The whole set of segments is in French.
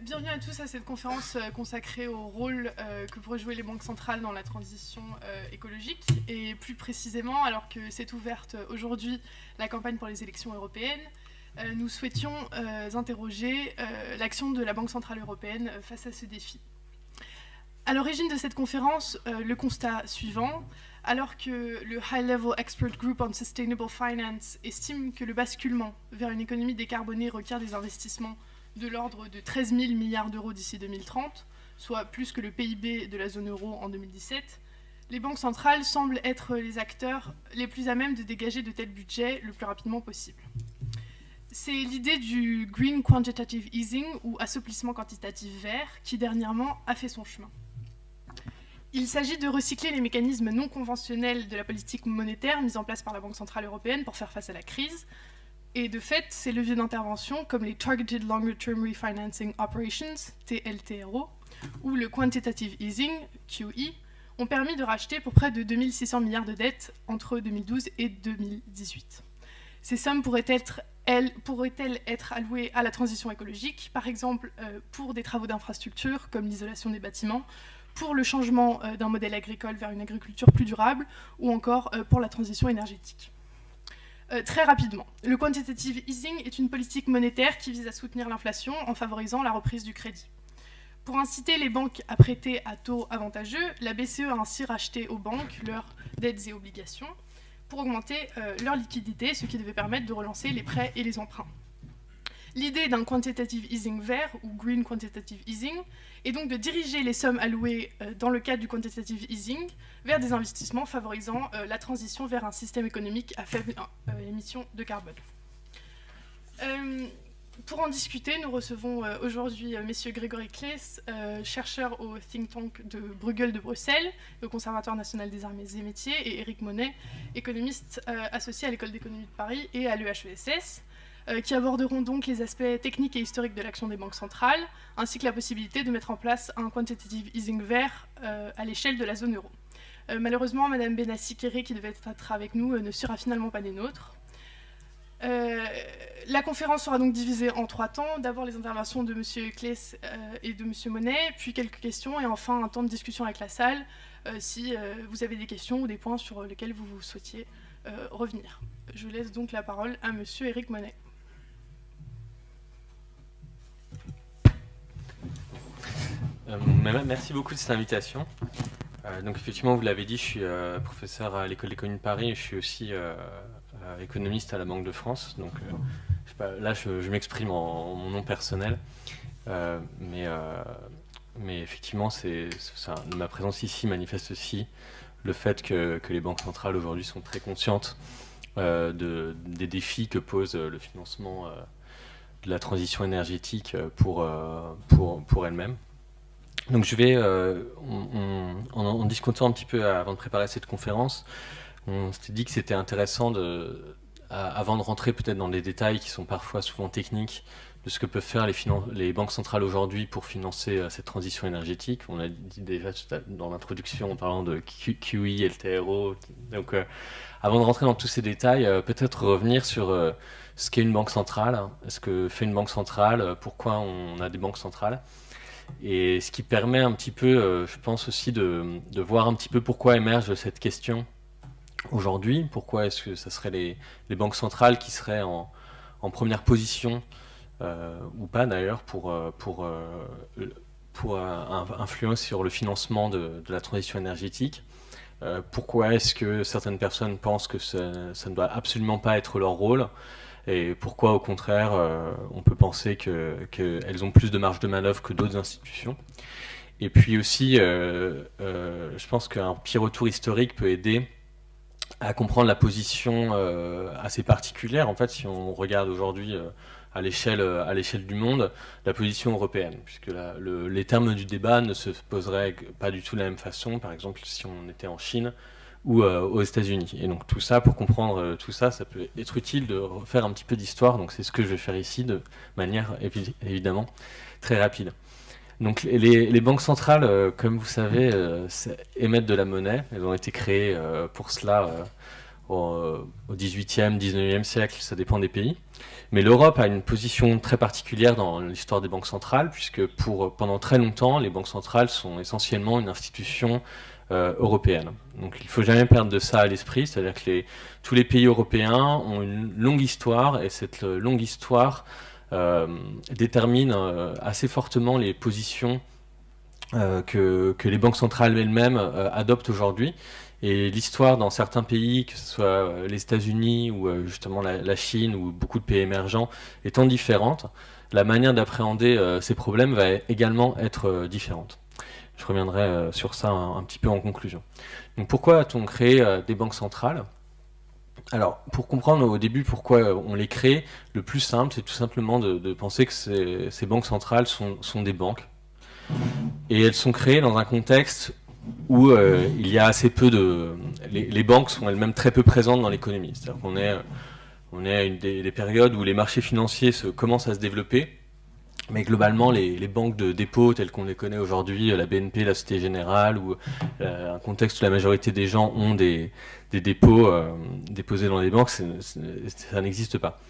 Bienvenue à tous à cette conférence consacrée au rôle que pourraient jouer les banques centrales dans la transition écologique. Et plus précisément, alors que s'est ouverte aujourd'hui la campagne pour les élections européennes, nous souhaitions interroger l'action de la Banque centrale européenne face à ce défi. À l'origine de cette conférence, le constat suivant: alors que le High Level Expert Group on Sustainable Finance estime que le basculement vers une économie décarbonée requiert des investissements de l'ordre de 13 000 milliards d'euros d'ici 2030, soit plus que le PIB de la zone euro en 2017, les banques centrales semblent être les acteurs les plus à même de dégager de tels budgets le plus rapidement possible. C'est l'idée du Green Quantitative Easing, ou assouplissement quantitatif vert, qui dernièrement a fait son chemin. Il s'agit de recycler les mécanismes non conventionnels de la politique monétaire mise en place par la Banque centrale européenne pour faire face à la crise. Et de fait, ces leviers d'intervention, comme les Targeted Longer Term Refinancing Operations, TLTRO, ou le Quantitative Easing, QE, ont permis de racheter pour près de 2600 milliards de dettes entre 2012 et 2018. Ces sommes pourraient-elles être allouées à la transition écologique, par exemple pour des travaux d'infrastructure comme l'isolation des bâtiments, pour le changement d'un modèle agricole vers une agriculture plus durable, ou encore pour la transition énergétique. Très rapidement, le quantitative easing est une politique monétaire qui vise à soutenir l'inflation en favorisant la reprise du crédit. Pour inciter les banques à prêter à taux avantageux, la BCE a ainsi racheté aux banques leurs dettes et obligations pour augmenter leur liquidité, ce qui devait permettre de relancer les prêts et les emprunts. L'idée d'un quantitative easing vert, ou green quantitative easing, est donc de diriger les sommes allouées dans le cadre du quantitative easing vers des investissements favorisant la transition vers un système économique à faible émission de carbone. Pour en discuter, nous recevons aujourd'hui messieurs Grégory Claes, chercheur au think tank de Bruegel de Bruxelles, au Conservatoire national des arts et métiers, et Éric Monet, économiste associé à l'École d'économie de Paris et à l'EHESS, qui aborderont donc les aspects techniques et historiques de l'action des banques centrales, ainsi que la possibilité de mettre en place un quantitative easing vert à l'échelle de la zone euro. Malheureusement, Madame Benassi-Kéré, qui devait être avec nous, ne sera finalement pas des nôtres. La conférence sera donc divisée en 3 temps. D'abord les interventions de M. Claes et de M. Monet, puis quelques questions, et enfin un temps de discussion avec la salle, si vous avez des questions ou des points sur lesquels vous souhaitiez revenir. Je laisse donc la parole à M. Éric Monet. Merci beaucoup de cette invitation. Donc effectivement, vous l'avez dit, je suis professeur à l'École d'économie de Paris et je suis aussi économiste à la Banque de France. Donc je sais pas, là, je m'exprime en mon nom personnel, mais effectivement, ma présence ici manifeste aussi le fait que les banques centrales aujourd'hui sont très conscientes des défis que pose le financement de la transition énergétique pour elles-mêmes. Donc je vais, en discutant un petit peu avant de préparer cette conférence, on s'était dit que c'était intéressant, avant de rentrer peut-être dans les détails qui sont parfois souvent techniques, de ce que peuvent faire les banques centrales aujourd'hui pour financer cette transition énergétique. On a dit déjà dans l'introduction en parlant de QE, LTRO. Donc avant de rentrer dans tous ces détails, peut-être revenir sur ce qu'est une banque centrale, ce que fait une banque centrale, pourquoi on a des banques centrales. Et ce qui permet un petit peu, je pense aussi, de voir un petit peu pourquoi émerge cette question aujourd'hui. Pourquoi est-ce que ça serait les banques centrales qui seraient en première position, ou pas d'ailleurs, pour influence sur le financement de la transition énergétique. Pourquoi est-ce que certaines personnes pensent que ça ne doit absolument pas être leur rôle? Et pourquoi, au contraire, on peut penser qu'elles ont plus de marge de manœuvre que d'autres institutions. Et puis aussi, je pense qu'un petit retour historique peut aider à comprendre la position assez particulière, en fait, si on regarde aujourd'hui à l'échelle du monde, la position européenne, puisque les termes du débat ne se poseraient pas du tout de la même façon, par exemple, si on était en Chine ou aux États-Unis. Et donc tout ça, pour comprendre tout ça, ça peut être utile de refaire un petit peu d'histoire. Donc c'est ce que je vais faire ici de manière évidemment très rapide. Donc les banques centrales, comme vous savez, émettent de la monnaie. Elles ont été créées pour cela au 18e, 19e siècle, ça dépend des pays. Mais l'Europe a une position très particulière dans l'histoire des banques centrales, puisque pendant très longtemps, les banques centrales sont essentiellement une institution européenne. Donc il ne faut jamais perdre de ça à l'esprit, c'est-à-dire que tous les pays européens ont une longue histoire, et cette longue histoire détermine assez fortement les positions que les banques centrales elles-mêmes adoptent aujourd'hui. Et l'histoire dans certains pays, que ce soit les États-Unis ou justement la Chine ou beaucoup de pays émergents, étant différente, la manière d'appréhender ces problèmes va également être différente. Je reviendrai sur ça un petit peu en conclusion. Donc pourquoi a-t-on créé des banques centrales ? Alors, pour comprendre au début pourquoi on les crée, le plus simple, c'est tout simplement de penser que ces banques centrales sont des banques. Et elles sont créées dans un contexte où il y a assez peu de... Les banques sont elles-mêmes très peu présentes dans l'économie. C'est-à-dire qu'on est à une des périodes où les marchés financiers commencent à se développer, mais globalement, les banques de dépôt telles qu'on les connaît aujourd'hui, la BNP, la Société Générale, ou un contexte où la majorité des gens ont des dépôts déposés dans les banques, ça n'existe pas.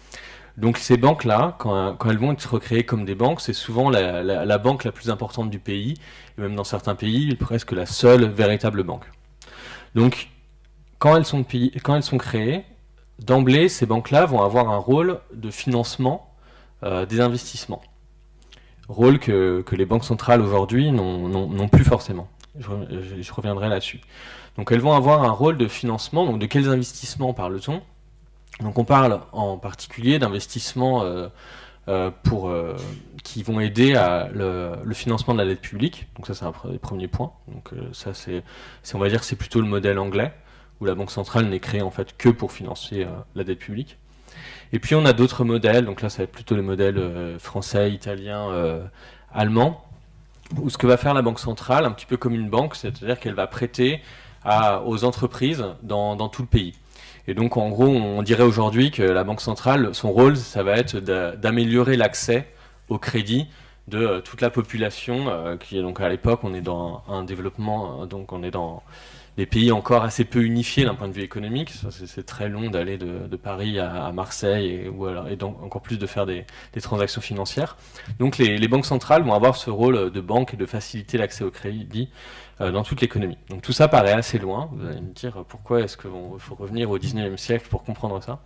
Donc ces banques-là, quand elles vont être recréées comme des banques, c'est souvent la banque la plus importante du pays, et même dans certains pays, presque la seule véritable banque. Donc quand elles sont créées, d'emblée, ces banques-là vont avoir un rôle de financement des investissements. Rôle que les banques centrales aujourd'hui n'ont plus forcément. Je reviendrai là-dessus. Donc elles vont avoir un rôle de financement. Donc de quels investissements parle-t-on ? Donc on parle en particulier d'investissements qui vont aider à le financement de la dette publique. Donc ça c'est un premier point. Donc ça on va dire que c'est plutôt le modèle anglais, où la Banque centrale n'est créée en fait que pour financer la dette publique. Et puis on a d'autres modèles, donc là ça va être plutôt les modèles français, italien, allemand, où ce que va faire la Banque centrale, un petit peu comme une banque, c'est-à-dire qu'elle va prêter aux entreprises dans tout le pays. Et donc en gros on dirait aujourd'hui que la Banque centrale, son rôle, ça va être d'améliorer l'accès au crédit de toute la population, donc à l'époque on est dans un développement, donc on est dans des pays encore assez peu unifiés d'un point de vue économique. C'est très long d'aller de Paris à Marseille et donc encore plus de faire des transactions financières. Donc les banques centrales vont avoir ce rôle de banque et de faciliter l'accès au crédit dans toute l'économie. Donc tout ça paraît assez loin. Vous allez me dire pourquoi est-ce qu'il faut revenir au 19e siècle pour comprendre ça.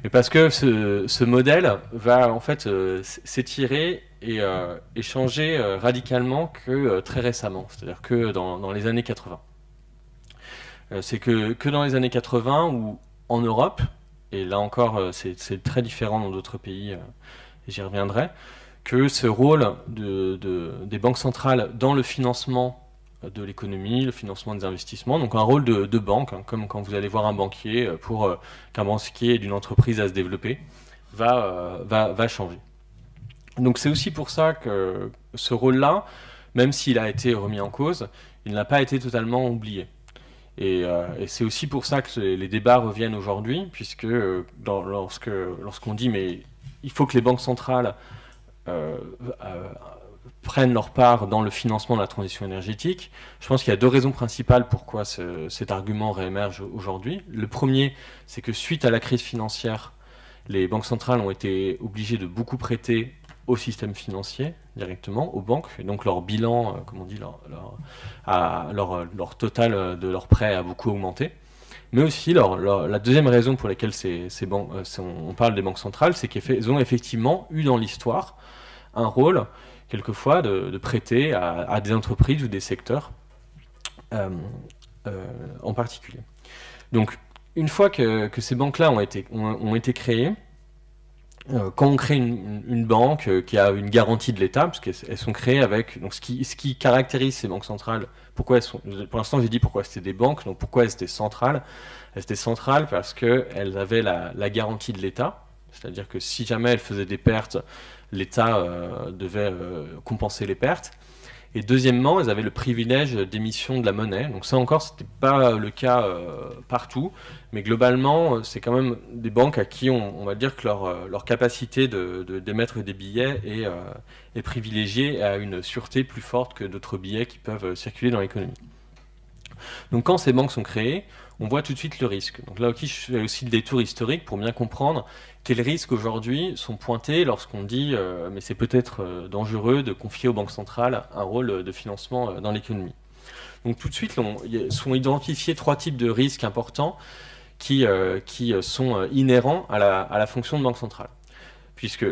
Mais parce que ce modèle va en fait s'étirer et changer radicalement que très récemment, c'est-à-dire que dans les années 80. C'est que dans les années 80 où en Europe, et là encore c'est très différent dans d'autres pays, et j'y reviendrai, que ce rôle des banques centrales dans le financement de l'économie, le financement des investissements, donc un rôle de banque, hein, comme quand vous allez voir un banquier pour qu'un banquier d'une entreprise à se développer, va changer. Donc c'est aussi pour ça que ce rôle-là, même s'il a été remis en cause, il n'a pas été totalement oublié. Et c'est aussi pour ça que les débats reviennent aujourd'hui, puisque lorsqu'on dit mais il faut que les banques centrales prennent leur part dans le financement de la transition énergétique, je pense qu'il y a deux raisons principales pourquoi cet argument réémerge aujourd'hui. Le premier, c'est que suite à la crise financière, les banques centrales ont été obligées de beaucoup prêter au système financier directement, aux banques, et donc leur bilan, comme on dit, leur total de leurs prêts a beaucoup augmenté. Mais aussi, la deuxième raison pour laquelle on parle des banques centrales, c'est qu'elles ont effectivement eu dans l'histoire un rôle, quelquefois, de prêter à des entreprises ou des secteurs en particulier. Donc, une fois que ces banques-là ont été créées, quand on crée une banque qui a une garantie de l'État, parce qu'elles sont créées avec... Donc ce qui caractérise ces banques centrales, pourquoi elles sont... Pour l'instant, j'ai dit pourquoi c'était des banques, donc pourquoi elles étaient centrales. Elles étaient centrales parce qu'elles avaient la garantie de l'État, c'est-à-dire que si jamais elles faisaient des pertes, l'État devait compenser les pertes. Et deuxièmement, elles avaient le privilège d'émission de la monnaie. Donc ça encore, c'était pas le cas partout, mais globalement, c'est quand même des banques à qui on va dire que leur capacité d'émettre des billets est privilégiée et a une sûreté plus forte que d'autres billets qui peuvent circuler dans l'économie. Donc quand ces banques sont créées, on voit tout de suite le risque. Donc là, je fais aussi le détour historique pour bien comprendre quels risques aujourd'hui sont pointés lorsqu'on dit mais c'est peut-être dangereux de confier aux banques centrales un rôle de financement dans l'économie. Donc tout de suite, sont identifiés 3 types de risques importants qui sont inhérents à la fonction de banque centrale. Puisque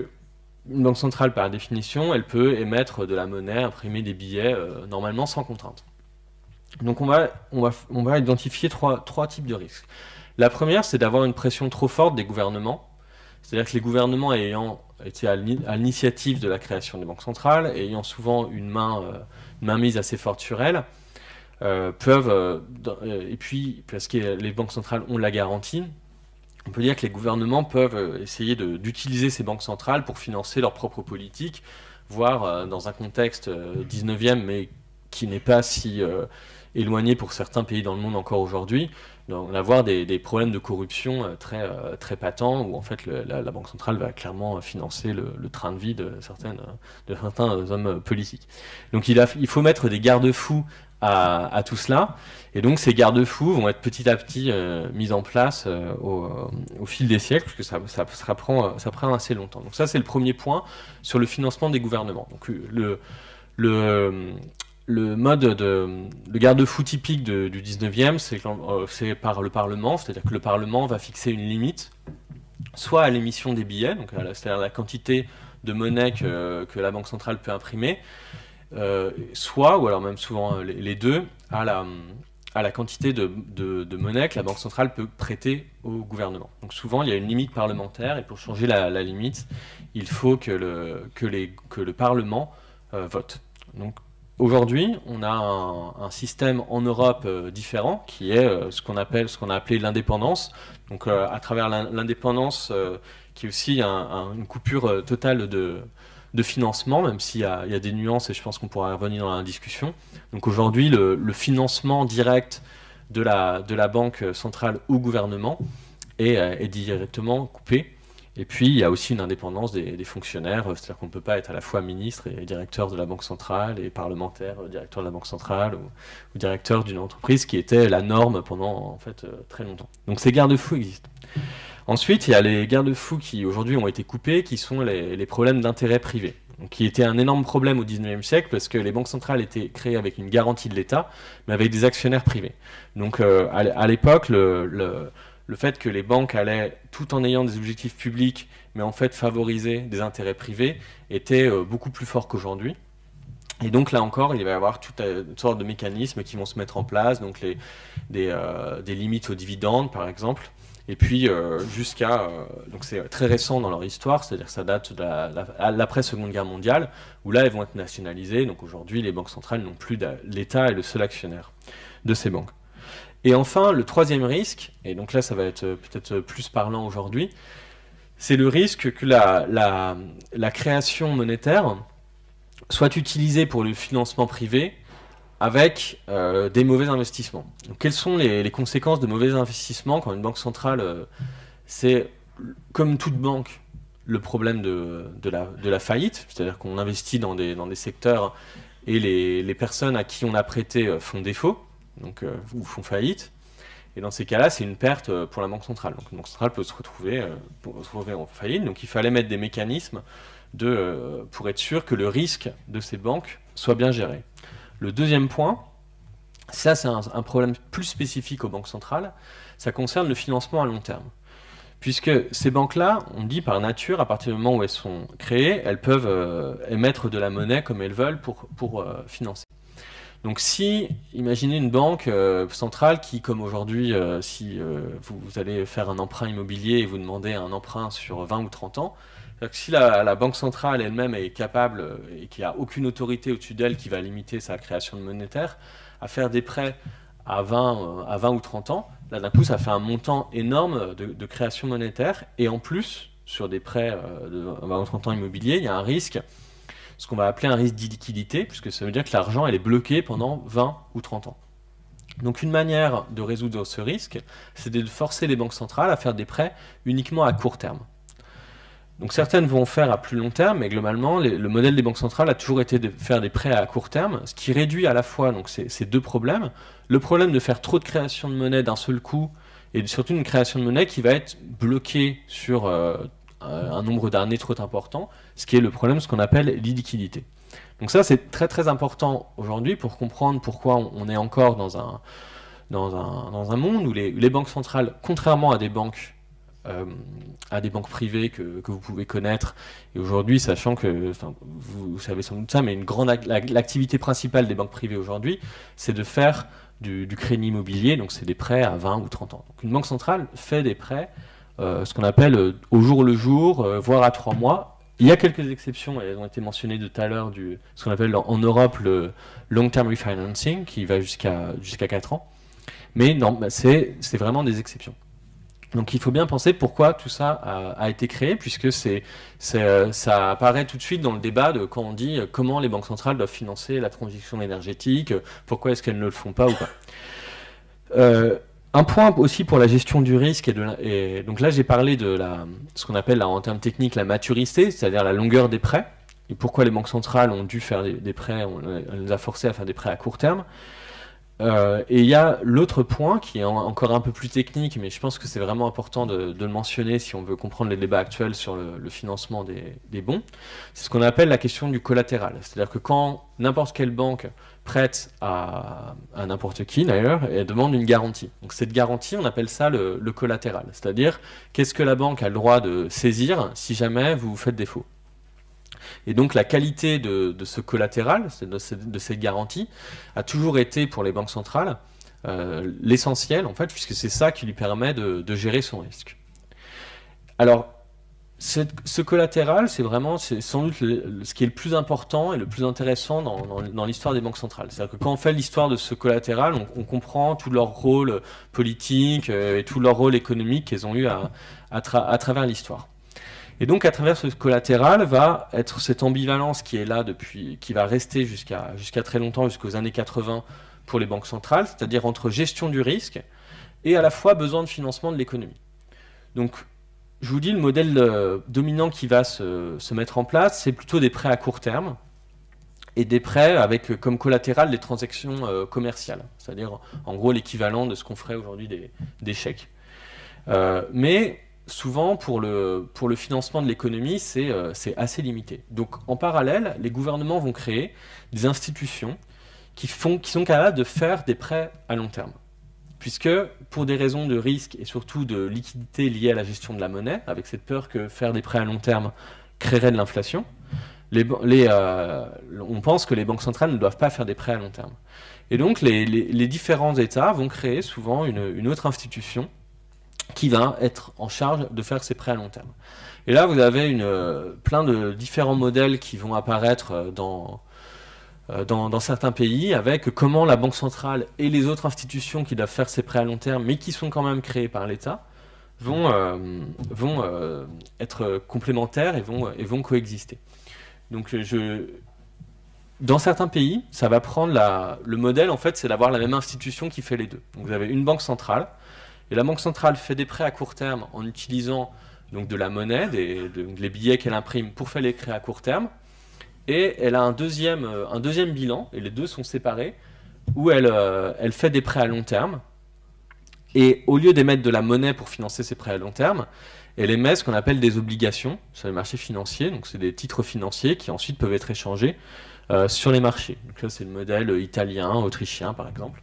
une banque centrale, par définition, elle peut émettre de la monnaie, imprimer des billets, normalement sans contrainte. Donc on va identifier trois types de risques. La première, c'est d'avoir une pression trop forte des gouvernements. C'est-à-dire que les gouvernements ayant été à l'initiative de la création des banques centrales, ayant souvent une mainmise assez forte sur elles, peuvent, et puis parce que les banques centrales ont la garantie, on peut dire que les gouvernements peuvent essayer d'utiliser ces banques centrales pour financer leurs propres politiques, voire dans un contexte 19e, mais qui n'est pas si éloigné pour certains pays dans le monde encore aujourd'hui, d'avoir des problèmes de corruption très patents, où en fait la Banque centrale va clairement financer le train de vie de certains hommes politiques. Donc il faut mettre des garde-fous à tout cela, et donc ces garde-fous vont être petit à petit mis en place au fil des siècles, puisque ça prend assez longtemps. Donc ça, c'est le premier point sur le financement des gouvernements. Donc le mode le garde-fou typique du 19e, c'est par le Parlement, c'est-à-dire que le Parlement va fixer une limite, soit à l'émission des billets, donc c'est-à-dire la quantité de monnaie que la Banque centrale peut imprimer, soit, ou alors même souvent les deux, à la quantité de monnaie que la Banque centrale peut prêter au gouvernement. Donc souvent, il y a une limite parlementaire, et pour changer la limite, il faut que le Parlement vote. Donc aujourd'hui, on a un système en Europe différent, qui est ce qu'on a appelé l'indépendance. Donc à travers l'indépendance, qui est aussi une coupure totale de financement, même s'il y a des nuances, et je pense qu'on pourra revenir dans la discussion. Donc aujourd'hui, le financement direct de la Banque centrale au gouvernement est directement coupé. Et puis, il y a aussi une indépendance des fonctionnaires, c'est-à-dire qu'on ne peut pas être à la fois ministre et directeur de la Banque centrale, et parlementaire, directeur de la Banque centrale, ou directeur d'une entreprise, qui était la norme pendant en fait très longtemps. Donc ces garde-fous existent. Ensuite, il y a les garde-fous qui aujourd'hui ont été coupés, qui sont les problèmes d'intérêt privé, donc, qui étaient un énorme problème au XIXe siècle, parce que les banques centrales étaient créées avec une garantie de l'État, mais avec des actionnaires privés. Donc à l'époque, le fait que les banques allaient, tout en ayant des objectifs publics, mais en fait favoriser des intérêts privés, était beaucoup plus fort qu'aujourd'hui. Et donc là encore, il va y avoir toutes sortes de mécanismes qui vont se mettre en place, donc des limites aux dividendes par exemple, et puis donc c'est très récent dans leur histoire, c'est-à-dire que ça date de l'après-Seconde Guerre mondiale, où là elles vont être nationalisées, donc aujourd'hui les banques centrales n'ont plus l'État est le seul actionnaire de ces banques. Et enfin, le troisième risque, et donc là ça va être peut-être plus parlant aujourd'hui, c'est le risque que la création monétaire soit utilisée pour le financement privé avec des mauvais investissements. Donc, quelles sont les conséquences de mauvais investissements quand une banque centrale, c'est comme toute banque, le problème de la faillite, c'est-à-dire qu'on investit dans des secteurs et les personnes à qui on a prêté font défaut, donc ou font faillite. Et dans ces cas-là, c'est une perte pour la Banque centrale. Donc une banque centrale peut se retrouver en faillite. Donc il fallait mettre des mécanismes pour être sûr que le risque de ces banques soit bien géré. Le deuxième point, ça c'est un problème plus spécifique aux banques centrales, ça concerne le financement à long terme. Puisque ces banques-là, on dit par nature, à partir du moment où elles sont créées, elles peuvent émettre de la monnaie comme elles veulent pour financer. Donc si, imaginez une banque centrale qui, comme aujourd'hui, si vous allez faire un emprunt immobilier et vous demandez un emprunt sur 20 ou 30 ans, c'est-à-dire que si la banque centrale elle-même est capable et qu'il n'y a aucune autorité au-dessus d'elle qui va limiter sa création monétaire, à faire des prêts à 20 ou 30 ans, là d'un coup ça fait un montant énorme de création monétaire, et en plus, sur des prêts de 20 ou 30 ans immobiliers, il y a un risque, ce qu'on va appeler un risque d'illiquidité, puisque ça veut dire que l'argent elle est bloqué pendant 20 ou 30 ans. Donc une manière de résoudre ce risque, c'est de forcer les banques centrales à faire des prêts uniquement à court terme. Donc certaines vont faire à plus long terme, mais globalement, le modèle des banques centrales a toujours été de faire des prêts à court terme, ce qui réduit à la fois donc, ces deux problèmes. Le problème de faire trop de création de monnaie d'un seul coup, et surtout une création de monnaie qui va être bloquée sur un nombre d'années trop important, ce qui est le problème, ce qu'on appelle l'illiquidité. Donc ça, c'est très très important aujourd'hui pour comprendre pourquoi on est encore dans un monde où les banques centrales, contrairement à des banques privées que vous pouvez connaître, et aujourd'hui, sachant que, vous savez sans doute ça, mais l'activité principale des banques privées aujourd'hui, c'est de faire du crédit immobilier, donc c'est des prêts à 20 ou 30 ans. Donc une banque centrale fait des prêts, ce qu'on appelle au jour le jour, voire à 3 mois. Il y a quelques exceptions, elles ont été mentionnées tout à l'heure, ce qu'on appelle en Europe le long-term refinancing, qui va jusqu'à 4 ans. Mais non, c'est vraiment des exceptions. Donc il faut bien penser pourquoi tout ça a été créé, puisque ça apparaît tout de suite dans le débat de quand on dit comment les banques centrales doivent financer la transition énergétique, pourquoi est-ce qu'elles ne le font pas ou pas. Un point aussi pour la gestion du risque, et donc là j'ai parlé de ce qu'on appelle en termes techniques la maturité, c'est-à-dire la longueur des prêts, et pourquoi les banques centrales ont dû faire des prêts, on les a forcés à faire des prêts à court terme. Et il y a l'autre point qui est encore un peu plus technique, mais je pense que c'est vraiment important de le mentionner si on veut comprendre les débats actuels sur le financement des bons. C'est ce qu'on appelle la question du collatéral. C'est-à-dire que quand n'importe quelle banque prête à n'importe qui d'ailleurs, elle demande une garantie. Donc cette garantie, on appelle ça le collatéral. C'est-à-dire qu'est-ce que la banque a le droit de saisir si jamais vous faites défaut. Et donc la qualité de ce collatéral, de cette garantie, a toujours été pour les banques centrales l'essentiel, en fait, puisque c'est ça qui lui permet de gérer son risque. Alors, ce collatéral, c'est sans doute ce qui est le plus important et le plus intéressant dans l'histoire des banques centrales. C'est-à-dire que quand on fait l'histoire de ce collatéral, on comprend tout leur rôle politique et tout leur rôle économique qu'ils ont eu à travers l'histoire. Et donc, à travers ce collatéral, va être cette ambivalence qui est là qui va rester jusqu'à très longtemps, jusqu'aux années 80 pour les banques centrales, c'est-à-dire entre gestion du risque et à la fois besoin de financement de l'économie. Donc, je vous dis, le modèle dominant qui va se mettre en place, c'est plutôt des prêts à court terme et des prêts avec comme collatéral des transactions commerciales, c'est-à-dire en gros l'équivalent de ce qu'on ferait aujourd'hui des chèques. Mais souvent, pour le financement de l'économie, c'est assez limité. Donc, en parallèle, les gouvernements vont créer des institutions qui sont capables de faire des prêts à long terme. Puisque, pour des raisons de risque et surtout de liquidité liées à la gestion de la monnaie, avec cette peur que faire des prêts à long terme créerait de l'inflation, on pense que les banques centrales ne doivent pas faire des prêts à long terme. Et donc, les différents États vont créer souvent une autre institution qui va être en charge de faire ces prêts à long terme. Et là, vous avez plein de différents modèles qui vont apparaître dans certains pays, avec comment la Banque centrale et les autres institutions qui doivent faire ces prêts à long terme, mais qui sont quand même créées par l'État, vont être complémentaires et vont coexister. Donc, dans certains pays, ça va prendre le modèle, en fait, c'est d'avoir la même institution qui fait les deux. Donc, vous avez une banque centrale, et la Banque centrale fait des prêts à court terme en utilisant donc, de la monnaie, les billets qu'elle imprime pour faire les prêts à court terme. Et elle a un deuxième bilan, et les deux sont séparés, où elle fait des prêts à long terme. Et au lieu d'émettre de la monnaie pour financer ces prêts à long terme, elle émet ce qu'on appelle des obligations sur les marchés financiers. Donc c'est des titres financiers qui ensuite peuvent être échangés sur les marchés. Donc là c'est le modèle italien, autrichien par exemple.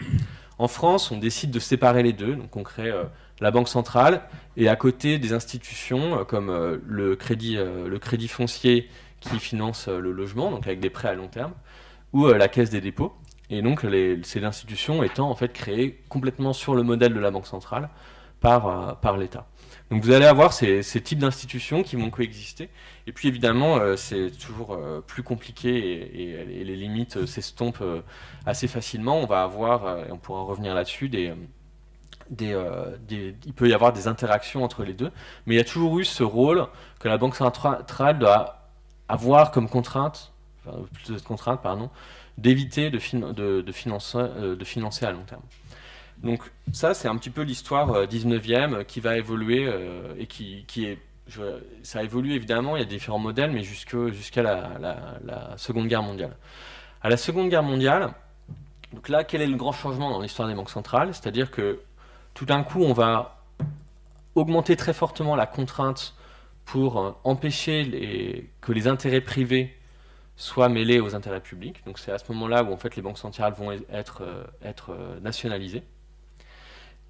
En France, on décide de séparer les deux, donc on crée la Banque centrale et à côté des institutions comme le crédit foncier qui finance le logement, donc avec des prêts à long terme, ou la Caisse des dépôts. Et donc ces institutions étant en fait créées complètement sur le modèle de la Banque centrale par l'État. Donc vous allez avoir ces types d'institutions qui vont coexister. Et puis évidemment, c'est toujours plus compliqué et les limites s'estompent assez facilement. On va avoir, et on pourra revenir là-dessus, il peut y avoir des interactions entre les deux. Mais il y a toujours eu ce rôle que la Banque centrale doit avoir comme contrainte, d'éviter de financer à long terme. Donc ça, c'est un petit peu l'histoire 19e qui va évoluer et qui est ça évolue évidemment, il y a différents modèles, mais jusqu'à la Seconde Guerre mondiale. À la Seconde Guerre mondiale, donc là, quel est le grand changement dans l'histoire des banques centrales? C'est-à-dire que tout d'un coup, on va augmenter très fortement la contrainte pour empêcher que les intérêts privés soient mêlés aux intérêts publics. Donc c'est à ce moment-là où en fait les banques centrales vont être nationalisées.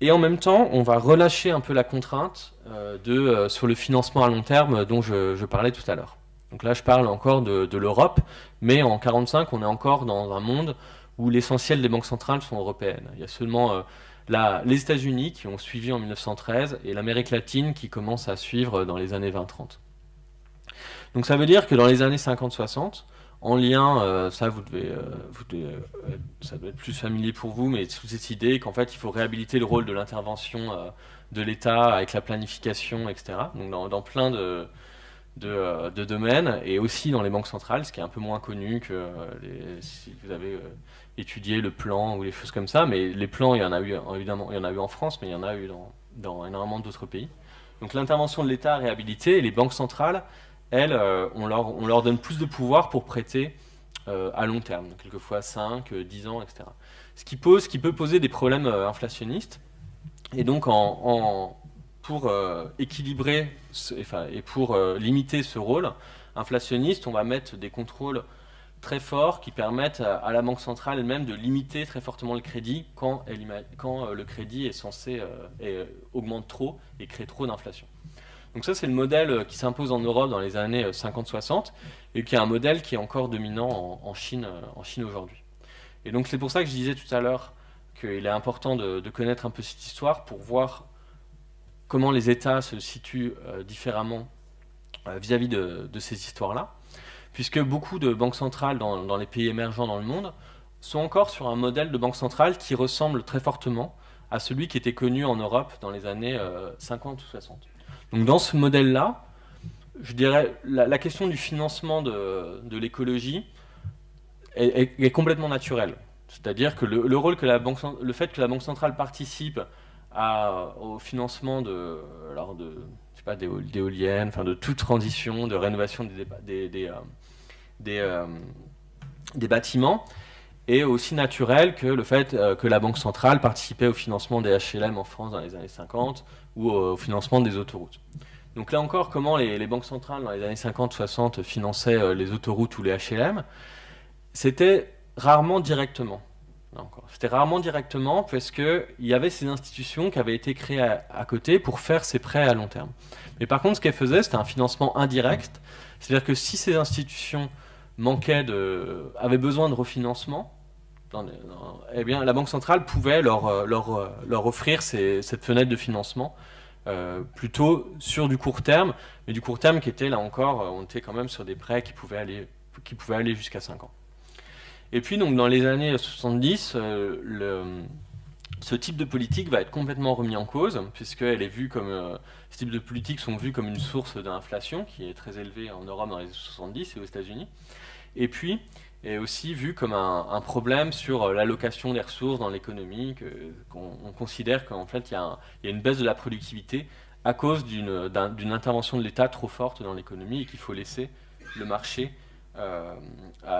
Et en même temps, on va relâcher un peu la contrainte sur le financement à long terme dont je parlais tout à l'heure. Donc là, je parle encore de l'Europe, mais en 1945, on est encore dans un monde où l'essentiel des banques centrales sont européennes. Il y a seulement les États-Unis qui ont suivi en 1913 et l'Amérique latine qui commence à suivre dans les années 20-30. Donc ça veut dire que dans les années 50-60, en lien, ça doit être plus familier pour vous, mais sous cette idée qu'en fait il faut réhabiliter le rôle de l'intervention de l'État avec la planification, etc. Donc dans plein de domaines, et aussi dans les banques centrales, ce qui est un peu moins connu que si vous avez étudié le plan ou les choses comme ça, mais les plans, il y en a eu évidemment, il y en a eu en France, mais il y en a eu dans énormément d'autres pays. Donc l'intervention de l'État réhabilitée, et les banques centrales, elles, on leur donne plus de pouvoir pour prêter à long terme, donc quelquefois 5, 10 ans, etc. Ce qui peut poser des problèmes inflationnistes, et donc pour équilibrer et pour limiter ce rôle inflationniste, on va mettre des contrôles très forts qui permettent à la Banque centrale elle-même de limiter très fortement le crédit quand le crédit est censé augmente trop et crée trop d'inflation. Donc ça, c'est le modèle qui s'impose en Europe dans les années 50-60 et qui est un modèle qui est encore dominant en Chine aujourd'hui. Et donc c'est pour ça que je disais tout à l'heure qu'il est important de connaître un peu cette histoire pour voir comment les États se situent différemment vis-à-vis de ces histoires-là, puisque beaucoup de banques centrales dans les pays émergents dans le monde sont encore sur un modèle de banque centrale qui ressemble très fortement à celui qui était connu en Europe dans les années 50 ou 60. Donc dans ce modèle-là, je dirais la question du financement de l'écologie est complètement naturelle. C'est-à-dire que le fait que la Banque centrale participe au financement d'éoliennes, enfin de toute transition, de rénovation des bâtiments, est aussi naturel que le fait que la Banque centrale participait au financement des HLM en France dans les années 50 ou au financement des autoroutes. Donc là encore, comment les banques centrales dans les années 50-60 finançaient les autoroutes ou les HLM? C'était rarement directement. C'était rarement directement parce qu'il y avait ces institutions qui avaient été créées à côté pour faire ces prêts à long terme. Mais par contre, ce qu'elles faisaient, c'était un financement indirect. C'est-à-dire que si ces institutions avaient besoin de refinancement, eh bien, la Banque centrale pouvait leur offrir cette fenêtre de financement plutôt sur du court terme, mais du court terme qui était, là encore, on était quand même sur des prêts qui pouvaient aller jusqu'à 5 ans. Et puis, donc, dans les années 70, ce type de politique va être complètement remis en cause, puisqu'elle est vue comme... ce type de politiques sont vues comme une source d'inflation, qui est très élevée en Europe dans les années 70 et aux États-Unis. Et puis, est aussi vu comme un problème sur l'allocation des ressources dans l'économie, qu'on considère qu'en fait, il y a une baisse de la productivité à cause d'une intervention de l'État trop forte dans l'économie et qu'il faut laisser le marché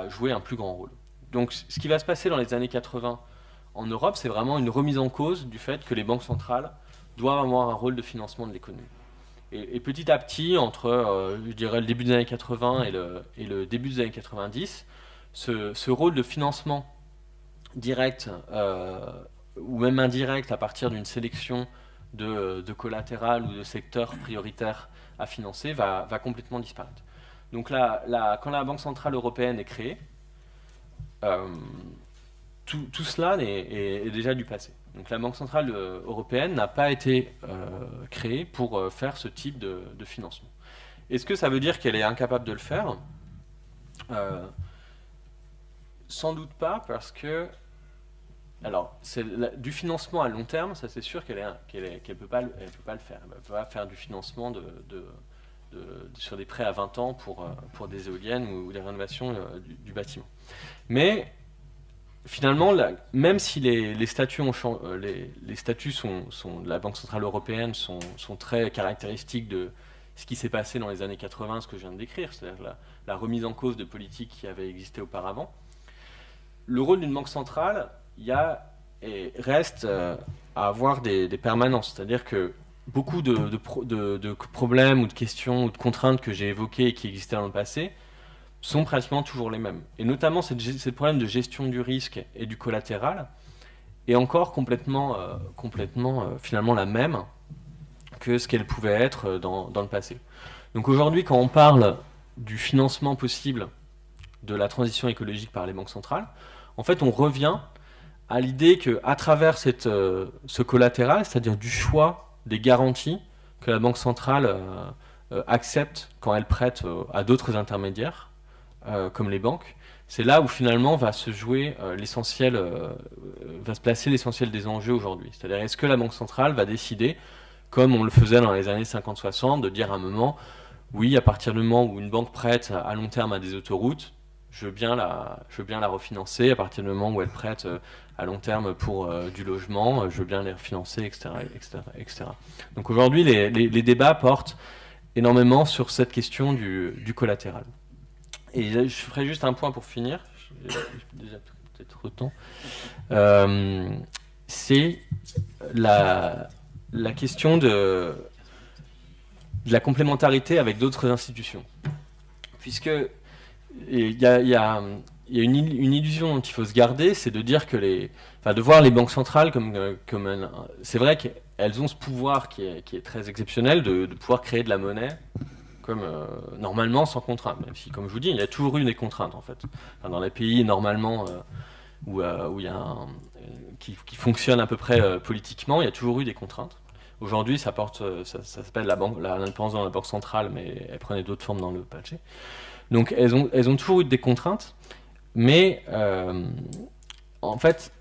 jouer un plus grand rôle. Donc ce qui va se passer dans les années 80 en Europe, c'est vraiment une remise en cause du fait que les banques centrales doivent avoir un rôle de financement de l'économie. Et petit à petit, entre je dirais le début des années 80 et le début des années 90, ce rôle de financement direct ou même indirect à partir d'une sélection de collatéral ou de secteurs prioritaires à financer va complètement disparaître. Donc là, quand la Banque centrale européenne est créée, tout cela est déjà du passé. Donc la Banque centrale européenne n'a pas été créée pour faire ce type de financement. Est-ce que ça veut dire qu'elle est incapable de le faire ? Sans doute pas, parce que alors du financement à long terme, ça c'est sûr qu'elle peut pas le faire. Elle ne peut pas faire du financement sur des prêts à 20 ans pour des éoliennes ou des rénovations du bâtiment. Mais finalement, même si les statuts de la Banque centrale européenne sont très caractéristiques ce qui s'est passé dans les années 80, ce que je viens de décrire, c'est-à-dire la remise en cause de politiques qui avaient existé auparavant. Le rôle d'une banque centrale, reste à avoir des permanences, c'est-à-dire que beaucoup de problèmes ou de questions ou de contraintes que j'ai évoquées et qui existaient dans le passé sont pratiquement toujours les mêmes. Et notamment, ce problème de gestion du risque et du collatéral est encore complètement finalement la même que ce qu'elle pouvait être dans le passé. Donc aujourd'hui, quand on parle du financement possible de la transition écologique par les banques centrales, en fait, on revient à l'idée qu'à travers ce collatéral, c'est-à-dire du choix des garanties que la banque centrale accepte quand elle prête à d'autres intermédiaires, comme les banques, c'est là où finalement va se jouer l'essentiel, va se placer l'essentiel des enjeux aujourd'hui. C'est-à-dire, est-ce que la banque centrale va décider, comme on le faisait dans les années 50-60, de dire à un moment, oui, à partir du moment où une banque prête à long terme à des autoroutes, je veux bien la refinancer. À partir du moment où elle prête à long terme pour du logement, je veux bien les refinancer, etc. etc. Donc aujourd'hui, les débats portent énormément sur cette question du collatéral. Et je ferai juste un point pour finir. J'ai déjà peut-être trop de temps. C'est la question de la complémentarité avec d'autres institutions. Puisque il y a une illusion dont il faut se garder, c'est de dire que de voir les banques centrales comme c'est vrai qu'elles ont ce pouvoir qui est très exceptionnel de pouvoir créer de la monnaie comme normalement sans contrainte, même si, comme je vous dis, il y a toujours eu des contraintes en fait. Enfin, dans les pays normalement où il y a qui fonctionnent à peu près politiquement, il y a toujours eu des contraintes. Aujourd'hui, ça s'appelle l'indépendance dans la banque centrale, mais elle prenait d'autres formes dans le passé. Donc elles ont toujours eu des contraintes, mais en fait,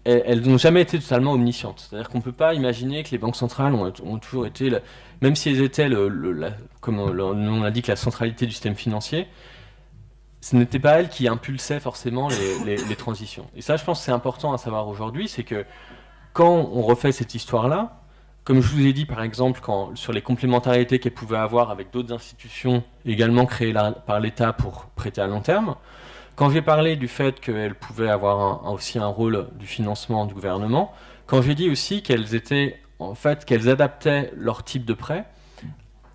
elles n'ont jamais été totalement omniscientes. C'est-à-dire qu'on ne peut pas imaginer que les banques centrales ont toujours été, même si elles étaient, comme on a dit, que la centralité du système financier, ce n'était pas elles qui impulsaient forcément les transitions. Et ça, je pense que c'est important à savoir aujourd'hui, c'est que quand on refait cette histoire-là, comme je vous ai dit, par exemple, sur les complémentarités qu'elle pouvait avoir avec d'autres institutions également créées par l'État pour prêter à long terme, quand j'ai parlé du fait qu'elle pouvait avoir aussi un rôle du financement du gouvernement, quand j'ai dit aussi qu'elles adaptaient leur type de prêt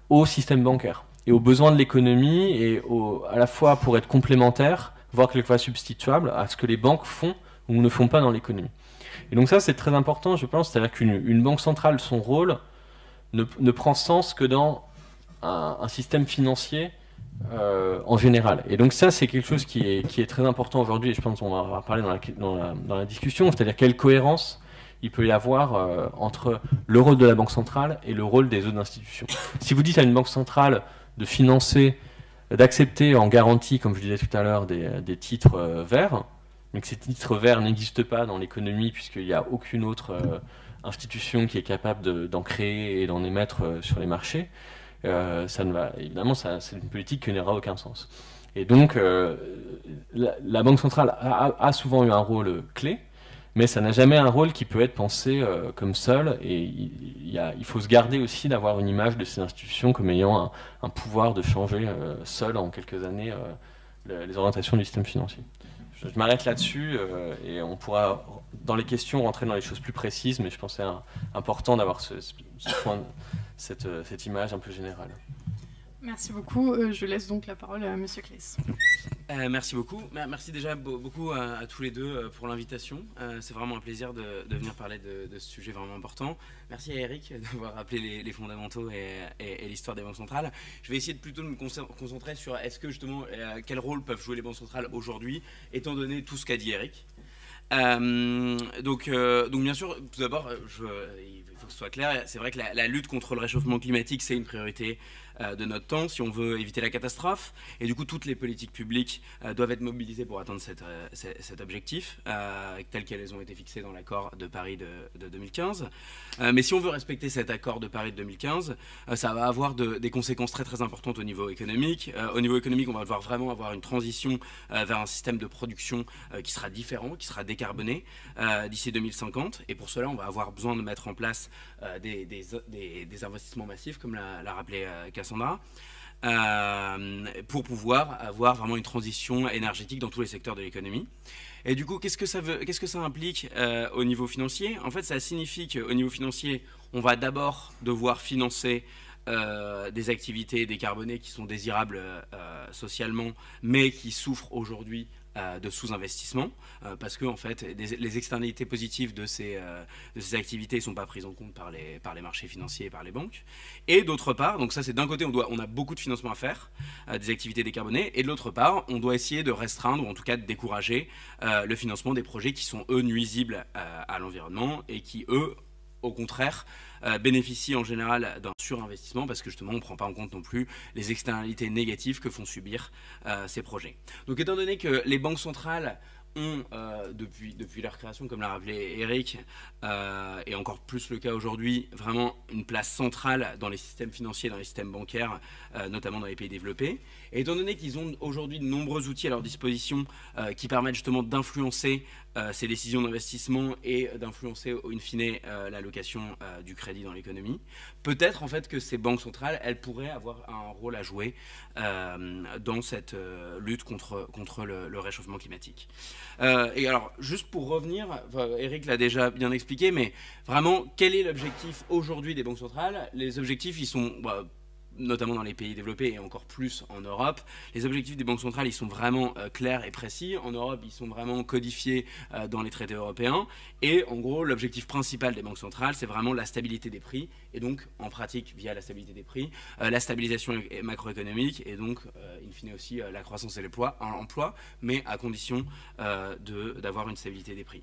au système bancaire et aux besoins de l'économie et à la fois pour être complémentaires, voire quelquefois substituables à ce que les banques font ou ne font pas dans l'économie. Et donc ça, c'est très important, je pense, c'est-à-dire qu'une banque centrale, son rôle ne prend sens que dans un système financier en général. Et donc ça, c'est quelque chose qui est très important aujourd'hui, et je pense qu'on va en parler dans la discussion, c'est-à-dire quelle cohérence il peut y avoir entre le rôle de la banque centrale et le rôle des autres institutions. Si vous dites à une banque centrale de financer, d'accepter en garantie, comme je disais tout à l'heure, des titres verts, mais que ces titres verts n'existent pas dans l'économie puisqu'il n'y a aucune autre institution qui est capable d'en créer et d'en émettre sur les marchés, évidemment, c'est une politique qui n'aura aucun sens. Et donc, la Banque centrale a souvent eu un rôle clé, mais ça n'a jamais un rôle qui peut être pensé comme seul, et il faut se garder aussi d'avoir une image de ces institutions comme ayant un pouvoir de changer seul en quelques années les orientations du système financier. Je m'arrête là-dessus et on pourra, dans les questions, rentrer dans les choses plus précises, mais je pensais important d'avoir cette image un peu générale. Merci beaucoup. Je laisse donc la parole à Monsieur Claes. Merci beaucoup. Merci déjà beaucoup à tous les deux pour l'invitation. C'est vraiment un plaisir de venir parler de ce sujet vraiment important. Merci à Eric d'avoir rappelé les fondamentaux et l'histoire des banques centrales. Je vais essayer plutôt de me concentrer sur quel rôle peuvent jouer les banques centrales aujourd'hui, étant donné tout ce qu'a dit Eric. Donc bien sûr, tout d'abord, il faut que ce soit clair, c'est vrai que la lutte contre le réchauffement climatique, c'est une priorité de notre temps si on veut éviter la catastrophe. Et du coup, toutes les politiques publiques doivent être mobilisées pour atteindre cet objectif, tel qu'elles ont été fixées dans l'accord de Paris de 2015. Mais si on veut respecter cet accord de Paris de 2015, ça va avoir des conséquences très très importantes au niveau économique. Au niveau économique, on va devoir vraiment avoir une transition vers un système de production qui sera différent, qui sera décarboné d'ici 2050. Et pour cela, on va avoir besoin de mettre en place des investissements massifs, comme l'a rappelé Cassandra, pour pouvoir avoir vraiment une transition énergétique dans tous les secteurs de l'économie. Et du coup, qu'est-ce que ça implique au niveau financier? En fait, ça signifie qu'au niveau financier, on va d'abord devoir financer des activités décarbonées qui sont désirables socialement, mais qui souffrent aujourd'hui de sous-investissement, parce que en fait, les externalités positives de ces activités ne sont pas prises en compte par les marchés financiers et par les banques. Et d'autre part, donc ça c'est d'un côté, on a beaucoup de financement à faire, des activités décarbonées, et de l'autre part, on doit essayer de restreindre, ou en tout cas de décourager le financement des projets qui sont eux nuisibles à l'environnement et qui eux, au contraire, bénéficient en général d'un surinvestissement parce que justement on ne prend pas en compte non plus les externalités négatives que font subir ces projets. Donc étant donné que les banques centrales ont, depuis leur création, comme l'a rappelé Eric, et encore plus le cas aujourd'hui, vraiment une place centrale dans les systèmes financiers, dans les systèmes bancaires, notamment dans les pays développés. Et étant donné qu'ils ont aujourd'hui de nombreux outils à leur disposition qui permettent justement d'influencer ces décisions d'investissement et d'influencer in fine l'allocation du crédit dans l'économie, peut-être en fait que ces banques centrales, elles pourraient avoir un rôle à jouer dans cette lutte contre le réchauffement climatique. Et alors, juste pour revenir, Eric l'a déjà bien expliqué, mais vraiment, quel est l'objectif aujourd'hui des banques centrales? Les objectifs, ils sont... notamment dans les pays développés et encore plus en Europe. Les objectifs des banques centrales, ils sont vraiment clairs et précis. En Europe, ils sont vraiment codifiés dans les traités européens. Et en gros, l'objectif principal des banques centrales, c'est vraiment la stabilité des prix. Et donc, en pratique, via la stabilité des prix, la stabilisation macroéconomique et donc, in fine aussi, la croissance et l'emploi, mais à condition d'avoir une stabilité des prix.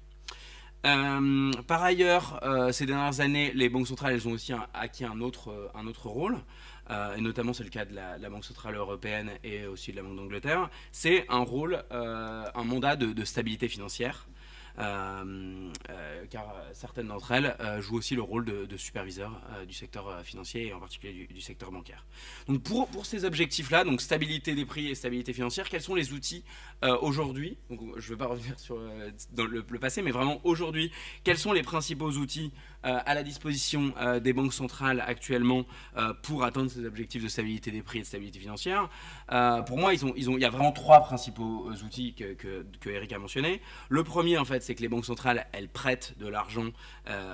Par ailleurs, ces dernières années, les banques centrales, elles ont aussi acquis un autre rôle, et notamment c'est le cas de la Banque centrale européenne et aussi de la Banque d'Angleterre. C'est un rôle, un mandat de stabilité financière, car certaines d'entre elles jouent aussi le rôle de superviseur du secteur financier et en particulier du secteur bancaire. Donc pour ces objectifs-là, donc stabilité des prix et stabilité financière, quels sont les outils aujourd'hui? Donc je ne vais pas revenir dans le passé, mais vraiment aujourd'hui, quels sont les principaux outils à la disposition des banques centrales actuellement pour atteindre ces objectifs de stabilité des prix et de stabilité financière? Pour moi, il y a vraiment trois principaux outils que Eric a mentionné. Le premier, en fait, c'est que les banques centrales, elles prêtent de l'argent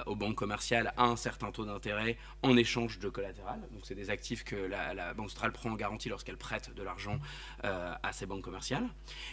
aux banques commerciales à un certain taux d'intérêt en échange de collatéral. Donc c'est des actifs que la banque centrale prend en garantie lorsqu'elle prête de l'argent à ces banques commerciales.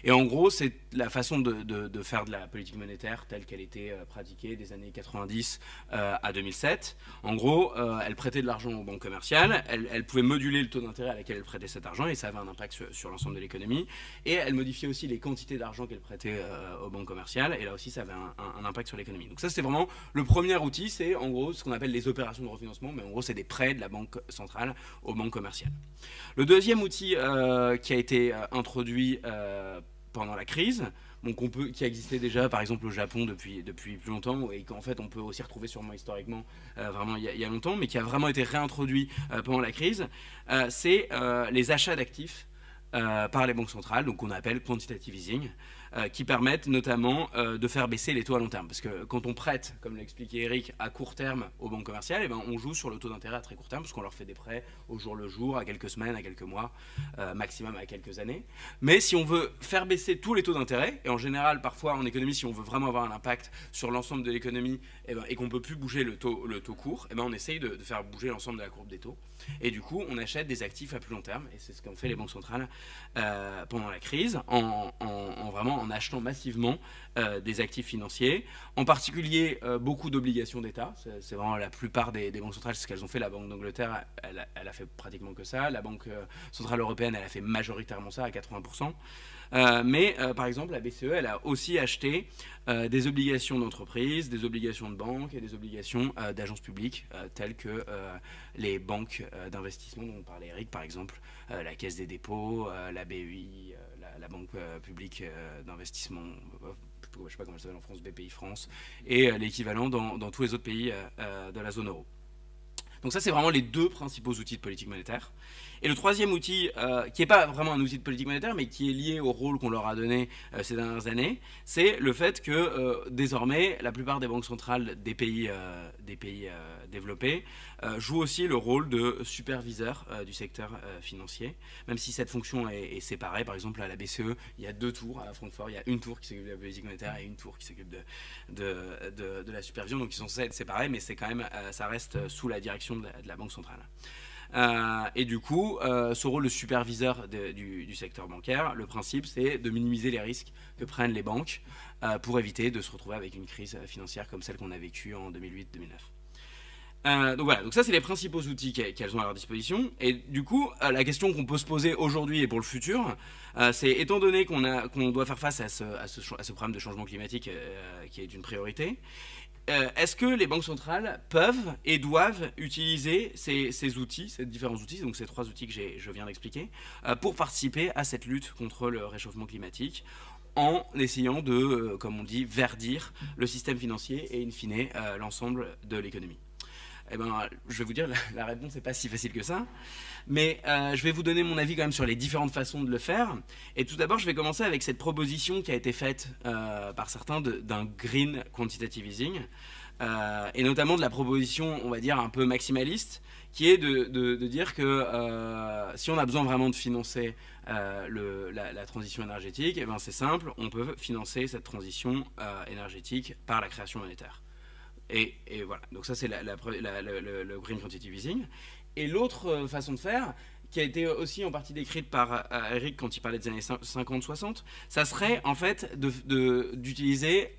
Et en gros, c'est la façon de faire de la politique monétaire telle qu'elle était pratiquée des années 90 à 2007. En gros, elle prêtait de l'argent aux banques commerciales, elle pouvait moduler le taux d'intérêt à laquelle elle prêtait cet argent et ça avait un impact sur l'ensemble de l'économie. Et elle modifiait aussi les quantités d'argent qu'elle prêtait aux banques commerciales et là aussi ça avait un impact sur l'économie. Donc ça c'était vraiment le premier outil, c'est en gros ce qu'on appelle les opérations de refinancement, mais en gros c'est des prêts de la banque centrale aux banques commerciales. Le deuxième outil qui a été introduit pendant la crise, donc qui existait déjà par exemple au Japon depuis plus longtemps et qu'en fait on peut aussi retrouver sûrement historiquement vraiment il y a longtemps, mais qui a vraiment été réintroduit pendant la crise, c'est les achats d'actifs par les banques centrales, donc qu'on appelle quantitative easing, qui permettent notamment de faire baisser les taux à long terme. Parce que quand on prête, comme l'a expliqué Eric, à court terme aux banques commerciales, eh ben, on joue sur le taux d'intérêt à très court terme, parce qu'on leur fait des prêts au jour le jour, à quelques semaines, à quelques mois, maximum à quelques années. Mais si on veut faire baisser tous les taux d'intérêt, et en général, parfois en économie, si on veut vraiment avoir un impact sur l'ensemble de l'économie, eh ben, et qu'on ne peut plus bouger le taux court, eh ben, on essaye de faire bouger l'ensemble de la courbe des taux. Et du coup, on achète des actifs à plus long terme, et c'est ce qu'ont fait les banques centrales pendant la crise, en achetant massivement des actifs financiers, en particulier beaucoup d'obligations d'État. C'est vraiment la plupart des banques centrales, c'est ce qu'elles ont fait. La Banque d'Angleterre, elle a fait pratiquement que ça. La Banque centrale européenne, elle a fait majoritairement ça, à 80%. Mais par exemple, la BCE, elle a aussi acheté des obligations d'entreprise, des obligations de banque et des obligations d'agences publiques, telles que les banques d'investissement dont parlait Eric, par exemple, la Caisse des dépôts, la BEI, la Banque publique d'investissement, je ne sais pas comment elle s'appelle en France, BPI France, et l'équivalent dans tous les autres pays de la zone euro. Donc ça, c'est vraiment les deux principaux outils de politique monétaire. Et le troisième outil, qui n'est pas vraiment un outil de politique monétaire, mais qui est lié au rôle qu'on leur a donné ces dernières années, c'est le fait que désormais, la plupart des banques centrales des pays développés jouent aussi le rôle de superviseur du secteur financier, même si cette fonction est séparée. Par exemple, à la BCE, il y a deux tours. À Francfort, il y a une tour qui s'occupe de la politique monétaire et une tour qui s'occupe de la supervision. Donc ils sont censés être séparés, mais c'est quand même, ça reste sous la direction de la Banque centrale. Et du coup, ce rôle de superviseur du secteur bancaire, le principe, c'est de minimiser les risques que prennent les banques pour éviter de se retrouver avec une crise financière comme celle qu'on a vécue en 2008-2009. Donc voilà, donc ça c'est les principaux outils qu'elles ont à leur disposition. Et du coup, la question qu'on peut se poser aujourd'hui et pour le futur, c'est étant donné qu'on doit faire face à ce problème de changement climatique qui est une priorité, est-ce que les banques centrales peuvent et doivent utiliser ces outils, ces différents outils, donc ces trois outils que je viens d'expliquer, pour participer à cette lutte contre le réchauffement climatique, en essayant de, comme on dit, verdir le système financier et in fine l'ensemble de l'économie? Eh ben, je vais vous dire, la réponse n'est pas si facile que ça. Mais je vais vous donner mon avis quand même sur les différentes façons de le faire. Et tout d'abord, je vais commencer avec cette proposition qui a été faite par certains d'un green quantitative easing. Et notamment de la proposition, on va dire, un peu maximaliste, qui est de dire que si on a besoin vraiment de financer la transition énergétique, eh ben, c'est simple, on peut financer cette transition énergétique par la création monétaire. Et voilà, donc ça c'est le green quantitative easing. Et l'autre façon de faire, qui a été aussi en partie décrite par Eric quand il parlait des années 50-60, ça serait en fait d'utiliser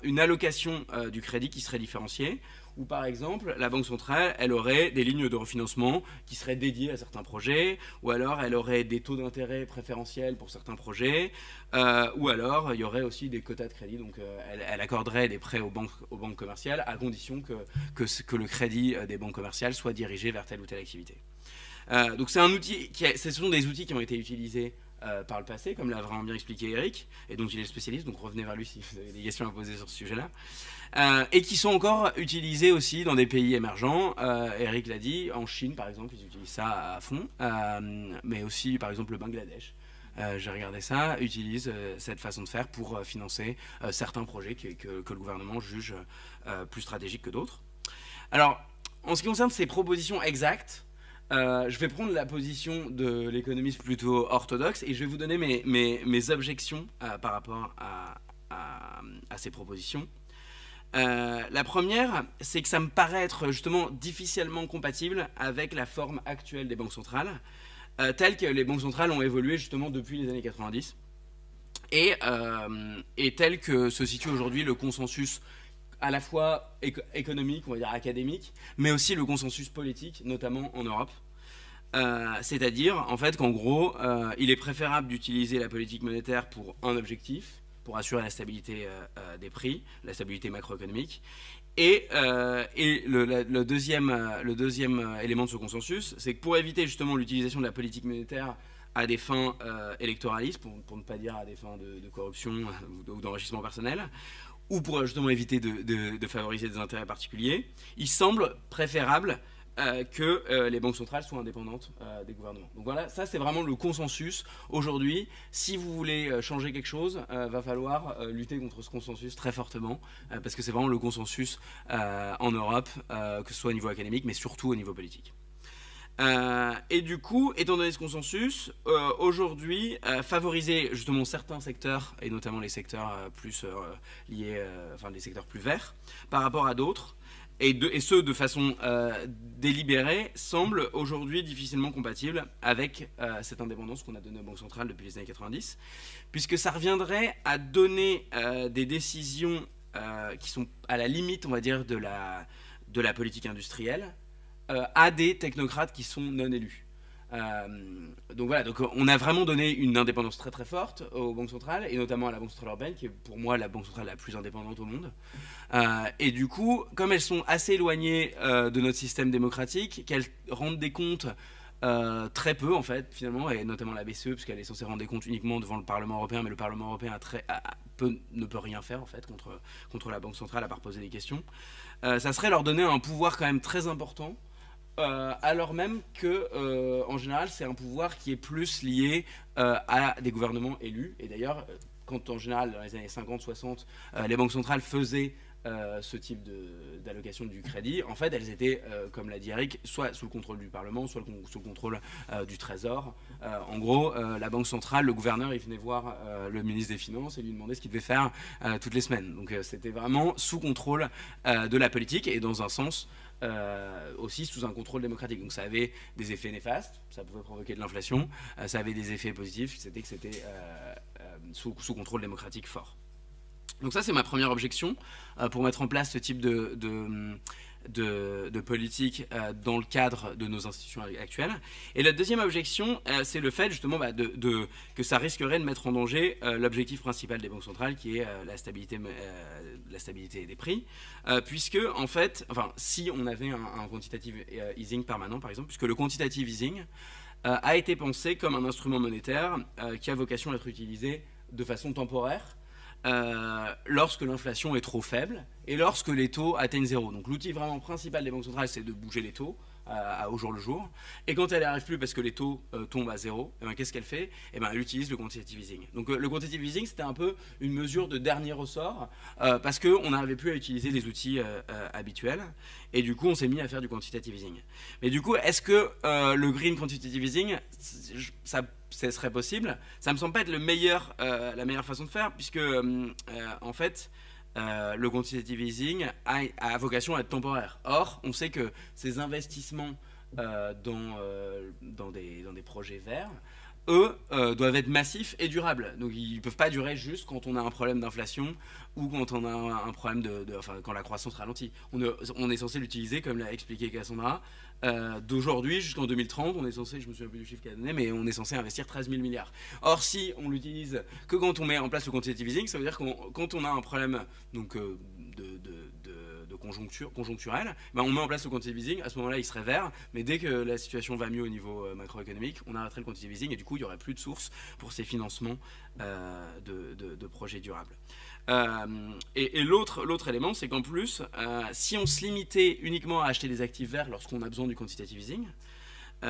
une allocation du crédit qui serait différenciée, où par exemple la Banque centrale, elle aurait des lignes de refinancement qui seraient dédiées à certains projets, ou alors elle aurait des taux d'intérêt préférentiels pour certains projets, ou alors il y aurait aussi des quotas de crédit, donc elle accorderait des prêts aux banques commerciales à condition que le crédit des banques commerciales soit dirigé vers telle ou telle activité. Donc c'est un outil, ce sont des outils qui ont été utilisés par le passé, comme l'a vraiment bien expliqué Eric, et donc il est le spécialiste, donc revenez vers lui si vous avez des questions à poser sur ce sujet-là. Et qui sont encore utilisés aussi dans des pays émergents. Eric l'a dit, en Chine par exemple, ils utilisent ça à fond, mais aussi par exemple le Bangladesh. J'ai regardé ça, utilise cette façon de faire pour financer certains projets que le gouvernement juge plus stratégiques que d'autres. Alors, en ce qui concerne ces propositions exactes, je vais prendre la position de l'économiste plutôt orthodoxe et je vais vous donner mes objections par rapport à ces propositions. La première, c'est que ça me paraît être justement difficilement compatible avec la forme actuelle des banques centrales, telles que les banques centrales ont évolué justement depuis les années 90, et tel que se situe aujourd'hui le consensus à la fois économique, on va dire académique, mais aussi le consensus politique, notamment en Europe. C'est-à-dire, en fait, qu'en gros, il est préférable d'utiliser la politique monétaire pour un objectif, pour assurer la stabilité des prix, la stabilité macroéconomique. Et le deuxième élément de ce consensus, c'est que pour éviter justement l'utilisation de la politique monétaire à des fins électoralistes, pour ne pas dire à des fins de corruption ou d'enrichissement personnel, ou pour justement éviter de favoriser des intérêts particuliers, il semble préférable que les banques centrales soient indépendantes des gouvernements. Donc voilà, ça c'est vraiment le consensus aujourd'hui. Si vous voulez changer quelque chose, va falloir lutter contre ce consensus très fortement, parce que c'est vraiment le consensus en Europe, que ce soit au niveau académique, mais surtout au niveau politique. Et du coup, étant donné ce consensus, aujourd'hui, favoriser justement certains secteurs, et notamment les secteurs plus liés, enfin les secteurs plus verts, par rapport à d'autres, et ce de façon délibérée, semble aujourd'hui difficilement compatible avec cette indépendance qu'on a donnée aux banques centrales depuis les années 90, puisque ça reviendrait à donner des décisions qui sont à la limite, on va dire, de la politique industrielle, à des technocrates qui sont non élus. Donc voilà, donc on a vraiment donné une indépendance très très forte aux banques centrales, et notamment à la Banque centrale européenne, qui est pour moi la banque centrale la plus indépendante au monde. Et du coup, comme elles sont assez éloignées de notre système démocratique, qu'elles rendent des comptes très peu en fait finalement, et notamment la BCE, puisqu'elle est censée rendre des comptes uniquement devant le Parlement européen, mais le Parlement européen ne peut rien faire en fait contre la Banque centrale à part poser des questions. Ça serait leur donner un pouvoir quand même très important. Alors même que, en général, c'est un pouvoir qui est plus lié à des gouvernements élus. Et d'ailleurs, quand en général, dans les années 50-60, les banques centrales faisaient ce type d'allocation du crédit, en fait, elles étaient, comme l'a dit Eric, soit sous le contrôle du Parlement, soit sous le contrôle du Trésor. En gros, la Banque centrale, le gouverneur, il venait voir le ministre des Finances et lui demandait ce qu'il devait faire toutes les semaines. Donc c'était vraiment sous contrôle de la politique, et dans un sens aussi sous un contrôle démocratique. Donc ça avait des effets néfastes, ça pouvait provoquer de l'inflation, ça avait des effets positifs, c'était que c'était sous contrôle démocratique fort. Donc ça, c'est ma première objection pour mettre en place ce type de politique dans le cadre de nos institutions actuelles. Et la deuxième objection, c'est le fait justement que ça risquerait de mettre en danger l'objectif principal des banques centrales, qui est la stabilité des prix, puisque en fait, si on avait un quantitative easing permanent par exemple, puisque le quantitative easing a été pensé comme un instrument monétaire qui a vocation à être utilisé de façon temporaire, lorsque l'inflation est trop faible et lorsque les taux atteignent zéro. Donc l'outil vraiment principal des banques centrales, c'est de bouger les taux au jour le jour. Et quand elle n'y arrive plus parce que les taux tombent à zéro, qu'est-ce qu'elle fait? Elle utilise le quantitative easing. Donc le quantitative easing, c'était un peu une mesure de dernier ressort parce qu'on n'arrivait plus à utiliser les outils habituels. Et du coup, on s'est mis à faire du quantitative easing. Mais du coup, est-ce que le green quantitative easing, ça serait possible? Ça me semble pas être la meilleure façon de faire, puisque en fait, le quantitative easing a vocation à être temporaire. Or, on sait que ces investissements dans des projets verts, eux, doivent être massifs et durables. Donc ils ne peuvent pas durer juste quand on a un problème d'inflation ou quand on a un problème quand la croissance ralentit. On est censé l'utiliser, comme l'a expliqué Cassandra, d'aujourd'hui jusqu'en 2030, on est censé, je me souviens plus du chiffre qu'elle a donné, mais on est censé investir 13 000 milliards. Or, si on l'utilise que quand on met en place le quantitative easing, ça veut dire que quand on a un problème conjoncturel, on met en place le quantitative easing, à ce moment-là il serait vert, mais dès que la situation va mieux au niveau macroéconomique, on arrêterait le quantitative easing, et du coup il n'y aurait plus de sources pour ces financements de projets durables. Et l'autre élément, c'est qu'en plus, si on se limitait uniquement à acheter des actifs verts lorsqu'on a besoin du quantitative easing,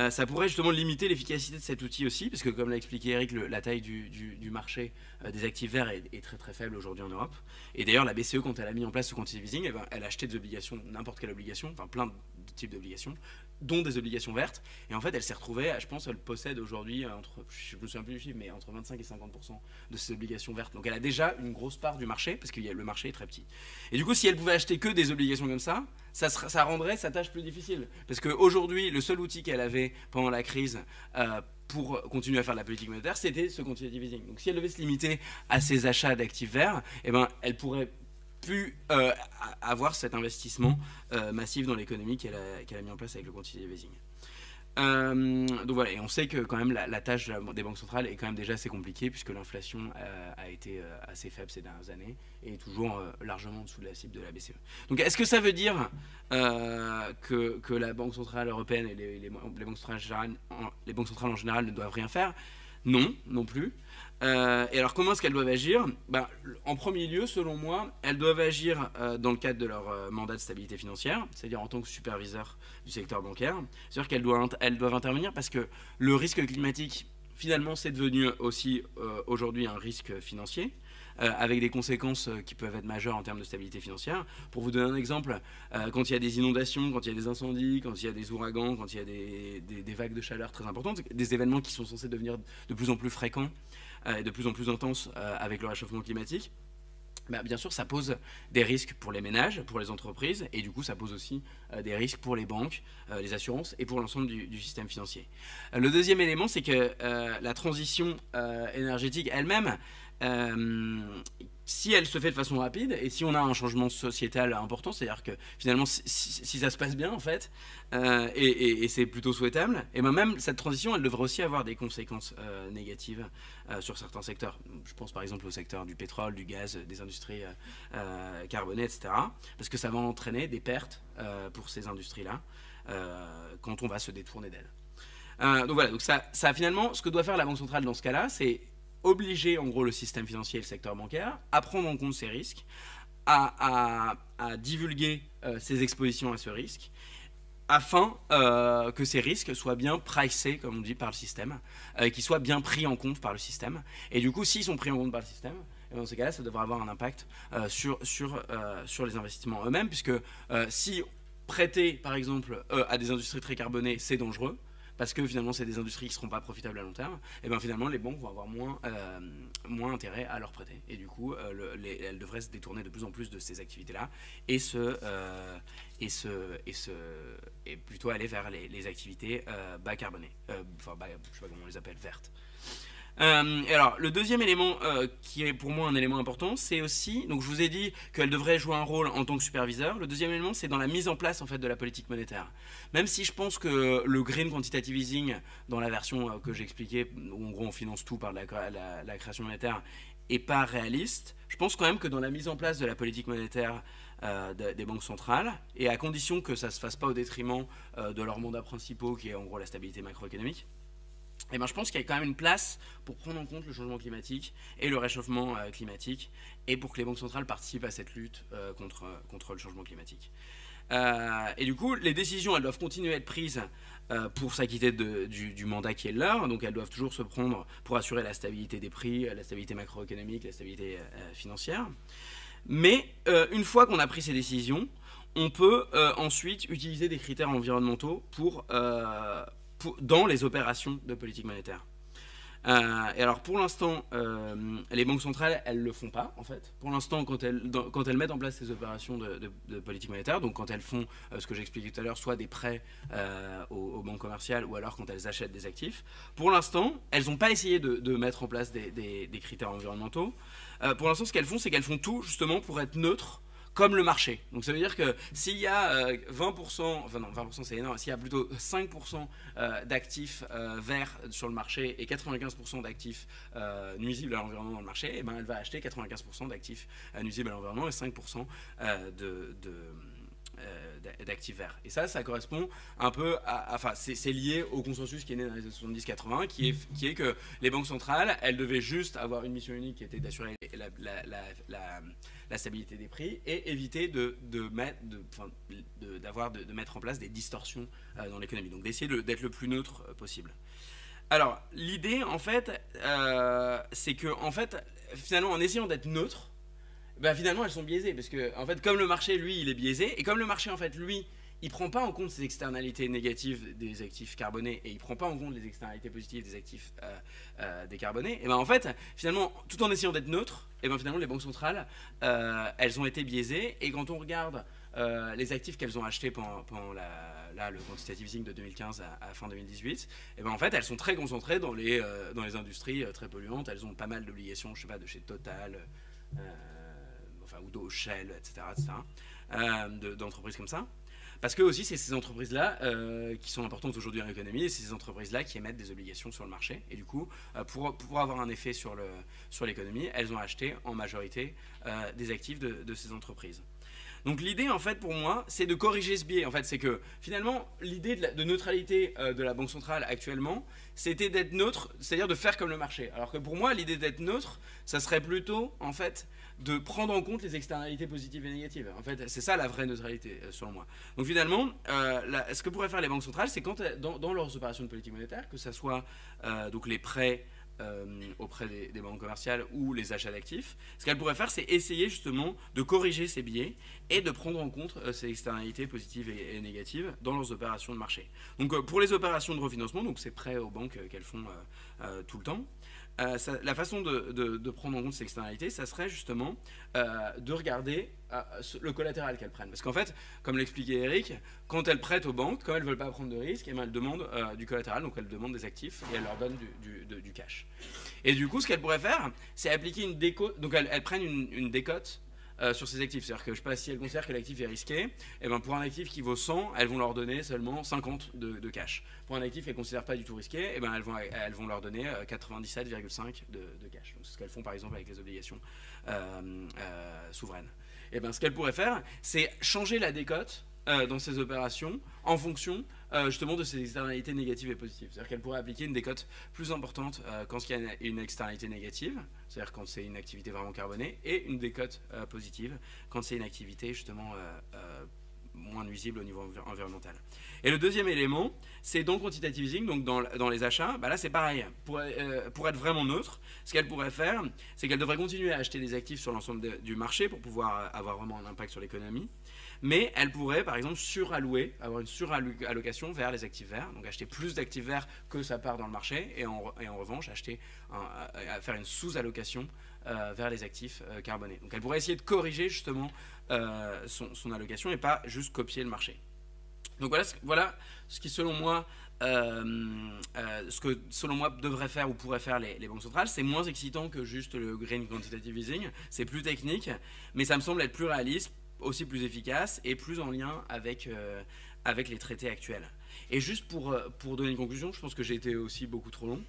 ça pourrait justement limiter l'efficacité de cet outil aussi, parce que comme l'a expliqué Eric, la taille du marché des actifs verts est très très faible aujourd'hui en Europe. Et d'ailleurs la BCE, quand elle a mis en place ce quantitative easing, elle a acheté des obligations, n'importe quelle obligation, plein de types d'obligations, dont des obligations vertes. Et en fait elle s'est retrouvée, je pense elle possède aujourd'hui, je me souviens plus du chiffre, mais entre 25 et 50% de ces obligations vertes. Donc elle a déjà une grosse part du marché, parce que le marché est très petit. Et du coup, si elle pouvait acheter que des obligations comme ça rendrait sa tâche plus difficile. Parce qu'aujourd'hui, le seul outil qu'elle avait pendant la crise pour continuer à faire de la politique monétaire, c'était ce quantitative easing. Donc si elle devait se limiter à ses achats d'actifs verts, elle pourrait plus avoir cet investissement massif dans l'économie qu'elle a mis en place avec le quantitative easing. Donc voilà, et on sait que quand même la tâche des banques centrales est quand même déjà assez compliquée, puisque l'inflation a été assez faible ces dernières années et est toujours largement en dessous de la cible de la BCE. Donc est-ce que ça veut dire que la Banque centrale européenne et les banques centrales en général ne doivent rien faire? Non, non plus. Et alors comment est-ce qu'elles doivent agir? En premier lieu, selon moi, elles doivent agir dans le cadre de leur mandat de stabilité financière, c'est-à-dire en tant que superviseur du secteur bancaire. C'est-à-dire qu'elles doivent intervenir parce que le risque climatique, finalement, c'est devenu aussi aujourd'hui un risque financier, avec des conséquences qui peuvent être majeures en termes de stabilité financière. Pour vous donner un exemple, quand il y a des inondations, quand il y a des incendies, quand il y a des ouragans, quand il y a des vagues de chaleur très importantes, des événements qui sont censés devenir de plus en plus fréquents et de plus en plus intenses avec le réchauffement climatique, bien sûr, ça pose des risques pour les ménages, pour les entreprises, et du coup, ça pose aussi des risques pour les banques, les assurances et pour l'ensemble du système financier. Le deuxième élément, c'est que la transition énergétique elle-même, si elle se fait de façon rapide et si on a un changement sociétal important, c'est-à-dire que finalement si ça se passe bien en fait, et c'est plutôt souhaitable, et ben même cette transition elle devrait aussi avoir des conséquences négatives sur certains secteurs. Je pense par exemple au secteur du pétrole, du gaz, des industries carbonées, etc. Parce que ça va entraîner des pertes pour ces industries-là quand on va se détourner d'elles. Donc voilà, donc ça finalement, ce que doit faire la Banque centrale dans ce cas-là, c'est obliger en gros le système financier et le secteur bancaire à prendre en compte ces risques, à divulguer ses expositions à ce risque, afin que ces risques soient bien pricés, comme on dit, par le système, qu'ils soient bien pris en compte par le système. Et du coup, s'ils sont pris en compte par le système, dans ces cas-là, ça devrait avoir un impact sur les investissements eux-mêmes, puisque si prêter, par exemple, à des industries très carbonées, c'est dangereux, parce que finalement c'est des industries qui ne seront pas profitables à long terme, et bien finalement les banques vont avoir moins intérêt à leur prêter. Et du coup, elles devraient se détourner de plus en plus de ces activités-là et plutôt aller vers les activités bas carbonées, enfin je ne sais pas comment on les appelle, vertes. Et alors, le deuxième élément qui est pour moi un élément important, c'est aussi, donc je vous ai dit qu'elle devrait jouer un rôle en tant que superviseur. Le deuxième élément, c'est dans la mise en place en fait de la politique monétaire. Même si je pense que le green quantitative easing, dans la version que j'expliquais, où en gros on finance tout par la création monétaire, est pas réaliste, je pense quand même que dans la mise en place de la politique monétaire des banques centrales, et à condition que ça se fasse pas au détriment de leurs mandats principaux, qui est en gros la stabilité macroéconomique, et ben je pense qu'il y a quand même une place pour prendre en compte le changement climatique et le réchauffement climatique, et pour que les banques centrales participent à cette lutte contre le changement climatique. Et du coup, les décisions, elles doivent continuer à être prises pour s'acquitter du mandat qui est le leur, donc elles doivent toujours se prendre pour assurer la stabilité des prix, la stabilité macroéconomique, la stabilité financière. Mais une fois qu'on a pris ces décisions, on peut ensuite utiliser des critères environnementaux dans les opérations de politique monétaire. Et alors pour l'instant, les banques centrales, elles ne le font pas en fait. Pour l'instant, quand elles mettent en place ces opérations de politique monétaire, donc quand elles font ce que j'expliquais tout à l'heure, soit des prêts aux banques commerciales, ou alors quand elles achètent des actifs, pour l'instant, elles n'ont pas essayé de mettre en place des critères environnementaux. Pour l'instant, ce qu'elles font, c'est qu'elles font tout justement pour être neutres, comme le marché. Donc ça veut dire que s'il y a 20%, enfin non, 20% c'est énorme, s'il y a plutôt 5% d'actifs verts sur le marché et 95% d'actifs nuisibles à l'environnement dans le marché, et ben elle va acheter 95% d'actifs nuisibles à l'environnement et 5% d'actifs verts. Et ça correspond un peu enfin c'est lié au consensus qui est né dans les années 70-80, qui est que les banques centrales, elles devaient juste avoir une mission unique qui était d'assurer la stabilité des prix et éviter de mettre en place des distorsions dans l'économie. Donc d'essayer d'être le plus neutre possible. Alors l'idée en fait, c'est que en fait, finalement en essayant d'être neutre, ben, finalement elles sont biaisées, parce que en fait comme le marché lui il est biaisé, et comme le marché en fait lui il prend pas en compte ces externalités négatives des actifs carbonés et il prend pas en compte les externalités positives des actifs décarbonés, et ben en fait finalement tout en essayant d'être neutre, et ben finalement les banques centrales elles ont été biaisées, et quand on regarde les actifs qu'elles ont achetés pendant le quantitative easing de 2015 à fin 2018, et ben en fait elles sont très concentrées dans les industries très polluantes. Elles ont pas mal d'obligations, je sais pas, de chez Total, ou d'eau Shell, etc., d'entreprises comme ça. Parce que aussi c'est ces entreprises-là qui sont importantes aujourd'hui dans l'économie, et c'est ces entreprises-là qui émettent des obligations sur le marché. Et du coup, pour avoir un effet sur l'économie, elles ont acheté en majorité des actifs de ces entreprises. Donc l'idée en fait pour moi, c'est de corriger ce biais. En fait, c'est que finalement l'idée de neutralité de la Banque centrale actuellement, c'était d'être neutre, c'est-à-dire de faire comme le marché. Alors que pour moi, l'idée d'être neutre, ça serait plutôt en fait de prendre en compte les externalités positives et négatives. En fait, c'est ça la vraie neutralité selon moi. Donc finalement, ce que pourraient faire les banques centrales, c'est quand dans leurs opérations de politique monétaire, que ce soit donc les prêts auprès des banques commerciales ou les achats d'actifs, ce qu'elles pourraient faire, c'est essayer justement de corriger ces biais et de prendre en compte ces externalités positives et négatives dans leurs opérations de marché. Donc pour les opérations de refinancement, donc ces prêts aux banques qu'elles font tout le temps, la façon de prendre en compte ces externalités, ça serait justement de regarder le collatéral qu'elles prennent. Parce qu'en fait, comme l'expliquait Eric, quand elles prêtent aux banques, comme elles ne veulent pas prendre de risques, elles demandent du collatéral, donc elles demandent des actifs et elles leur donnent du cash. Et du coup, ce qu'elles pourraient faire, c'est appliquer une décote. Donc elles prennent une décote sur ces actifs. C'est-à-dire que je sais pas, si elles considèrent que l'actif est risqué, et ben pour un actif qui vaut 100, elles vont leur donner seulement 50 de cash. Pour un actif qu'elles ne considèrent pas du tout risqué, et ben elles vont leur donner 97,5 de cash. Donc c'est ce qu'elles font par exemple avec les obligations souveraines. Et ben ce qu'elles pourraient faire, c'est changer la décote dans ces opérations en fonction justement de ces externalités négatives et positives. C'est-à-dire qu'elle pourrait appliquer une décote plus importante quand il y a une externalité négative, c'est-à-dire quand c'est une activité vraiment carbonée, et une décote positive quand c'est une activité justement moins nuisible au niveau environnemental. Et le deuxième élément, c'est dans le quantitative easing, donc dans les achats, bah là c'est pareil. Pour être vraiment neutre, ce qu'elle pourrait faire, c'est qu'elle devrait continuer à acheter des actifs sur l'ensemble du marché pour pouvoir avoir vraiment un impact sur l'économie. Mais elle pourrait, par exemple, avoir une surallocation vers les actifs verts, donc acheter plus d'actifs verts que sa part dans le marché, et en revanche faire une sous-allocation vers les actifs carbonés. Donc elle pourrait essayer de corriger justement son allocation et pas juste copier le marché. Donc voilà ce qui selon moi devraient faire ou pourraient faire les banques centrales. C'est moins excitant que juste le green quantitative easing, c'est plus technique, mais ça me semble être plus réaliste, aussi plus efficace et plus en lien avec les traités actuels. Et juste pour donner une conclusion, je pense que j'ai été aussi beaucoup trop long.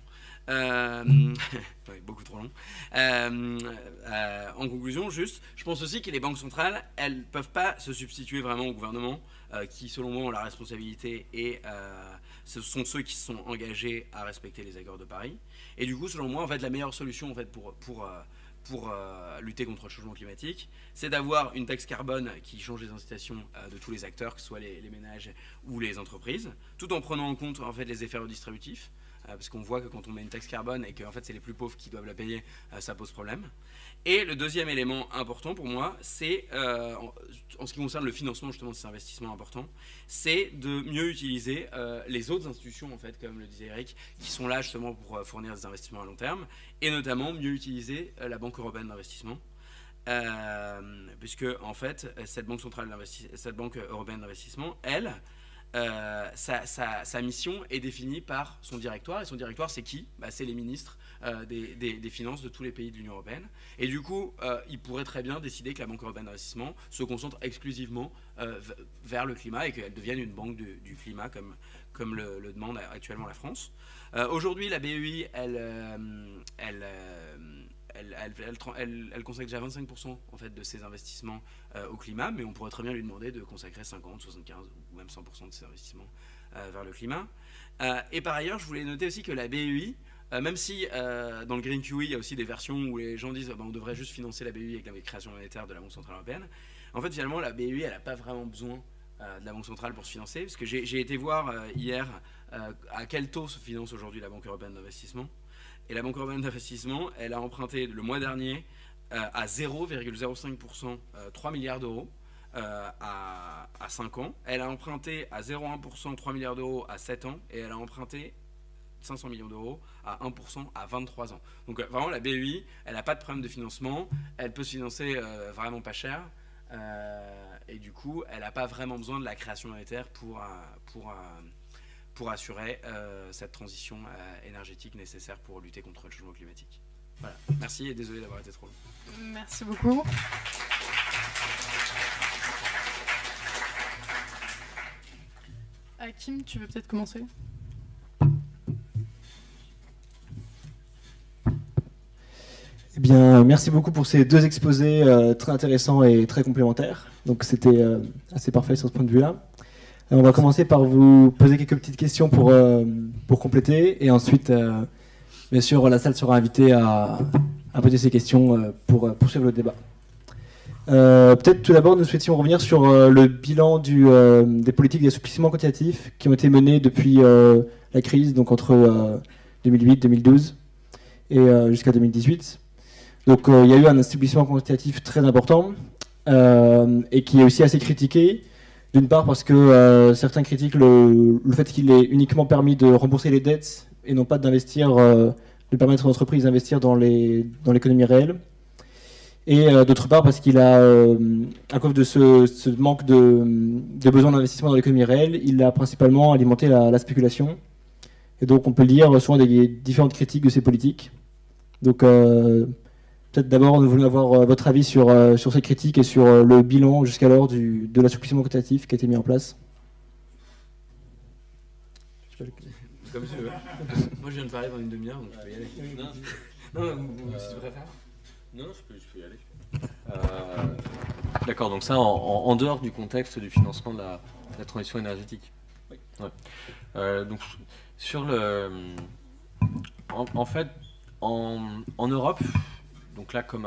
Oui, beaucoup trop long. En conclusion, je pense aussi que les banques centrales, elles ne peuvent pas se substituer vraiment au gouvernement, qui selon moi ont la responsabilité et ce sont ceux qui se sont engagés à respecter les accords de Paris. Et du coup, selon moi, en fait, la meilleure solution en fait, pour lutter contre le changement climatique, c'est d'avoir une taxe carbone qui change les incitations de tous les acteurs, que ce soit les ménages ou les entreprises, tout en prenant en compte en fait, les effets redistributifs, parce qu'on voit que quand on met une taxe carbone et que en fait, c'est les plus pauvres qui doivent la payer, ça pose problème. Et le deuxième élément important pour moi, c'est, en ce qui concerne le financement justement de ces investissements importants, c'est de mieux utiliser les autres institutions, en fait, comme le disait Eric, qui sont là justement pour fournir des investissements à long terme, et notamment mieux utiliser la Banque européenne d'investissement, puisque en fait, cette Banque européenne d'investissement, elle, sa mission est définie par son directoire, et son directoire c'est qui ? C'est les ministres des finances de tous les pays de l'Union européenne, et du coup il pourrait très bien décider que la Banque européenne d'investissement se concentre exclusivement vers le climat et qu'elle devienne une banque du climat comme le demande actuellement la France. Aujourd'hui la BEI elle consacre déjà 25% en fait, de ses investissements au climat, mais on pourrait très bien lui demander de consacrer 50, 75 ou même 100% de ses investissements vers le climat. Et par ailleurs, je voulais noter aussi que la BEI, même si dans le Green QE, il y a aussi des versions où les gens disent on devrait juste financer la BEI avec la création monétaire de la Banque Centrale Européenne, en fait finalement la BEI, elle n'a pas vraiment besoin de la Banque Centrale pour se financer, parce que j'ai été voir hier à quel taux se finance aujourd'hui la Banque Européenne d'Investissement. Et la Banque européenne d'investissement, elle a emprunté le mois dernier à 0,05%, 3 milliards d'euros à 5 ans. Elle a emprunté à 0,1%, 3 milliards d'euros à 7 ans. Et elle a emprunté 500 millions d'euros à 1% à 23 ans. Donc vraiment, la BEI, elle n'a pas de problème de financement. Elle peut se financer vraiment pas cher. Et du coup, elle n'a pas vraiment besoin de la création monétaire pour assurer cette transition énergétique nécessaire pour lutter contre le changement climatique. Voilà. Merci et désolé d'avoir été trop long. Merci beaucoup. Hakim, tu veux peut-être commencer ? Eh bien, merci beaucoup pour ces deux exposés très intéressants et très complémentaires. Donc c'était assez parfait sur ce point de vue-là. On va commencer par vous poser quelques petites questions pour compléter, et ensuite, bien sûr, la salle sera invitée à poser ces questions pour poursuivre le débat. Peut-être tout d'abord, nous souhaitions revenir sur le bilan des politiques d'assouplissement quantitatif qui ont été menées depuis la crise, donc entre 2008, 2012 et jusqu'à 2018. Donc il y a eu un assouplissement quantitatif très important et qui est aussi assez critiqué. D'une part parce que certains critiquent le fait qu'il ait uniquement permis de rembourser les dettes et non pas d'investir de permettre aux entreprises d'investir dans l'économie réelle. Et d'autre part, parce qu'il a, à cause de ce manque de besoin d'investissement dans l'économie réelle, il a principalement alimenté la spéculation. Et donc, on peut lire souvent des différentes critiques de ces politiques. Donc, peut-être d'abord, nous voulons avoir votre avis sur ces critiques et sur le bilan jusqu'alors de l'assouplissement quantitatif qui a été mis en place. Comme tu veux. Moi, je viens de parler pendant une demi-heure, donc je peux y aller. Non, si tu préfères. Non, je peux y aller. D'accord, donc ça en dehors du contexte du financement de la transition énergétique. Oui. Ouais. Donc sur le, en fait, en Europe, donc là comme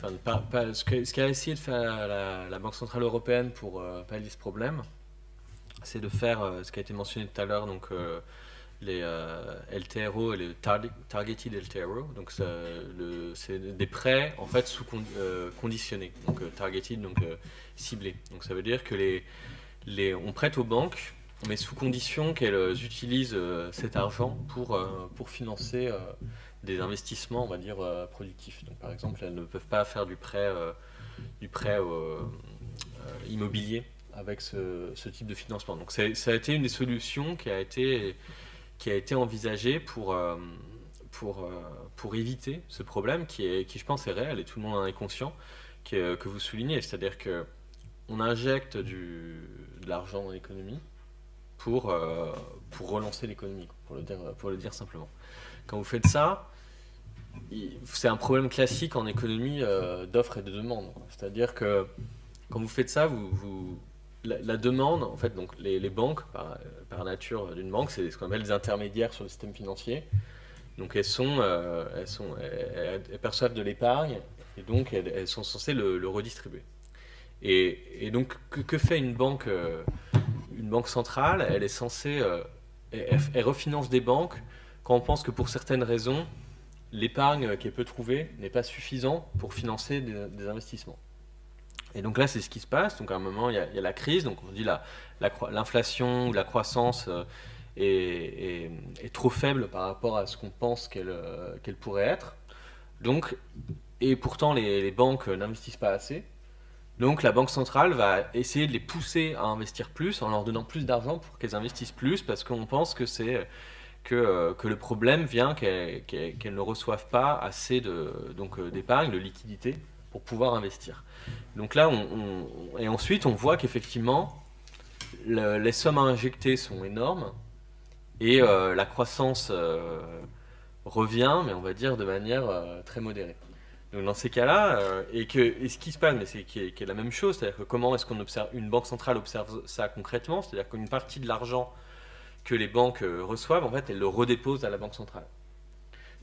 ce qu'a essayé de faire la Banque centrale européenne pour pallier ce problème, c'est de faire ce qui a été mentionné tout à l'heure, donc les LTRO et les targeted LTRO, donc c'est des prêts en fait conditionnés, donc targeted, donc ciblés. Donc ça veut dire que on prête aux banques, mais sous condition qu'elles utilisent cet argent pour financer des investissements, on va dire productifs. Donc par exemple, elles ne peuvent pas faire du prêt immobilier avec ce type de financement. Donc ça a été une des solutions qui a été envisagée pour éviter ce problème qui je pense est réel et tout le monde en est conscient, que vous soulignez, c'est-à-dire qu'on injecte de l'argent dans l'économie pour relancer l'économie, pour le dire simplement. Quand vous faites ça, c'est un problème classique en économie d'offre et de demande. C'est-à-dire que quand vous faites ça, la demande, en fait, donc les banques, par nature d'une banque, c'est ce qu'on appelle des intermédiaires sur le système financier. Donc elles perçoivent de l'épargne et donc elles sont censées le redistribuer. Et donc que fait une banque centrale? Elle est censée, elle refinance des banques quand on pense que pour certaines raisons, l'épargne qu'elle peut trouver n'est pas suffisante pour financer des investissements. Et donc là, c'est ce qui se passe. Donc à un moment, il y a la crise. Donc on dit l'inflation ou la croissance est trop faible par rapport à ce qu'on pense qu'elle pourrait être. Donc, et pourtant, les banques n'investissent pas assez. Donc la Banque centrale va essayer de les pousser à investir plus en leur donnant plus d'argent pour qu'elles investissent plus, parce qu'on pense que le problème vient qu'elles ne reçoivent pas assez d'épargne, de liquidité pour pouvoir investir. Donc là, et ensuite, on voit qu'effectivement, les sommes à injecter sont énormes et la croissance revient, mais on va dire de manière très modérée. Donc dans ces cas-là, et ce qui se passe, mais c'est qui est la même chose, c'est-à-dire que comment est-ce une banque centrale observe ça concrètement, c'est-à-dire qu'une partie de l'argent que les banques reçoivent, en fait, elles le redéposent à la Banque centrale.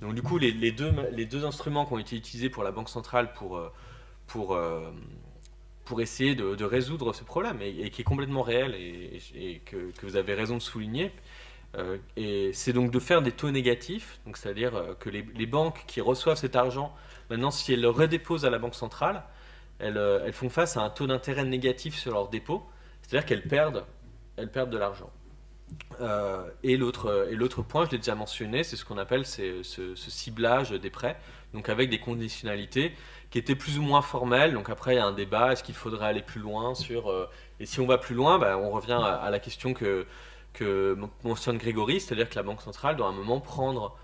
Donc du coup, les deux instruments qui ont été utilisés pour la Banque centrale pour essayer de résoudre ce problème, et qui est complètement réel, et que vous avez raison de souligner, et c'est donc de faire des taux négatifs, donc c'est-à-dire que les banques qui reçoivent cet argent, maintenant, si elles le redéposent à la Banque centrale, elles font face à un taux d'intérêt négatif sur leurs dépôts, c'est-à-dire qu'elles perdent de l'argent. Et l'autre point, je l'ai déjà mentionné, c'est ce qu'on appelle ce ciblage des prêts, donc avec des conditionnalités qui étaient plus ou moins formelles. Donc après, il y a un débat, est-ce qu'il faudrait aller plus loin et si on va plus loin, on revient à la question que mentionne Grégory, c'est-à-dire que la Banque centrale doit à un moment prendre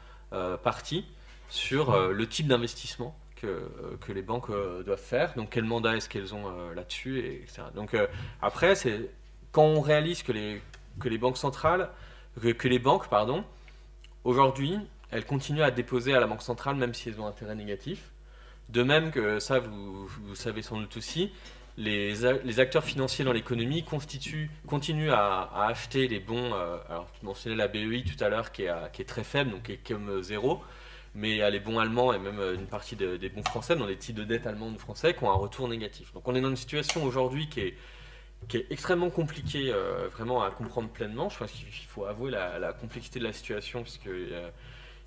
parti sur le type d'investissement que les banques doivent faire, donc quel mandat est-ce qu'elles ont là-dessus, etc. Donc après, c'est quand on réalise que les banques centrales, que les banques, aujourd'hui, elles continuent à déposer à la Banque centrale même si elles ont un intérêt négatif. De même que ça, vous savez sans doute aussi, les acteurs financiers dans l'économie continuent à acheter les bons. Alors, tu mentionnais la BEI tout à l'heure qui est très faible, donc qui est comme zéro, mais il y a les bons allemands et même une partie des bons français, dans les titres de dette allemandes ou français, qui ont un retour négatif. Donc on est dans une situation aujourd'hui qui est extrêmement compliquée vraiment à comprendre pleinement. Je pense qu'il faut avouer la complexité de la situation, puisque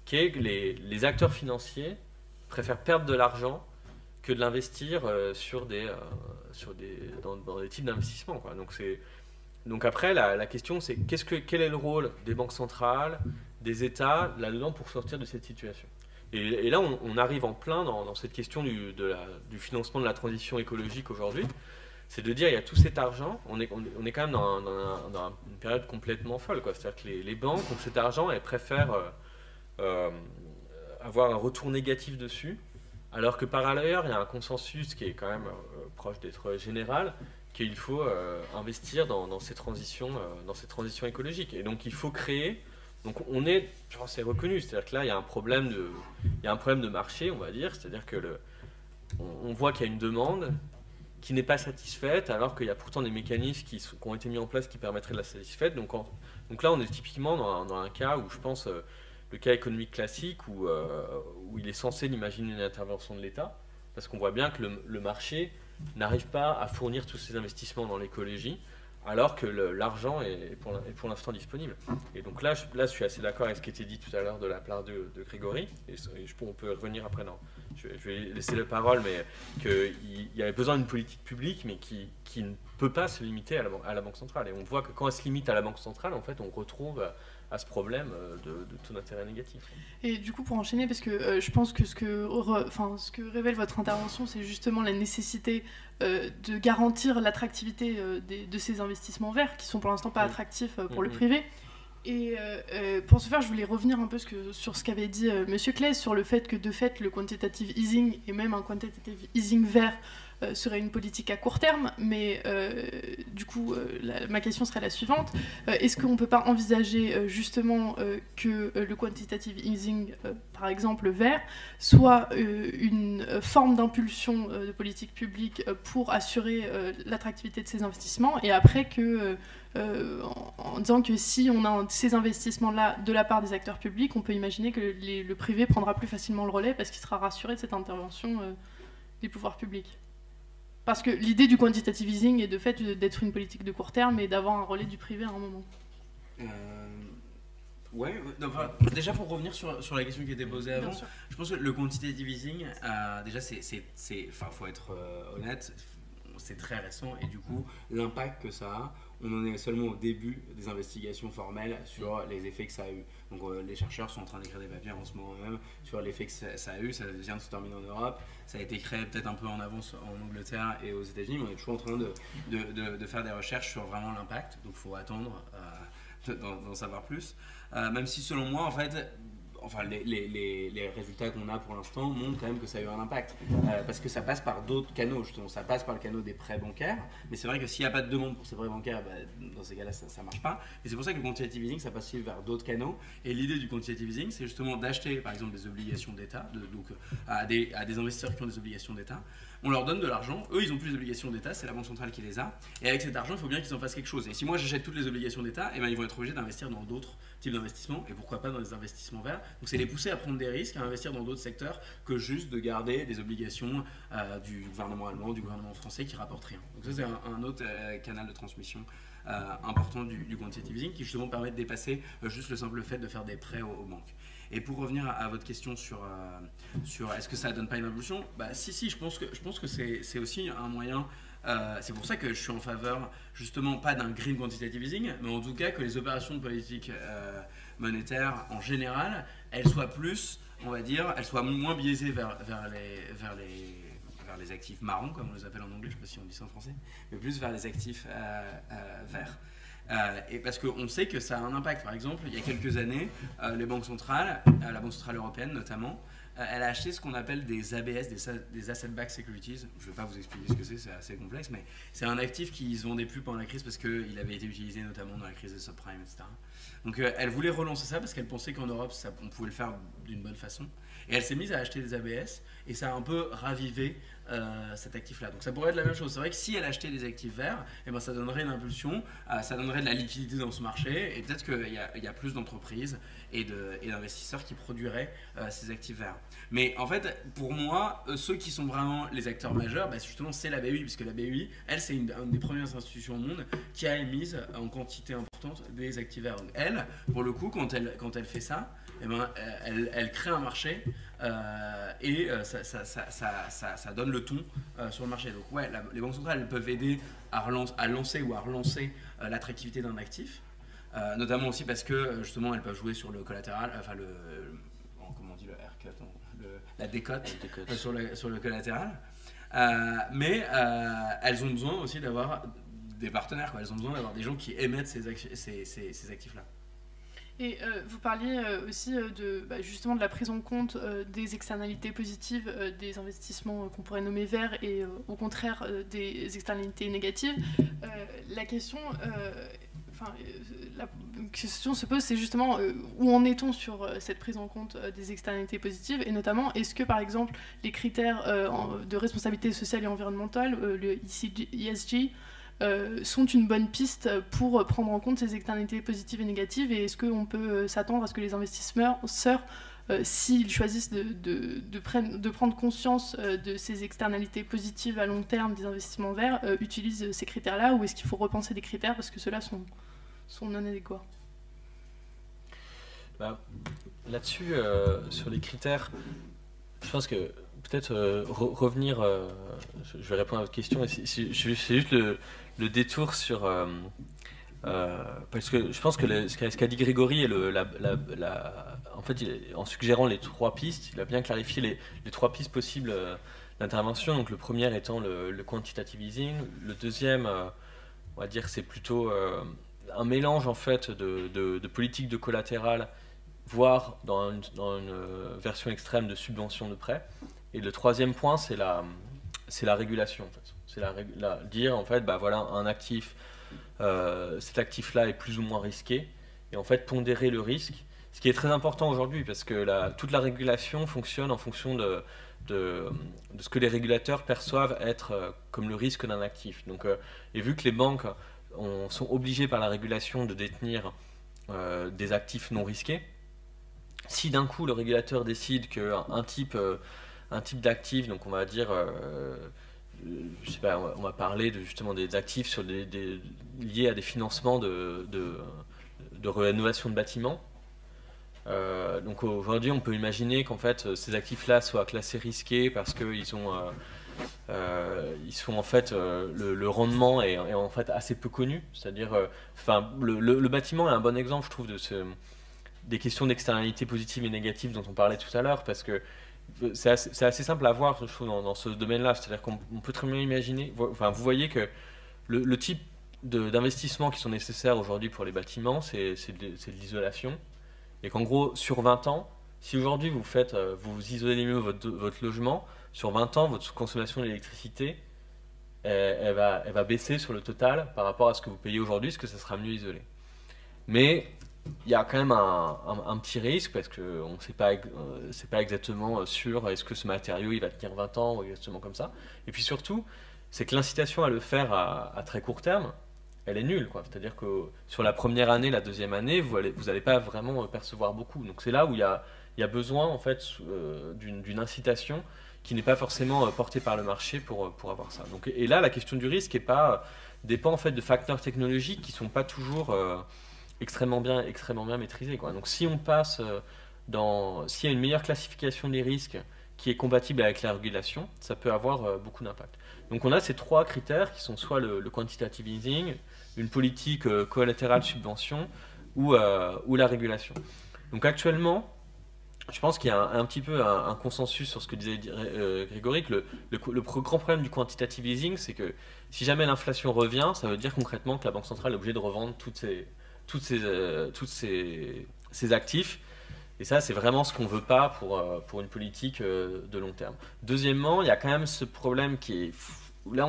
qui est que les acteurs financiers préfèrent perdre de l'argent que de l'investir dans des types d'investissements, quoi. Donc après, la question, c'est quel est le rôle des banques centrales, des États là-dedans pour sortir de cette situation. Et là, on arrive en plein dans cette question du financement de la transition écologique aujourd'hui. C'est de dire, il y a tout cet argent, on est quand même dans une période complètement folle, quoi. C'est-à-dire que les banques ont cet argent, elles préfèrent avoir un retour négatif dessus, alors que par ailleurs, il y a un consensus qui est quand même proche d'être général, qu'il faut investir dans ces transitions écologiques. Et donc il faut créer. Donc c'est reconnu, c'est-à-dire que là il y a un problème de marché, on va dire, c'est-à-dire que on voit qu'il y a une demande qui n'est pas satisfaite, alors qu'il y a pourtant des mécanismes qui ont été mis en place qui permettraient de la satisfaire. Donc là on est typiquement dans un cas où je pense le cas économique classique où il est censé imaginer une intervention de l'État, parce qu'on voit bien que le marché n'arrive pas à fournir tous ces investissements dans l'écologie, alors que l'argent est pour l'instant disponible. Et donc là, je suis assez d'accord avec ce qui était dit tout à l'heure de la part de Grégory, et on peut revenir après, non, je vais laisser la parole, mais qu'il y avait besoin d'une politique publique, mais qui ne peut pas se limiter à la Banque centrale. Et on voit que quand elle se limite à la Banque centrale, en fait, on retrouve à ce problème de taux d'intérêt négatif. Et du coup, pour enchaîner, parce que je pense que ce que révèle votre intervention, c'est justement la nécessité de garantir l'attractivité de ces investissements verts, qui sont pour l'instant pas attractifs pour le privé. Et pour ce faire, je voulais revenir un peu sur ce qu'avait dit Monsieur Claes, sur le fait que de fait, le quantitative easing, et même un quantitative easing vert, serait une politique à court terme, mais du coup, ma question serait la suivante. Est-ce qu'on ne peut pas envisager justement que le quantitative easing, par exemple vert, soit une forme d'impulsion de politique publique pour assurer l'attractivité de ces investissements, et après que, en disant que si on a ces investissements-là de la part des acteurs publics, on peut imaginer que le privé prendra plus facilement le relais parce qu'il sera rassuré de cette intervention des pouvoirs publics. Parce que l'idée du quantitative easing est de fait d'être une politique de court terme et d'avoir un relais du privé à un moment. Ouais, enfin, déjà pour revenir sur la question qui était posée avant, je pense que le quantitative easing, déjà faut être honnête, c'est très récent et du coup l'impact que ça a, on en est seulement au début des investigations formelles sur les effets que ça a eu. Donc les chercheurs sont en train d'écrire des papiers en ce moment même sur l'effet que ça a eu, ça vient de se terminer en Europe, ça a été créé peut-être un peu en avance en Angleterre et aux États-Unis, mais on est toujours en train de faire des recherches sur vraiment l'impact, donc il faut attendre d'en savoir plus. Même si selon moi, en fait, les résultats qu'on a pour l'instant montrent quand même que ça a eu un impact. Parce que ça passe par d'autres canaux, justement. Ça passe par le canal des prêts bancaires. Mais c'est vrai que s'il n'y a pas de demande pour ces prêts bancaires, dans ces cas-là, ça ne marche pas. Et c'est pour ça que le quantitative easing, ça passe aussi vers d'autres canaux. Et l'idée du quantitative easing, c'est justement d'acheter, par exemple, des obligations d'État, à des investisseurs qui ont des obligations d'État. On leur donne de l'argent, eux ils ont plus d'obligations d'État, c'est la Banque centrale qui les a, et avec cet argent il faut bien qu'ils en fassent quelque chose. Et si moi j'achète toutes les obligations d'État, eh ben, ils vont être obligés d'investir dans d'autres types d'investissements, et pourquoi pas dans des investissements verts. Donc c'est les pousser à prendre des risques, à investir dans d'autres secteurs que juste de garder des obligations du gouvernement allemand, du gouvernement français qui rapportent rien. Donc ça c'est un autre canal de transmission important du quantitative easing qui justement permet de dépasser juste le simple fait de faire des prêts aux banques. Et pour revenir à votre question sur est-ce que ça donne pas une impulsion, si, je pense que c'est aussi un moyen. C'est pour ça que je suis en faveur justement pas d'un green quantitative easing, mais en tout cas que les opérations de politique monétaire en général, elles soient plus, on va dire, elles soient moins biaisées vers les actifs marrons, comme on les appelle en anglais, je ne sais pas si on dit ça en français, mais plus vers les actifs verts. Et parce qu'on sait que ça a un impact. Par exemple, il y a quelques années, les banques centrales, la Banque centrale européenne notamment, elle a acheté ce qu'on appelle des ABS, des Asset-Backed Securities. Je ne vais pas vous expliquer ce que c'est assez complexe, mais c'est un actif qui se vendait plus pendant la crise parce qu'il avait été utilisé notamment dans la crise des subprimes, etc. Donc elle voulait relancer ça parce qu'elle pensait qu'en Europe, on pouvait le faire d'une bonne façon. Et elle s'est mise à acheter des ABS et ça a un peu ravivé cet actif-là. Donc ça pourrait être la même chose. C'est vrai que si elle achetait des actifs verts, eh ben, ça donnerait une impulsion, ça donnerait de la liquidité dans ce marché et peut-être qu'il y a plus d'entreprises et d'investisseurs qui produiraient ces actifs verts. Mais en fait, pour moi, ceux qui sont vraiment les acteurs majeurs, justement, c'est la BEI, puisque la BEI, elle, c'est une des premières institutions au monde qui a émise en quantité importante des actifs verts. Donc elle, pour le coup, quand elle fait ça, eh ben, elle crée un marché et ça donne le ton sur le marché. Donc ouais, les banques centrales elles peuvent aider à lancer ou à relancer l'attractivité d'un actif. notamment aussi parce que justement elles peuvent jouer sur le collatéral, enfin comment on dit le haircut, la décote sur le collatéral. Mais elles ont besoin aussi d'avoir des partenaires, quoi. Elles ont besoin d'avoir des gens qui émettent ces actifs-là. Et vous parliez aussi justement de la prise en compte des externalités positives des investissements qu'on pourrait nommer verts et au contraire des externalités négatives. La question se pose, c'est justement où en est-on sur cette prise en compte des externalités positives, et notamment est-ce que par exemple les critères de responsabilité sociale et environnementale, le ESG, sont une bonne piste pour prendre en compte ces externalités positives et négatives, et est-ce qu'on peut s'attendre à ce que les investisseurs, s'ils choisissent de prendre conscience de ces externalités positives à long terme des investissements verts, utilisent ces critères-là, ou est-ce qu'il faut repenser des critères parce que ceux-là sont non adéquats? Là-dessus, sur les critères, je pense que peut-être revenir, je vais répondre à votre question, mais c'est juste le détour sur... parce que je pense que ce qu'a dit Grégory, en fait, en suggérant les 3 pistes, il a bien clarifié les 3 pistes possibles d'intervention. Donc le premier étant le quantitative easing, le deuxième, on va dire, c'est plutôt un mélange en fait de politique de collatéral, voire dans une version extrême de subvention de prêt. Et le troisième point, c'est la régulation. En fait. C'est dire en fait, voilà, un actif, cet actif-là est plus ou moins risqué, et en fait pondérer le risque, ce qui est très important aujourd'hui parce que toute la régulation fonctionne en fonction de ce que les régulateurs perçoivent être comme le risque d'un actif. Donc, et vu que les banques sont obligées par la régulation de détenir des actifs non risqués, si d'un coup le régulateur décide qu'un type d'actif, donc on va dire, je sais pas, on va parler justement des actifs sur liés à des financements de rénovation de bâtiments. Donc aujourd'hui, on peut imaginer qu'en fait ces actifs-là soient classés risqués parce qu'ils sont en fait le rendement est en fait assez peu connu. C'est-à-dire, le bâtiment est un bon exemple, je trouve, des questions d'externalité positive et négative dont on parlait tout à l'heure, parce que c'est assez simple à voir, je trouve, dans ce domaine-là. C'est-à-dire qu'on peut très bien imaginer, vous voyez que le type d'investissements qui sont nécessaires aujourd'hui pour les bâtiments, c'est de l'isolation. Et qu'en gros, sur 20 ans, si aujourd'hui vous isolez mieux votre logement, sur 20 ans, votre consommation d'électricité, elle va baisser sur le total par rapport à ce que vous payez aujourd'hui, parce que ça sera mieux isolé. Mais il y a quand même un petit risque, parce qu'on ne sait pas exactement sûr, est-ce que ce matériau il va tenir 20 ans ou exactement comme ça. Et puis surtout, c'est que l'incitation à le faire à très court terme, elle est nulle, quoi. C'est-à-dire que sur la première année, la deuxième année, vous n'allez pas vraiment percevoir beaucoup. Donc c'est là où il y a besoin en fait d'une incitation qui n'est pas forcément portée par le marché pour avoir ça. Donc, et là, la question du risque dépend en fait de facteurs technologiques qui ne sont pas toujours extrêmement bien maîtrisés, quoi. Donc si on passe s'il y a une meilleure classification des risques qui est compatible avec la régulation, ça peut avoir beaucoup d'impact. Donc on a ces 3 critères qui sont soit le quantitative easing, une politique collatérale subvention ou la régulation. Donc actuellement, je pense qu'il y a un petit peu un consensus sur ce que disait Grégory, que le grand problème du quantitative easing, c'est que si jamais l'inflation revient, ça veut dire concrètement que la Banque centrale est obligée de revendre tous ces actifs. Et ça, c'est vraiment ce qu'on ne veut pas pour une politique de long terme. Deuxièmement, il y a quand même ce problème qui est... Là,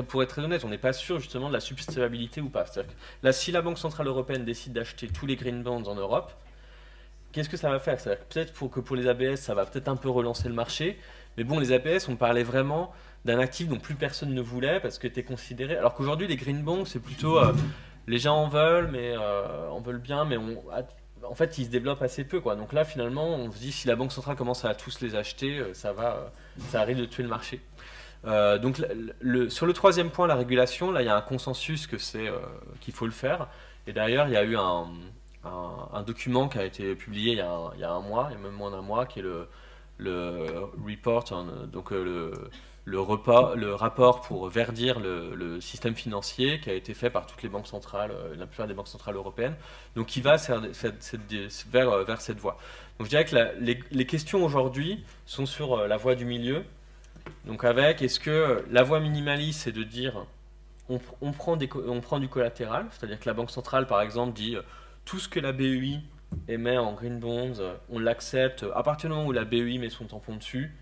pour être très honnête, on n'est pas sûr justement de la substituabilité ou pas. C'est-à-dire que là, si la Banque Centrale Européenne décide d'acheter tous les green bonds en Europe, qu'est-ce que ça va faire? C'est-à-dire que peut-être que pour les ABS, ça va peut-être un peu relancer le marché. Mais bon, les ABS, on parlait vraiment d'un actif dont plus personne ne voulait parce que c'était considéré... Alors qu'aujourd'hui, les green bonds, c'est plutôt... les gens en veulent, mais en veulent bien, mais en fait, ils se développent assez peu, quoi. Donc là, finalement, on se dit, si la Banque Centrale commence à tous les acheter, ça arrive de tuer le marché. Donc sur le troisième point, la régulation, là il y a un consensus qu'il faut le faire. Et d'ailleurs il y a eu un document qui a été publié il y a un mois, il y a même moins d'un mois, qui est le report, donc le rapport pour verdir le système financier qui a été fait par toutes les banques centrales, la plupart des banques centrales européennes, donc qui va vers cette voie. Donc je dirais que les questions aujourd'hui sont sur la voie du milieu. Donc avec, est-ce que la voie minimaliste, c'est de dire on prend du collatéral, c'est-à-dire que la Banque centrale, par exemple, dit tout ce que la BEI émet en green bonds, on l'accepte, à partir du moment où la BEI met son tampon dessus,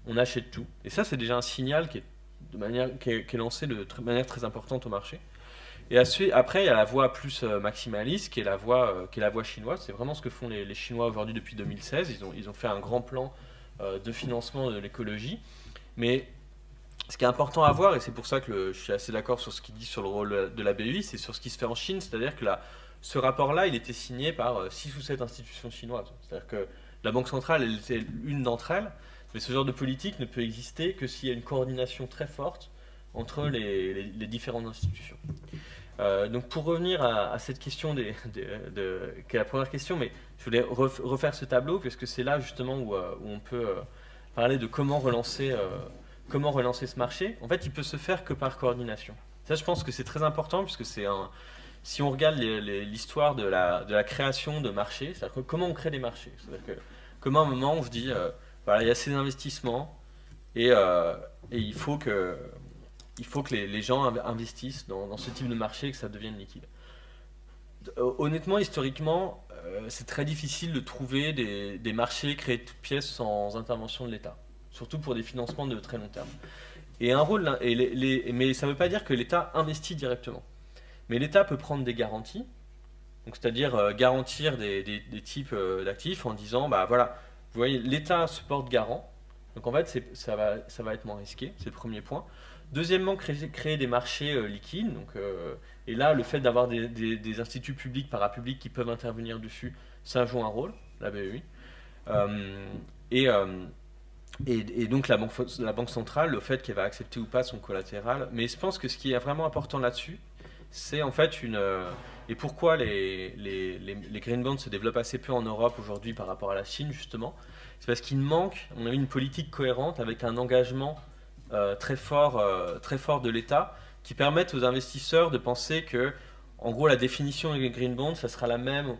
on achète tout. Et ça, c'est déjà un signal qui est lancé de manière très importante au marché. Et après, il y a la voie plus maximaliste, qui est la voie chinoise. C'est vraiment ce que font les Chinois aujourd'hui depuis 2016. Ils ont fait un grand plan de financement de l'écologie. Mais ce qui est important à voir, et c'est pour ça que je suis assez d'accord sur ce qu'il dit sur le rôle de la BEI, c'est sur ce qui se fait en Chine. C'est-à-dire que ce rapport-là, il était signé par 6 ou 7 institutions chinoises. C'est-à-dire que la Banque centrale, elle était une d'entre elles, mais ce genre de politique ne peut exister que s'il y a une coordination très forte entre les différentes institutions. Donc pour revenir à cette question qui est la première question, mais je voulais refaire ce tableau, parce que c'est là justement où on peut parler de comment relancer ce marché. En fait, il peut se faire que par coordination. Ça, je pense que c'est très important, puisque si on regarde l'histoire de la création de marchés, c'est-à-dire comment on crée des marchés. C'est-à-dire que comment à un moment on se dit, voilà, il y a ces investissements, et il faut que les gens investissent dans ce type de marché et que ça devienne liquide. Honnêtement, historiquement, c'est très difficile de trouver des marchés créés de toutes pièces sans intervention de l'État, surtout pour des financements de très long terme. Mais ça ne veut pas dire que l'État investit directement. Mais l'État peut prendre des garanties, c'est-à-dire garantir des types d'actifs en disant, bah voilà, vous voyez, l'État se porte garant, donc en fait ça va être moins risqué, c'est le premier point. Deuxièmement, créer des marchés liquides, et là le fait d'avoir des instituts publics, parapublics qui peuvent intervenir dessus, ça joue un rôle, la BEI. Et donc la banque centrale, le fait qu'elle va accepter ou pas son collatéral. Mais je pense que ce qui est vraiment important là-dessus, c'est en fait et pourquoi les green bonds se développent assez peu en Europe aujourd'hui par rapport à la Chine, justement, c'est parce qu'il manque, on a une politique cohérente avec un engagement très fort de l'État qui permette aux investisseurs de penser que, en gros, la définition des green bonds, ça sera la même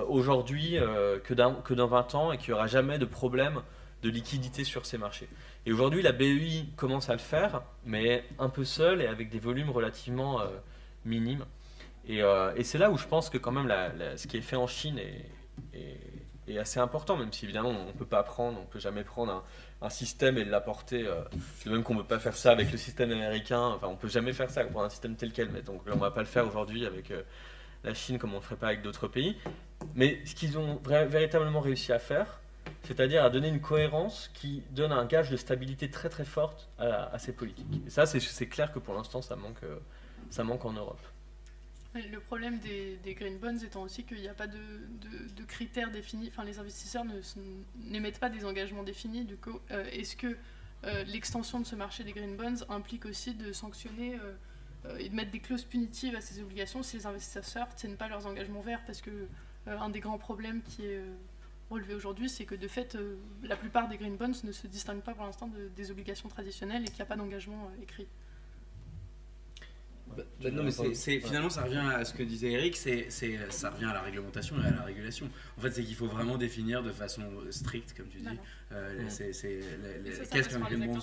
aujourd'hui que dans 20 ans, et qu'il n'y aura jamais de problème de liquidité sur ces marchés. Et aujourd'hui, la BEI commence à le faire, mais un peu seule et avec des volumes relativement minimes. Et c'est là où je pense que quand même ce qui est fait en Chine est assez important, même si évidemment on ne peut jamais prendre un système et l'apporter, de même qu'on ne peut pas faire ça avec le système américain, enfin on ne peut jamais faire ça pour un système tel quel, mais donc on ne va pas le faire aujourd'hui avec la Chine comme on ne le ferait pas avec d'autres pays. Mais ce qu'ils ont véritablement réussi à faire, c'est-à-dire à donner une cohérence qui donne un gage de stabilité très très forte à ces politiques. Et ça, c'est clair que pour l'instant, ça manque en Europe. Le problème des green bonds étant aussi qu'il n'y a pas de critères définis, enfin les investisseurs n'émettent pas des engagements définis. Du coup, est-ce que l'extension de ce marché des green bonds implique aussi de sanctionner et de mettre des clauses punitives à ces obligations si les investisseurs ne tiennent pas leurs engagements verts? Parce que un des grands problèmes qui est relevé aujourd'hui, c'est que de fait, la plupart des green bonds ne se distinguent pas pour l'instant des obligations traditionnelles et qu'il n'y a pas d'engagement écrit. Non, mais finalement, ça revient à ce que disait Eric, ça revient à la réglementation et à la régulation. En fait, c'est qu'il faut vraiment définir de façon stricte, comme tu dis, qu'est-ce qu'un green bond.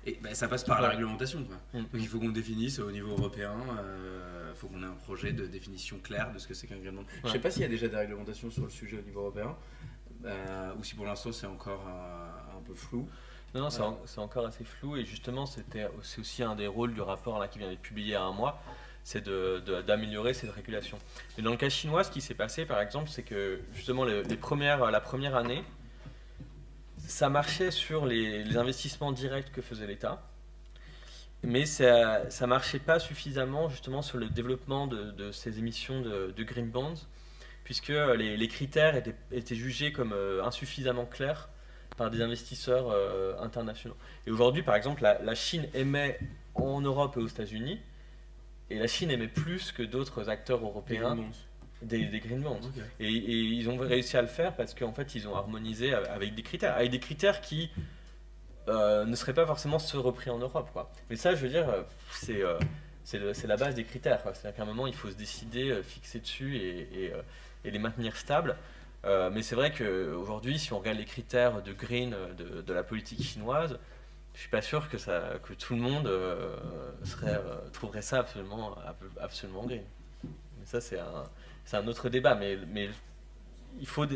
Et ça passe par la réglementation, quoi. Donc il faut qu'on définisse au niveau européen, il faut qu'on ait un projet de définition claire de ce que c'est qu'un green bond. Je ne sais pas s'il y a déjà des réglementations sur le sujet au niveau européen, ou si pour l'instant c'est encore un peu flou. Non, c'est encore assez flou, et justement c'est aussi un des rôles du rapport là, qui vient d'être publié il y a un mois, c'est d'améliorer cette régulation. Et dans le cas chinois, ce qui s'est passé par exemple, c'est que justement la première année, ça marchait sur les investissements directs que faisait l'État, mais ça ne marchait pas suffisamment justement sur le développement de ces émissions de green bonds, puisque les critères étaient jugés comme insuffisamment clairs par des investisseurs internationaux. Et aujourd'hui, par exemple, la Chine émet en Europe et aux États-Unis, et la Chine émet plus que d'autres acteurs européens des green bonds. Okay. Et ils ont réussi à le faire parce qu'en fait, ils ont harmonisé avec des critères qui ne seraient pas forcément ceux repris en Europe, quoi. Mais ça, je veux dire, c'est la base des critères, quoi. C'est-à-dire qu'à un moment, il faut se décider, fixer dessus et les maintenir stables. Mais c'est vrai qu'aujourd'hui, si on regarde les critères de green de la politique chinoise, je suis pas sûr que tout le monde trouverait ça absolument green. Mais ça, c'est un autre débat. Mais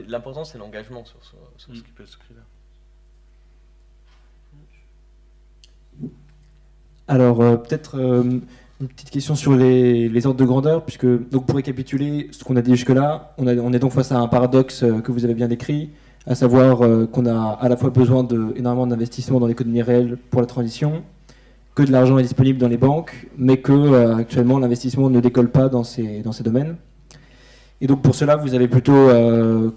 l'important, c'est l'engagement sur ce qui peut se créer. Alors, peut-être une petite question sur les ordres de grandeur, puisque, donc, pour récapituler ce qu'on a dit jusque-là, on est donc face à un paradoxe que vous avez bien décrit, à savoir qu'on a à la fois besoin d'énormément d'investissements dans l'économie réelle pour la transition, que de l'argent est disponible dans les banques, mais que actuellement l'investissement ne décolle pas dans ces domaines. Et donc pour cela, vous avez plutôt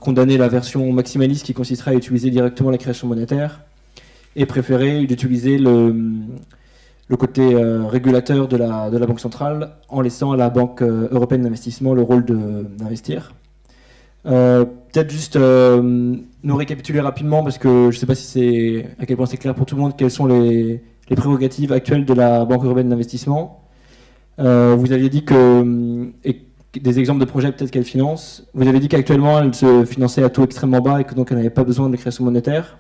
condamné la version maximaliste qui consisterait à utiliser directement la création monétaire et préféré d'utiliser le côté régulateur de la Banque centrale en laissant à la Banque européenne d'investissement le rôle d'investir. Peut-être juste nous récapituler rapidement, parce que je ne sais pas à quel point c'est clair pour tout le monde, quelles sont les prérogatives actuelles de la Banque européenne d'investissement. Vous aviez dit et des exemples de projets peut-être qu'elle finance. Vous avez dit qu'actuellement elle se finançait à taux extrêmement bas et que donc elle n'avait pas besoin de création monétaire.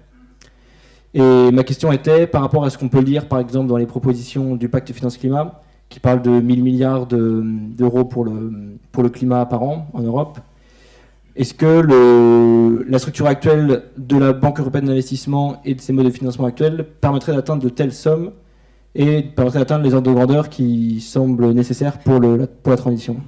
Et ma question était par rapport à ce qu'on peut lire par exemple dans les propositions du pacte finance-climat qui parle de 1000 milliards d'euros pour le climat par an en Europe. Est-ce que la structure actuelle de la Banque européenne d'investissement et de ses modes de financement actuels permettrait d'atteindre de telles sommes et permettrait d'atteindre les ordres de grandeur qui semblent nécessaires pour la transition?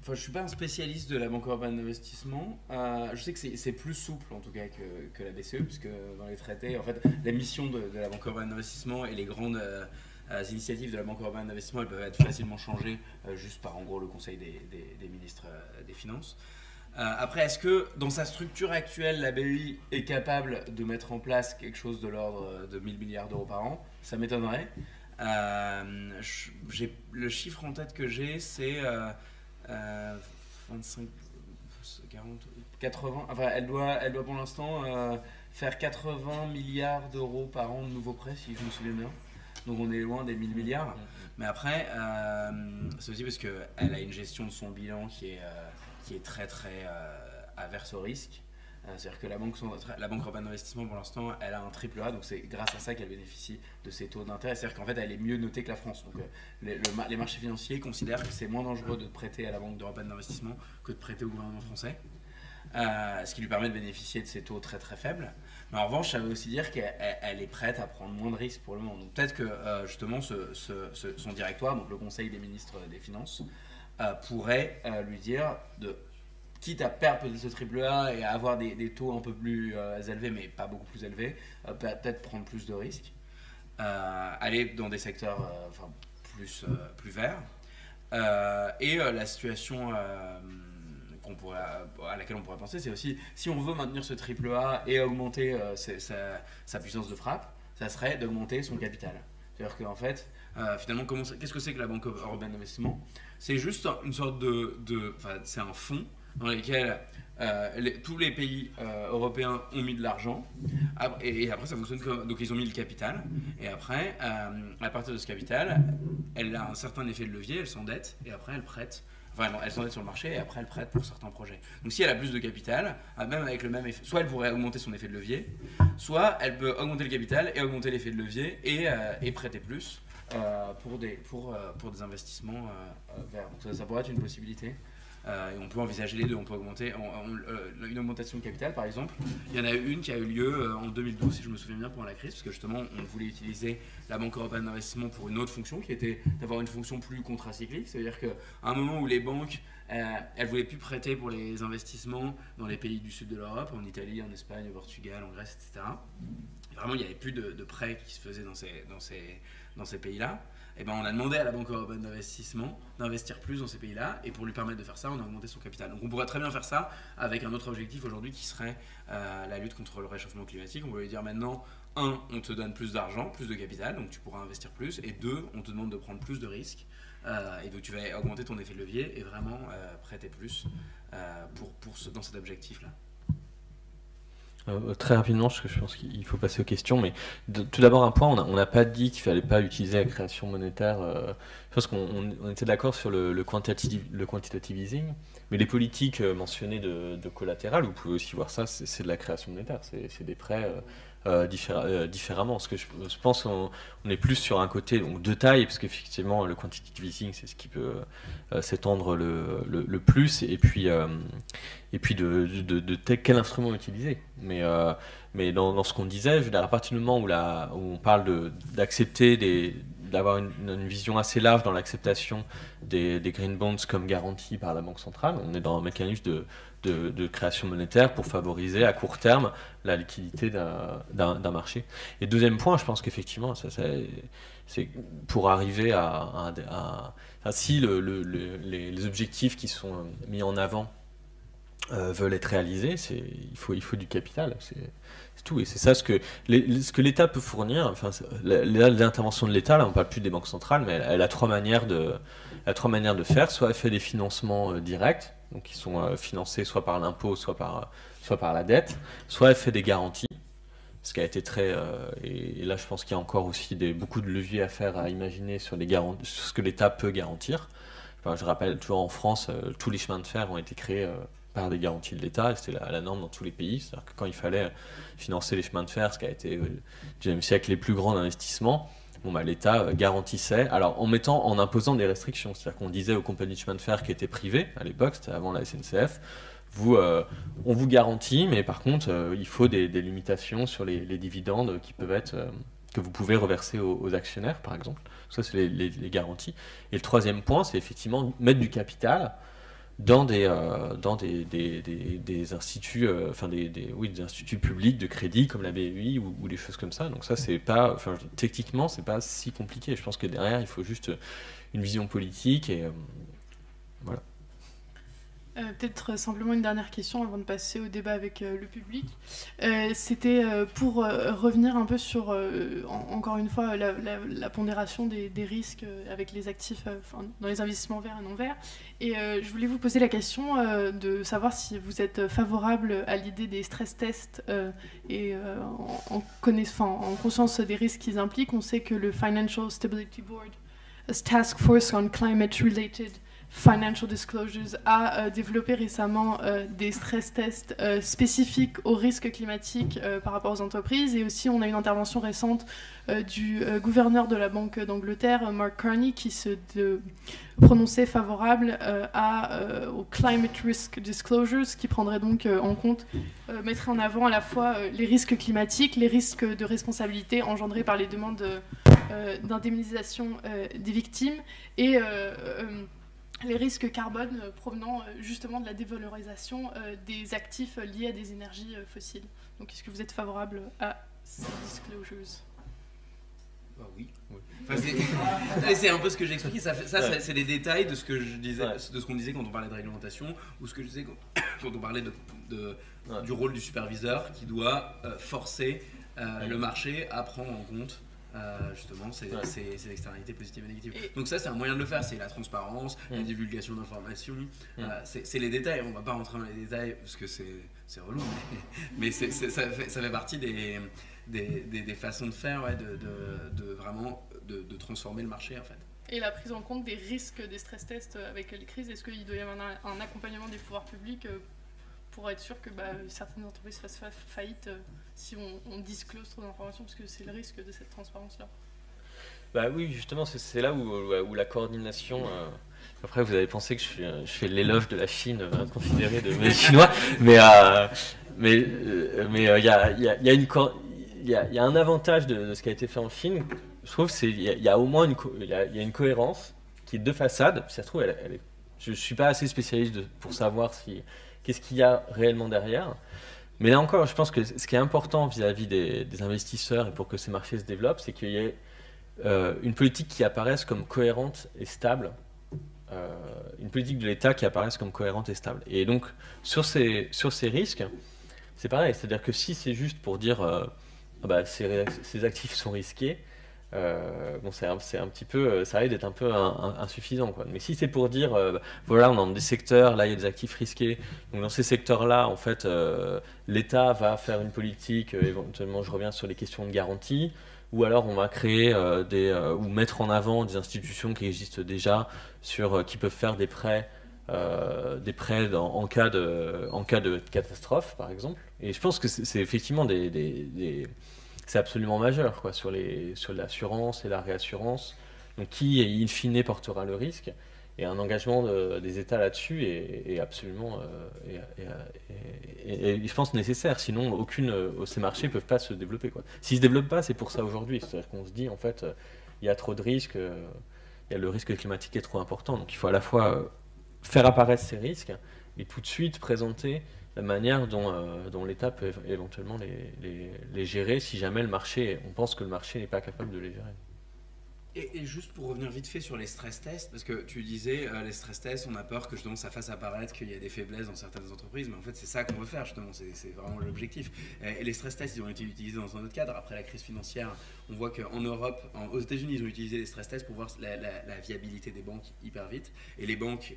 Enfin, je ne suis pas un spécialiste de la Banque européenne d'investissement. Je sais que c'est plus souple en tout cas que la BCE, puisque dans les traités, en fait, la mission de la Banque européenne d'investissement et les grandes initiatives de la Banque européenne d'investissement, elles peuvent être facilement changées juste par en gros le Conseil des ministres des Finances. Après, est-ce que dans sa structure actuelle, la BEI est capable de mettre en place quelque chose de l'ordre de 1000 milliards d'euros par an? Ça m'étonnerait. Le chiffre en tête que j'ai, c'est 25, 40, 80. Enfin, elle doit pour l'instant faire 80 milliards d'euros par an de nouveaux prêts, si je me souviens bien. Donc on est loin des 1000 milliards. Mais après, c'est aussi parce qu'elle a une gestion de son bilan qui est très très averse au risque. C'est-à-dire que la Banque européenne d'investissement, pour l'instant, elle a un triple A, donc c'est grâce à ça qu'elle bénéficie de ces taux d'intérêt. C'est-à-dire qu'en fait, elle est mieux notée que la France. Donc les marchés financiers considèrent que c'est moins dangereux de prêter à la Banque européenne d'investissement que de prêter au gouvernement français. Ce qui lui permet de bénéficier de ces taux très très faibles. Mais en revanche, ça veut aussi dire qu'elle est prête à prendre moins de risques pour le moment. Donc peut-être que justement son directoire, donc le Conseil des ministres des Finances, pourrait lui dire quitte à perdre peut-être ce triple A et à avoir des taux un peu plus élevés, mais pas beaucoup plus élevés, peut-être prendre plus de risques, aller dans des secteurs plus verts. Et la situation à laquelle on pourrait penser, c'est aussi, si on veut maintenir ce triple A et augmenter sa puissance de frappe, ça serait d'augmenter son capital. C'est-à-dire qu'en fait, finalement, qu'est-ce que c'est que la Banque européenne d'investissement? C'est juste une sorte c'est un fonds dans lequel tous les pays européens ont mis de l'argent, et après ça fonctionne donc ils ont mis le capital, et après à partir de ce capital, elle a un certain effet de levier, elle s'endette, et après elle prête. Enfin, non, elle s'endette sur le marché et après elle prête pour certains projets. Donc si elle a plus de capital, même avec le même effet, soit elle pourrait augmenter son effet de levier, soit elle peut augmenter le capital et augmenter l'effet de levier et prêter plus pour des investissements verts. Donc ça pourrait être une possibilité. Et on peut envisager les deux. On peut augmenter une augmentation de capital, par exemple. Il y en a une qui a eu lieu en 2012, si je me souviens bien, pendant la crise, parce que justement, on voulait utiliser la Banque européenne d'investissement pour une autre fonction, qui était d'avoir une fonction plus contracyclique. C'est-à-dire qu'à un moment où les banques, elles voulaient plus prêter pour les investissements dans les pays du sud de l'Europe, en Italie, en Espagne, au Portugal, en Grèce, etc. Et vraiment, il n'y avait plus de prêts qui se faisaient dans ces pays-là. Et ben, on a demandé à la Banque européenne d'investissement d'investir plus dans ces pays-là, et pour lui permettre de faire ça, on a augmenté son capital. Donc on pourrait très bien faire ça avec un autre objectif aujourd'hui qui serait la lutte contre le réchauffement climatique. On pourrait lui dire maintenant, 1, on te donne plus d'argent, plus de capital, donc tu pourras investir plus, et 2, on te demande de prendre plus de risques, et donc tu vas augmenter ton effet de levier et vraiment prêter plus dans cet objectif-là. Très rapidement, parce que je pense qu'il faut passer aux questions, mais tout d'abord un point, on n'a pas dit qu'il fallait pas utiliser la création monétaire. Je pense qu'on était d'accord sur le quantitative easing, mais les politiques mentionnées de collatéral, vous pouvez aussi voir ça, c'est de la création monétaire, c'est des prêts différemment. Parce que je pense qu'on est plus sur un côté donc, de taille, parce qu'effectivement le quantitative easing c'est ce qui peut s'étendre le plus, et puis de quel instrument utiliser. Mais dans ce qu'on disait, je veux dire, à partir du moment où on parle d'accepter d'avoir une vision assez large dans l'acceptation des green bonds comme garantie par la Banque centrale, on est dans un mécanisme de création monétaire pour favoriser à court terme la liquidité d'un marché. Et deuxième point, je pense qu'effectivement, c'est pour arriver si les objectifs qui sont mis en avant veulent être réalisés, il faut du capital, c'est tout. Et c'est ça ce que l'État peut fournir. Enfin, l'intervention de l'État, là on parle plus des banques centrales, mais elle a trois manières de faire. Soit elle fait des financements directs, donc qui sont financés soit par l'impôt, soit par la dette, soit elle fait des garanties, ce qui a été et là je pense qu'il y a encore aussi beaucoup de leviers à faire, à imaginer sur ce que l'État peut garantir. Enfin, je rappelle toujours en France, tous les chemins de fer ont été créés par des garanties de l'État, et c'était la norme dans tous les pays. C'est-à-dire que quand il fallait financer les chemins de fer, ce qui a été du XIXe siècle les plus grands investissements, l'État garantissait, alors en imposant des restrictions. C'est-à-dire qu'on disait aux compagnies de chemin de fer qui étaient privées, à l'époque, c'était avant la SNCF, on vous garantit, mais par contre, il faut des limitations sur les dividendes qui peuvent être, que vous pouvez reverser aux actionnaires, par exemple. Ça, c'est les garanties. Et le troisième point, c'est effectivement mettre du capital dans des instituts, des instituts publics de crédit comme la BEI ou des choses comme ça. Donc ça, techniquement, c'est pas si compliqué. Je pense que derrière, il faut juste une vision politique et voilà. Peut-être simplement une dernière question avant de passer au débat avec le public. C'était pour revenir un peu sur, encore une fois, la pondération des risques avec les actifs dans les investissements verts et non verts. Et je voulais vous poser la question de savoir si vous êtes favorable à l'idée des stress tests et en conscience des risques qu'ils impliquent. On sait que le Financial Stability Board, a Task Force on Climate-Related Financial Disclosures, a développé récemment des stress tests spécifiques aux risques climatiques par rapport aux entreprises. Et aussi, on a une intervention récente du gouverneur de la Banque d'Angleterre, Mark Carney, qui se prononçait favorable aux Climate Risk Disclosures, qui prendrait donc en compte, mettrait en avant à la fois les risques climatiques, les risques de responsabilité engendrés par les demandes d'indemnisation des victimes et les risques carbone provenant justement de la dévalorisation des actifs liés à des énergies fossiles. Donc est-ce que vous êtes favorable à ces disclosures ? Oui. Enfin, c'est un peu ce que j'expliquais. C'est des détails de ce que je disais, de ce qu'on disait quand on parlait de réglementation, ou ce que je disais quand on parlait du rôle du superviseur qui doit forcer le marché à prendre en compte justement ces externalités positives et négatives. Donc ça, c'est un moyen de le faire, c'est la transparence, la divulgation d'informations, c'est les détails. On ne va pas rentrer dans les détails parce que c'est relou, mais ça fait partie des façons de faire, de vraiment de transformer le marché en fait. Et la prise en compte des risques des stress tests avec les crises, est-ce qu'il doit y avoir un accompagnement des pouvoirs publics pour être sûr que certaines entreprises fassent faillite si on disclose trop d'informations, parce que c'est le risque de cette transparence-là. Oui, justement, c'est là où la coordination... Après, vous avez pensé que je fais l'éloge de la Chine considérée de mes Chinois, mais il y a un avantage de ce qui a été fait en Chine. Je trouve qu'il y a au moins une cohérence qui est de façade. Si ça se trouve, je ne suis pas assez spécialiste pour savoir qu'est-ce qu'il y a réellement derrière. Mais là encore, je pense que ce qui est important vis-à-vis des investisseurs et pour que ces marchés se développent, c'est qu'il y ait une politique qui apparaisse comme cohérente et stable, une politique de l'État qui apparaisse comme cohérente et stable. Et donc, sur ces risques, c'est pareil. C'est-à-dire que si c'est juste pour dire ces actifs sont risqués, bon, c'est un petit peu, ça risque d'être un peu insuffisant, quoi. Mais si c'est pour dire, voilà, on est dans des secteurs, là il y a des actifs risqués, donc dans ces secteurs-là, en fait, l'État va faire une politique, éventuellement je reviens sur les questions de garantie, ou alors on va créer ou mettre en avant des institutions qui existent déjà, qui peuvent faire des prêts en cas de catastrophe, par exemple. Et je pense que c'est effectivement c'est absolument majeur, quoi, sur l'assurance et la réassurance. Donc, qui, in fine, portera le risque? Et un engagement des États là-dessus est absolument, et je pense, nécessaire. Sinon, ces marchés ne peuvent pas se développer, quoi. S'ils ne se développent pas, c'est pour ça aujourd'hui. C'est-à-dire qu'on se dit, en fait, il y a trop de risques, le risque climatique est trop important. Donc, il faut à la fois faire apparaître ces risques et tout de suite présenter la manière dont l'État peut éventuellement les gérer si jamais on pense que le marché n'est pas capable de les gérer. Et juste pour revenir vite fait sur les stress tests, parce que tu disais, les stress tests, on a peur que justement ça fasse apparaître qu'il y a des faiblesses dans certaines entreprises, mais en fait c'est ça qu'on veut faire justement, c'est vraiment l'objectif. Et les stress tests, ils ont été utilisés dans un autre cadre. Après la crise financière, on voit qu'en Europe, aux États-Unis, ils ont utilisé les stress tests pour voir la viabilité des banques hyper vite. Et les banques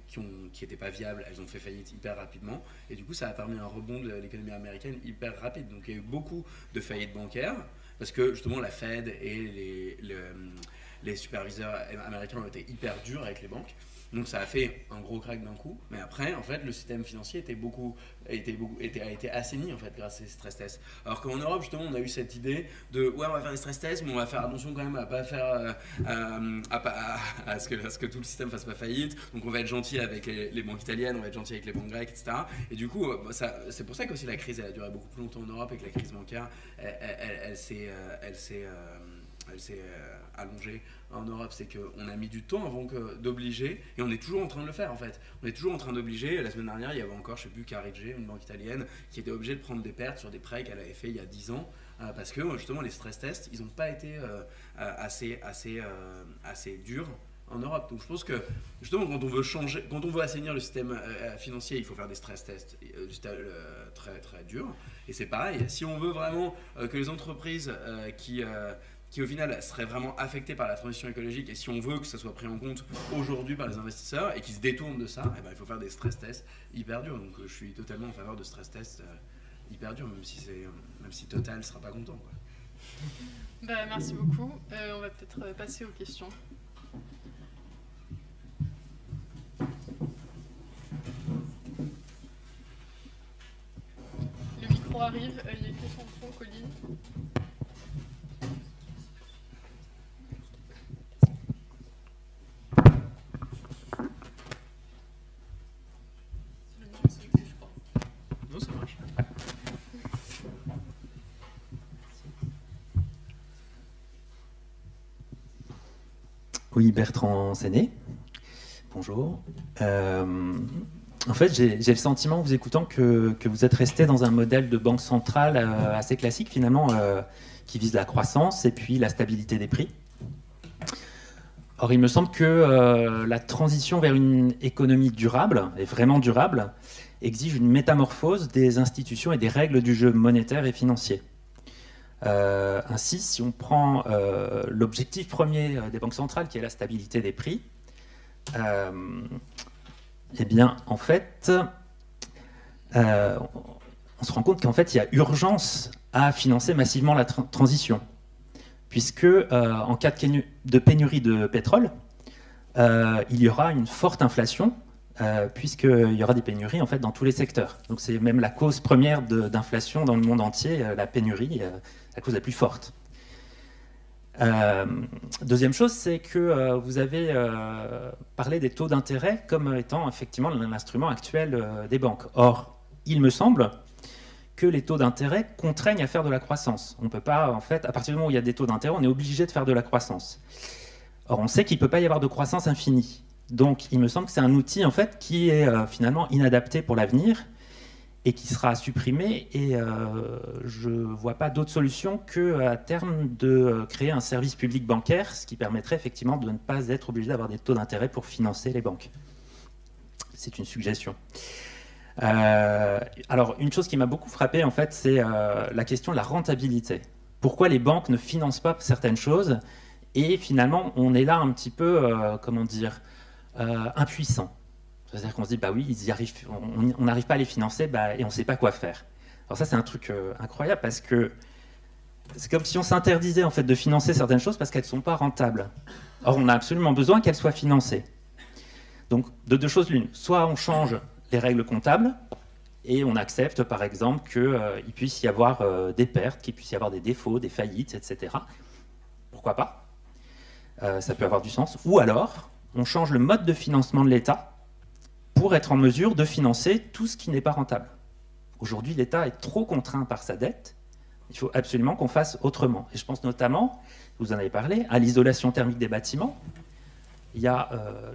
qui n'étaient pas viables, elles ont fait faillite hyper rapidement. Et du coup, ça a permis un rebond de l'économie américaine hyper rapide. Donc il y a eu beaucoup de faillites bancaires, parce que justement la Fed et les superviseurs américains ont été hyper durs avec les banques. Donc ça a fait un gros crack d'un coup. Mais après, en fait, le système financier a été assaini en fait, grâce à ces stress tests. Alors qu'en Europe, justement, on a eu cette idée de ouais, on va faire des stress tests, mais on va faire attention quand même à pas faire à ce que tout le système fasse pas faillite. Donc on va être gentil avec les banques italiennes, on va être gentil avec les banques grecques, etc. Et du coup, c'est pour ça qu'aussi la crise elle a duré beaucoup plus longtemps en Europe et que la crise bancaire, elle s'est allongée en Europe. C'est qu'on a mis du temps avant d'obliger, et on est toujours en train de le faire en fait. On est toujours en train d'obliger. La semaine dernière, il y avait encore, je sais plus, Carige, une banque italienne, qui était obligée de prendre des pertes sur des prêts qu'elle avait fait il y a 10 ans, parce que justement les stress tests, ils n'ont pas été assez durs en Europe. Donc je pense que justement quand on veut assainir le système financier, il faut faire des stress tests très très durs. Et c'est pareil, si on veut vraiment que les entreprises qui au final seraient vraiment affectées par la transition écologique, et si on veut que ça soit pris en compte aujourd'hui par les investisseurs et qu'ils se détournent de ça, il faut faire des stress tests hyper durs. Donc je suis totalement en faveur de stress tests hyper durs, même si Total ne sera pas content, quoi. Merci beaucoup. On va peut-être passer aux questions. Le micro arrive, il y a une question de fond, Colline. Non, ça marche. Oui, Bertrand Séné. Bonjour. En fait, j'ai le sentiment, en vous écoutant, que vous êtes resté dans un modèle de banque centrale assez classique, finalement, qui vise la croissance et puis la stabilité des prix. Or, il me semble que la transition vers une économie durable, et vraiment durable, exige une métamorphose des institutions et des règles du jeu monétaire et financier. Ainsi, si on prend l'objectif premier des banques centrales, qui est la stabilité des prix, eh bien, en fait, on se rend compte qu'en fait, il y a urgence à financer massivement la transition, puisque en cas de pénurie de pétrole, il y aura une forte inflation, puisqu'il y aura des pénuries en fait, dans tous les secteurs. Donc c'est même la cause première d'inflation dans le monde entier, la pénurie, la cause la plus forte. Deuxième chose, c'est que vous avez parlé des taux d'intérêt comme étant effectivement l'instrument actuel des banques. Or, il me semble que les taux d'intérêt contraignent à faire de la croissance. On ne peut pas, en fait, à partir du moment où il y a des taux d'intérêt, on est obligé de faire de la croissance. Or, on sait qu'il ne peut pas y avoir de croissance infinie. Donc, il me semble que c'est un outil en fait, qui est finalement inadapté pour l'avenir et qui sera supprimé. Et je ne vois pas d'autre solution qu'à terme de créer un service public bancaire, ce qui permettrait effectivement de ne pas être obligé d'avoir des taux d'intérêt pour financer les banques. C'est une suggestion. Alors, une chose qui m'a beaucoup frappé, en fait, c'est la question de la rentabilité. pourquoi les banques ne financent pas certaines choses. Et finalement, on est là un petit peu, comment dire, impuissant. C'est-à-dire qu'on se dit, bah oui, ils y arrivent, on n'arrive pas à les financer, bah, et on ne sait pas quoi faire. Alors ça, c'est un truc incroyable parce que c'est comme si on s'interdisait en fait de financer certaines choses parce qu'elles ne sont pas rentables. Or, on a absolument besoin qu'elles soient financées. Donc, de deux choses l'une. Soit on change les règles comptables et on accepte, par exemple, qu'il puisse y avoir des pertes, qu'il puisse y avoir des défauts, des faillites, etc. Pourquoi pas ? Ça peut avoir du sens. Ou alors, on change le mode de financement de l'État pour être en mesure de financer tout ce qui n'est pas rentable. Aujourd'hui, l'État est trop contraint par sa dette. Il faut absolument qu'on fasse autrement. Et je pense notamment, vous en avez parlé, à l'isolation thermique des bâtiments. Il y a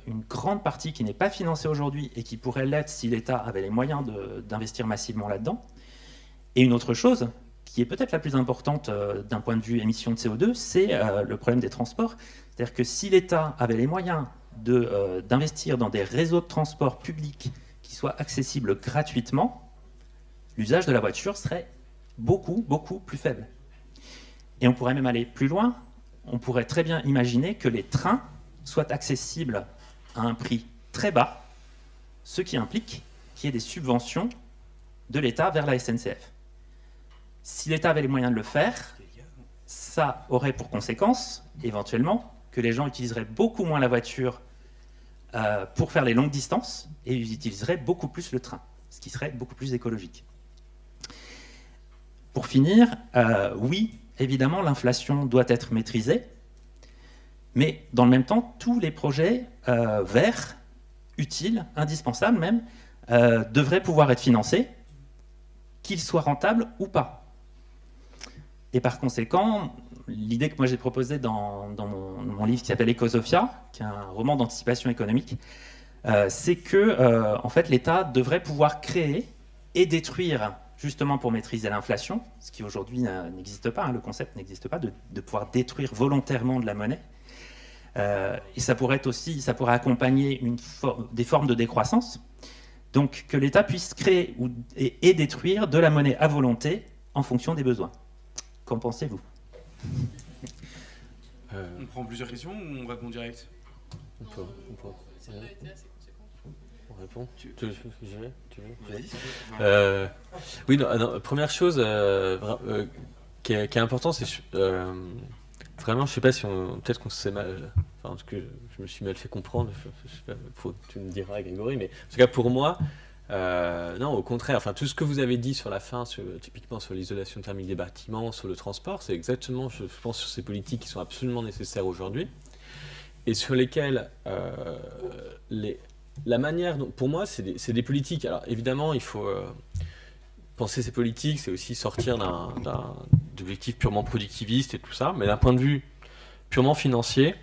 une grande partie qui n'est pas financée aujourd'hui et qui pourrait l'être si l'État avait les moyens d'investir massivement là-dedans. Et une autre chose, qui est peut-être la plus importante d'un point de vue émission de CO2, c'est le problème des transports. C'est-à-dire que si l'État avait les moyens d'investir dans des réseaux de transport publics qui soient accessibles gratuitement, l'usage de la voiture serait beaucoup, beaucoup plus faible. Et on pourrait même aller plus loin. On pourrait très bien imaginer que les trains soient accessibles à un prix très bas, ce qui implique qu'il y ait des subventions de l'État vers la SNCF. Si l'État avait les moyens de le faire, ça aurait pour conséquence, éventuellement, que les gens utiliseraient beaucoup moins la voiture pour faire les longues distances et ils utiliseraient beaucoup plus le train, ce qui serait beaucoup plus écologique. Pour finir, oui, évidemment, l'inflation doit être maîtrisée, mais dans le même temps, tous les projets verts, utiles, indispensables même, devraient pouvoir être financés, qu'ils soient rentables ou pas. Et par conséquent, l'idée que moi j'ai proposée dans mon livre qui s'appelle Ecosophia, qui est un roman d'anticipation économique, c'est que en fait, l'État devrait pouvoir créer et détruire, justement pour maîtriser l'inflation, ce qui aujourd'hui n'existe pas, hein, le concept n'existe pas, de pouvoir détruire volontairement de la monnaie. Et ça pourrait être aussi, ça pourrait accompagner des formes de décroissance, donc que l'État puisse créer et détruire de la monnaie à volonté en fonction des besoins. Qu'en pensez-vous ? On prend plusieurs questions ou on répond direct ? On peut. Ça a été assez conséquent. On répond. Tu veux Vas-y. Oui, non, première chose qui est importante, c'est vraiment, je sais pas si peut-être qu'on s'est mal, enfin, en tout cas, je me suis mal fait comprendre. Je sais pas, tu me diras, Grégory, mais en tout cas pour moi, non, au contraire. Enfin, tout ce que vous avez dit sur la fin, typiquement sur l'isolation thermique des bâtiments, sur le transport, c'est exactement, je pense, sur ces politiques qui sont absolument nécessaires aujourd'hui et sur lesquelles la manière dont, pour moi, c'est des politiques. Alors évidemment, il faut penser ces politiques, c'est aussi sortir d'objectifs purement productivistes et tout ça, mais d'un point de vue purement financier,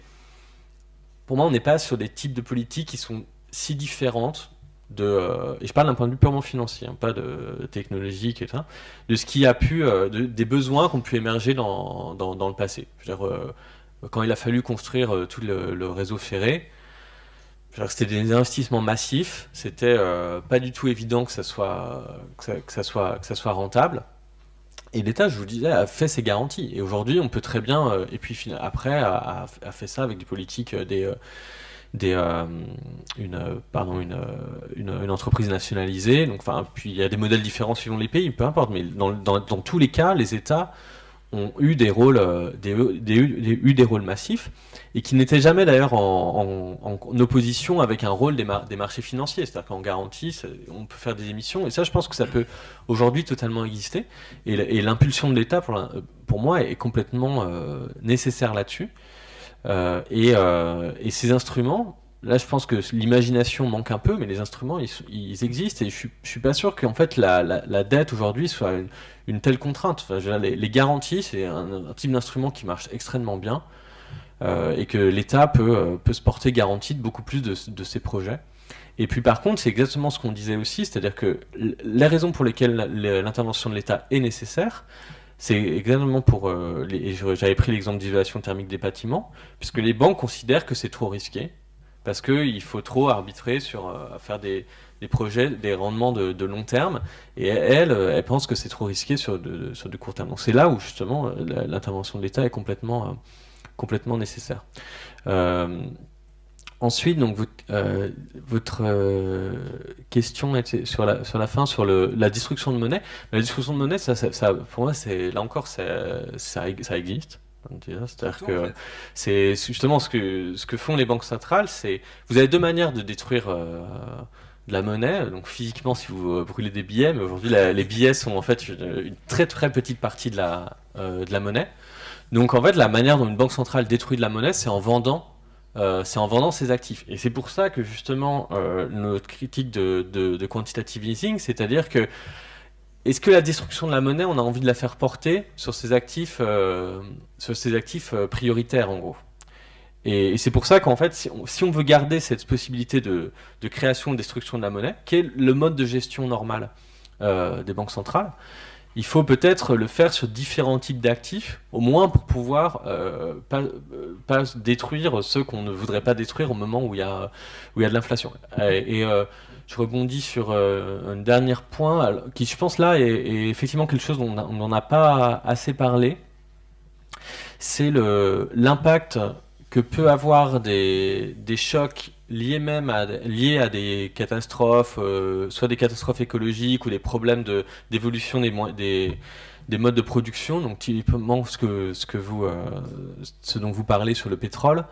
pour moi, on n'est pas sur des types de politiques qui sont si différentes et je parle d'un point de vue purement financier, hein, pas de technologique et tout ça, de ce qui a pu, des besoins qui ont pu émerger dans le passé. Je veux dire, quand il a fallu construire tout le réseau ferré, c'était des investissements massifs, c'était pas du tout évident que ça soit rentable. Et l'État, je vous disais, a fait ses garanties. Et aujourd'hui, on peut très bien, et puis après, a fait ça avec des politiques, une entreprise nationalisée. Donc, enfin, puis il y a des modèles différents suivant les pays, peu importe. Mais dans tous les cas, les États ont eu des rôles massifs et qui n'étaient jamais d'ailleurs en opposition avec un rôle des marchés financiers. C'est-à-dire qu'en garantie, on peut faire des émissions et ça, je pense que ça peut aujourd'hui totalement exister. Et l'impulsion de l'État, pour moi, est complètement nécessaire là-dessus. Et ces instruments, là, je pense que l'imagination manque un peu, mais les instruments, ils existent. Et je suis pas sûr qu'en fait la dette aujourd'hui soit une telle contrainte. Enfin, les garanties, c'est un type d'instrument qui marche extrêmement bien et que l'État peut se porter garantie de beaucoup plus de ses projets. Et puis par contre, c'est exactement ce qu'on disait aussi, c'est-à-dire que les raisons pour lesquelles l'intervention de l'État est nécessaire, c'est exactement pour... j'avais pris l'exemple d'isolation thermique des bâtiments, puisque les banques considèrent que c'est trop risqué, parce qu'il faut trop arbitrer sur faire des projets, des rendements de long terme, et elle pense que c'est trop risqué sur du court terme. Donc c'est là où justement l'intervention de l'État est complètement nécessaire. Ensuite, donc, votre question était sur la fin, sur la destruction de monnaie. La destruction de monnaie, ça, pour moi, là encore, ça existe. C'est-à-dire que c'est justement ce que font les banques centrales. Vous avez deux manières de détruire de la monnaie. Donc physiquement, si vous brûlez des billets, mais aujourd'hui, les billets sont en fait une très très petite partie de la monnaie. Donc en fait, la manière dont une banque centrale détruit de la monnaie, c'est en vendant ses actifs. Et c'est pour ça que justement notre critique de quantitative easing, c'est-à-dire que est-ce que la destruction de la monnaie, on a envie de la faire porter sur ces actifs prioritaires en gros. Et c'est pour ça qu'en fait, si on veut garder cette possibilité de création et de destruction de la monnaie, qui est le mode de gestion normal des banques centrales, il faut peut-être le faire sur différents types d'actifs, au moins pour pouvoir pas détruire ceux qu'on ne voudrait pas détruire au moment où il y a de l'inflation. Et je rebondis sur un dernier point qui, je pense, là, est effectivement quelque chose dont on n'en a pas assez parlé. C'est l'impact que peut avoir des chocs liés à des catastrophes, soit des catastrophes écologiques ou des problèmes d'évolution des modes de production, donc typiquement ce dont vous parlez sur le pétrole,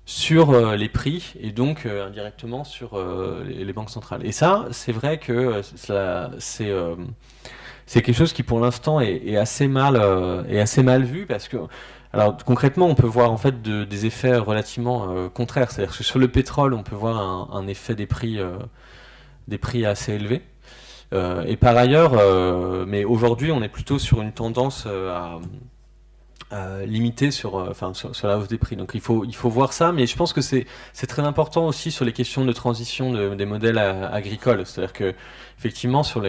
sur les prix et donc indirectement sur les banques centrales. Et ça, c'est vrai que c'est quelque chose qui pour l'instant est assez mal vu parce que alors concrètement, on peut voir en fait des effets relativement contraires. C'est-à-dire que sur le pétrole, on peut voir un effet des prix assez élevés. Et par ailleurs, mais aujourd'hui, on est plutôt sur une tendance à limiter sur la hausse des prix. Donc il faut voir ça, mais je pense que c'est très important aussi sur les questions de transition des modèles agricoles. C'est-à-dire que effectivement sur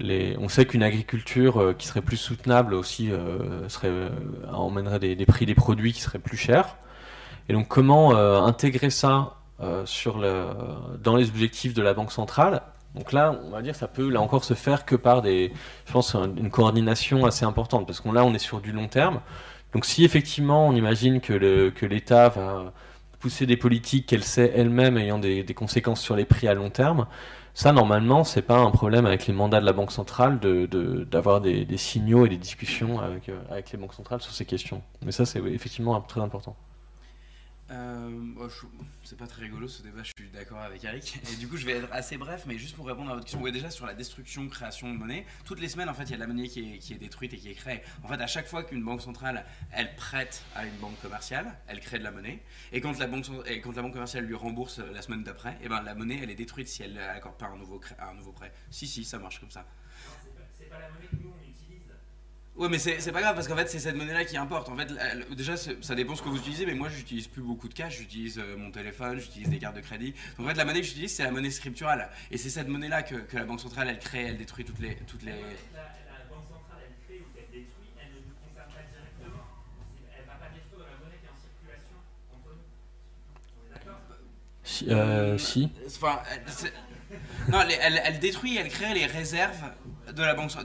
on sait qu'une agriculture qui serait plus soutenable aussi emmènerait des prix des produits qui seraient plus chers. Et donc comment intégrer ça dans les objectifs de la Banque centrale. Donc là, on va dire, ça peut là encore se faire que par je pense, une coordination assez importante, parce qu'on est sur du long terme. Donc si effectivement on imagine que l'État va pousser des politiques qu'elle sait elle-même ayant des conséquences sur les prix à long terme, ça, normalement, c'est pas un problème avec les mandats de la Banque centrale d'avoir des signaux et des discussions avec les banques centrales sur ces questions. Mais ça, c'est effectivement très important. C'est pas très rigolo ce débat, je suis d'accord avec Eric. Et du coup, je vais être assez bref, mais juste pour répondre à votre question, déjà sur la destruction, création de monnaie, toutes les semaines, en fait, il y a de la monnaie qui est détruite et qui est créée. En fait, à chaque fois qu'une banque centrale, elle prête à une banque commerciale, elle crée de la monnaie. Et quand la banque commerciale lui rembourse la semaine d'après, et ben la monnaie, elle est détruite si elle n'accorde pas un nouveau prêt. Si, ça marche comme ça. C'est pas la monnaie que nous on utilise. Ouais, mais c'est pas grave parce qu'en fait c'est cette monnaie-là qui importe. En fait, déjà ça dépend ce que vous utilisez, mais moi j'utilise plus beaucoup de cash, j'utilise mon téléphone, j'utilise des cartes de crédit. Donc en fait la monnaie que j'utilise c'est la monnaie scripturale. Et c'est cette monnaie-là que la Banque centrale elle crée, elle détruit toutes les... La Banque centrale elle crée ou elle détruit, elle ne nous concerne pas directement. Elle ne va pas détruire de la monnaie qui est en circulation entre nous. On est d'accord ? Si. Enfin, non, elle détruit, elle crée les réserves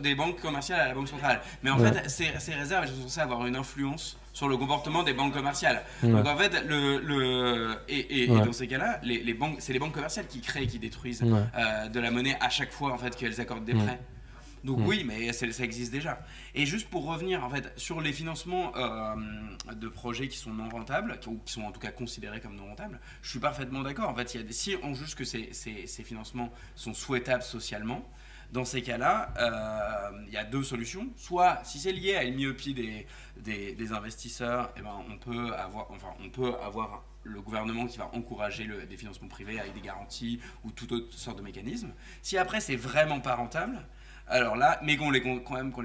des banques commerciales à la Banque centrale. Mais en fait, ces réserves, elles sont censées avoir une influence sur le comportement des banques commerciales. Donc en fait, dans ces cas-là, c'est les banques commerciales qui créent et qui détruisent de la monnaie à chaque fois en fait qu'elles accordent des prêts. Donc oui, mais ça existe déjà. Et juste pour revenir en fait sur les financements de projets qui sont non rentables, ou qui sont en tout cas considérés comme non rentables, je suis parfaitement d'accord. En fait, si on juge que ces financements sont souhaitables socialement, dans ces cas-là, il y a deux solutions. Soit, si c'est lié à une myopie des investisseurs, eh ben, on peut avoir le gouvernement qui va encourager des financements privés avec des garanties ou toute autre sorte de mécanisme. Si après, c'est vraiment pas rentable, alors là, mais qu'on les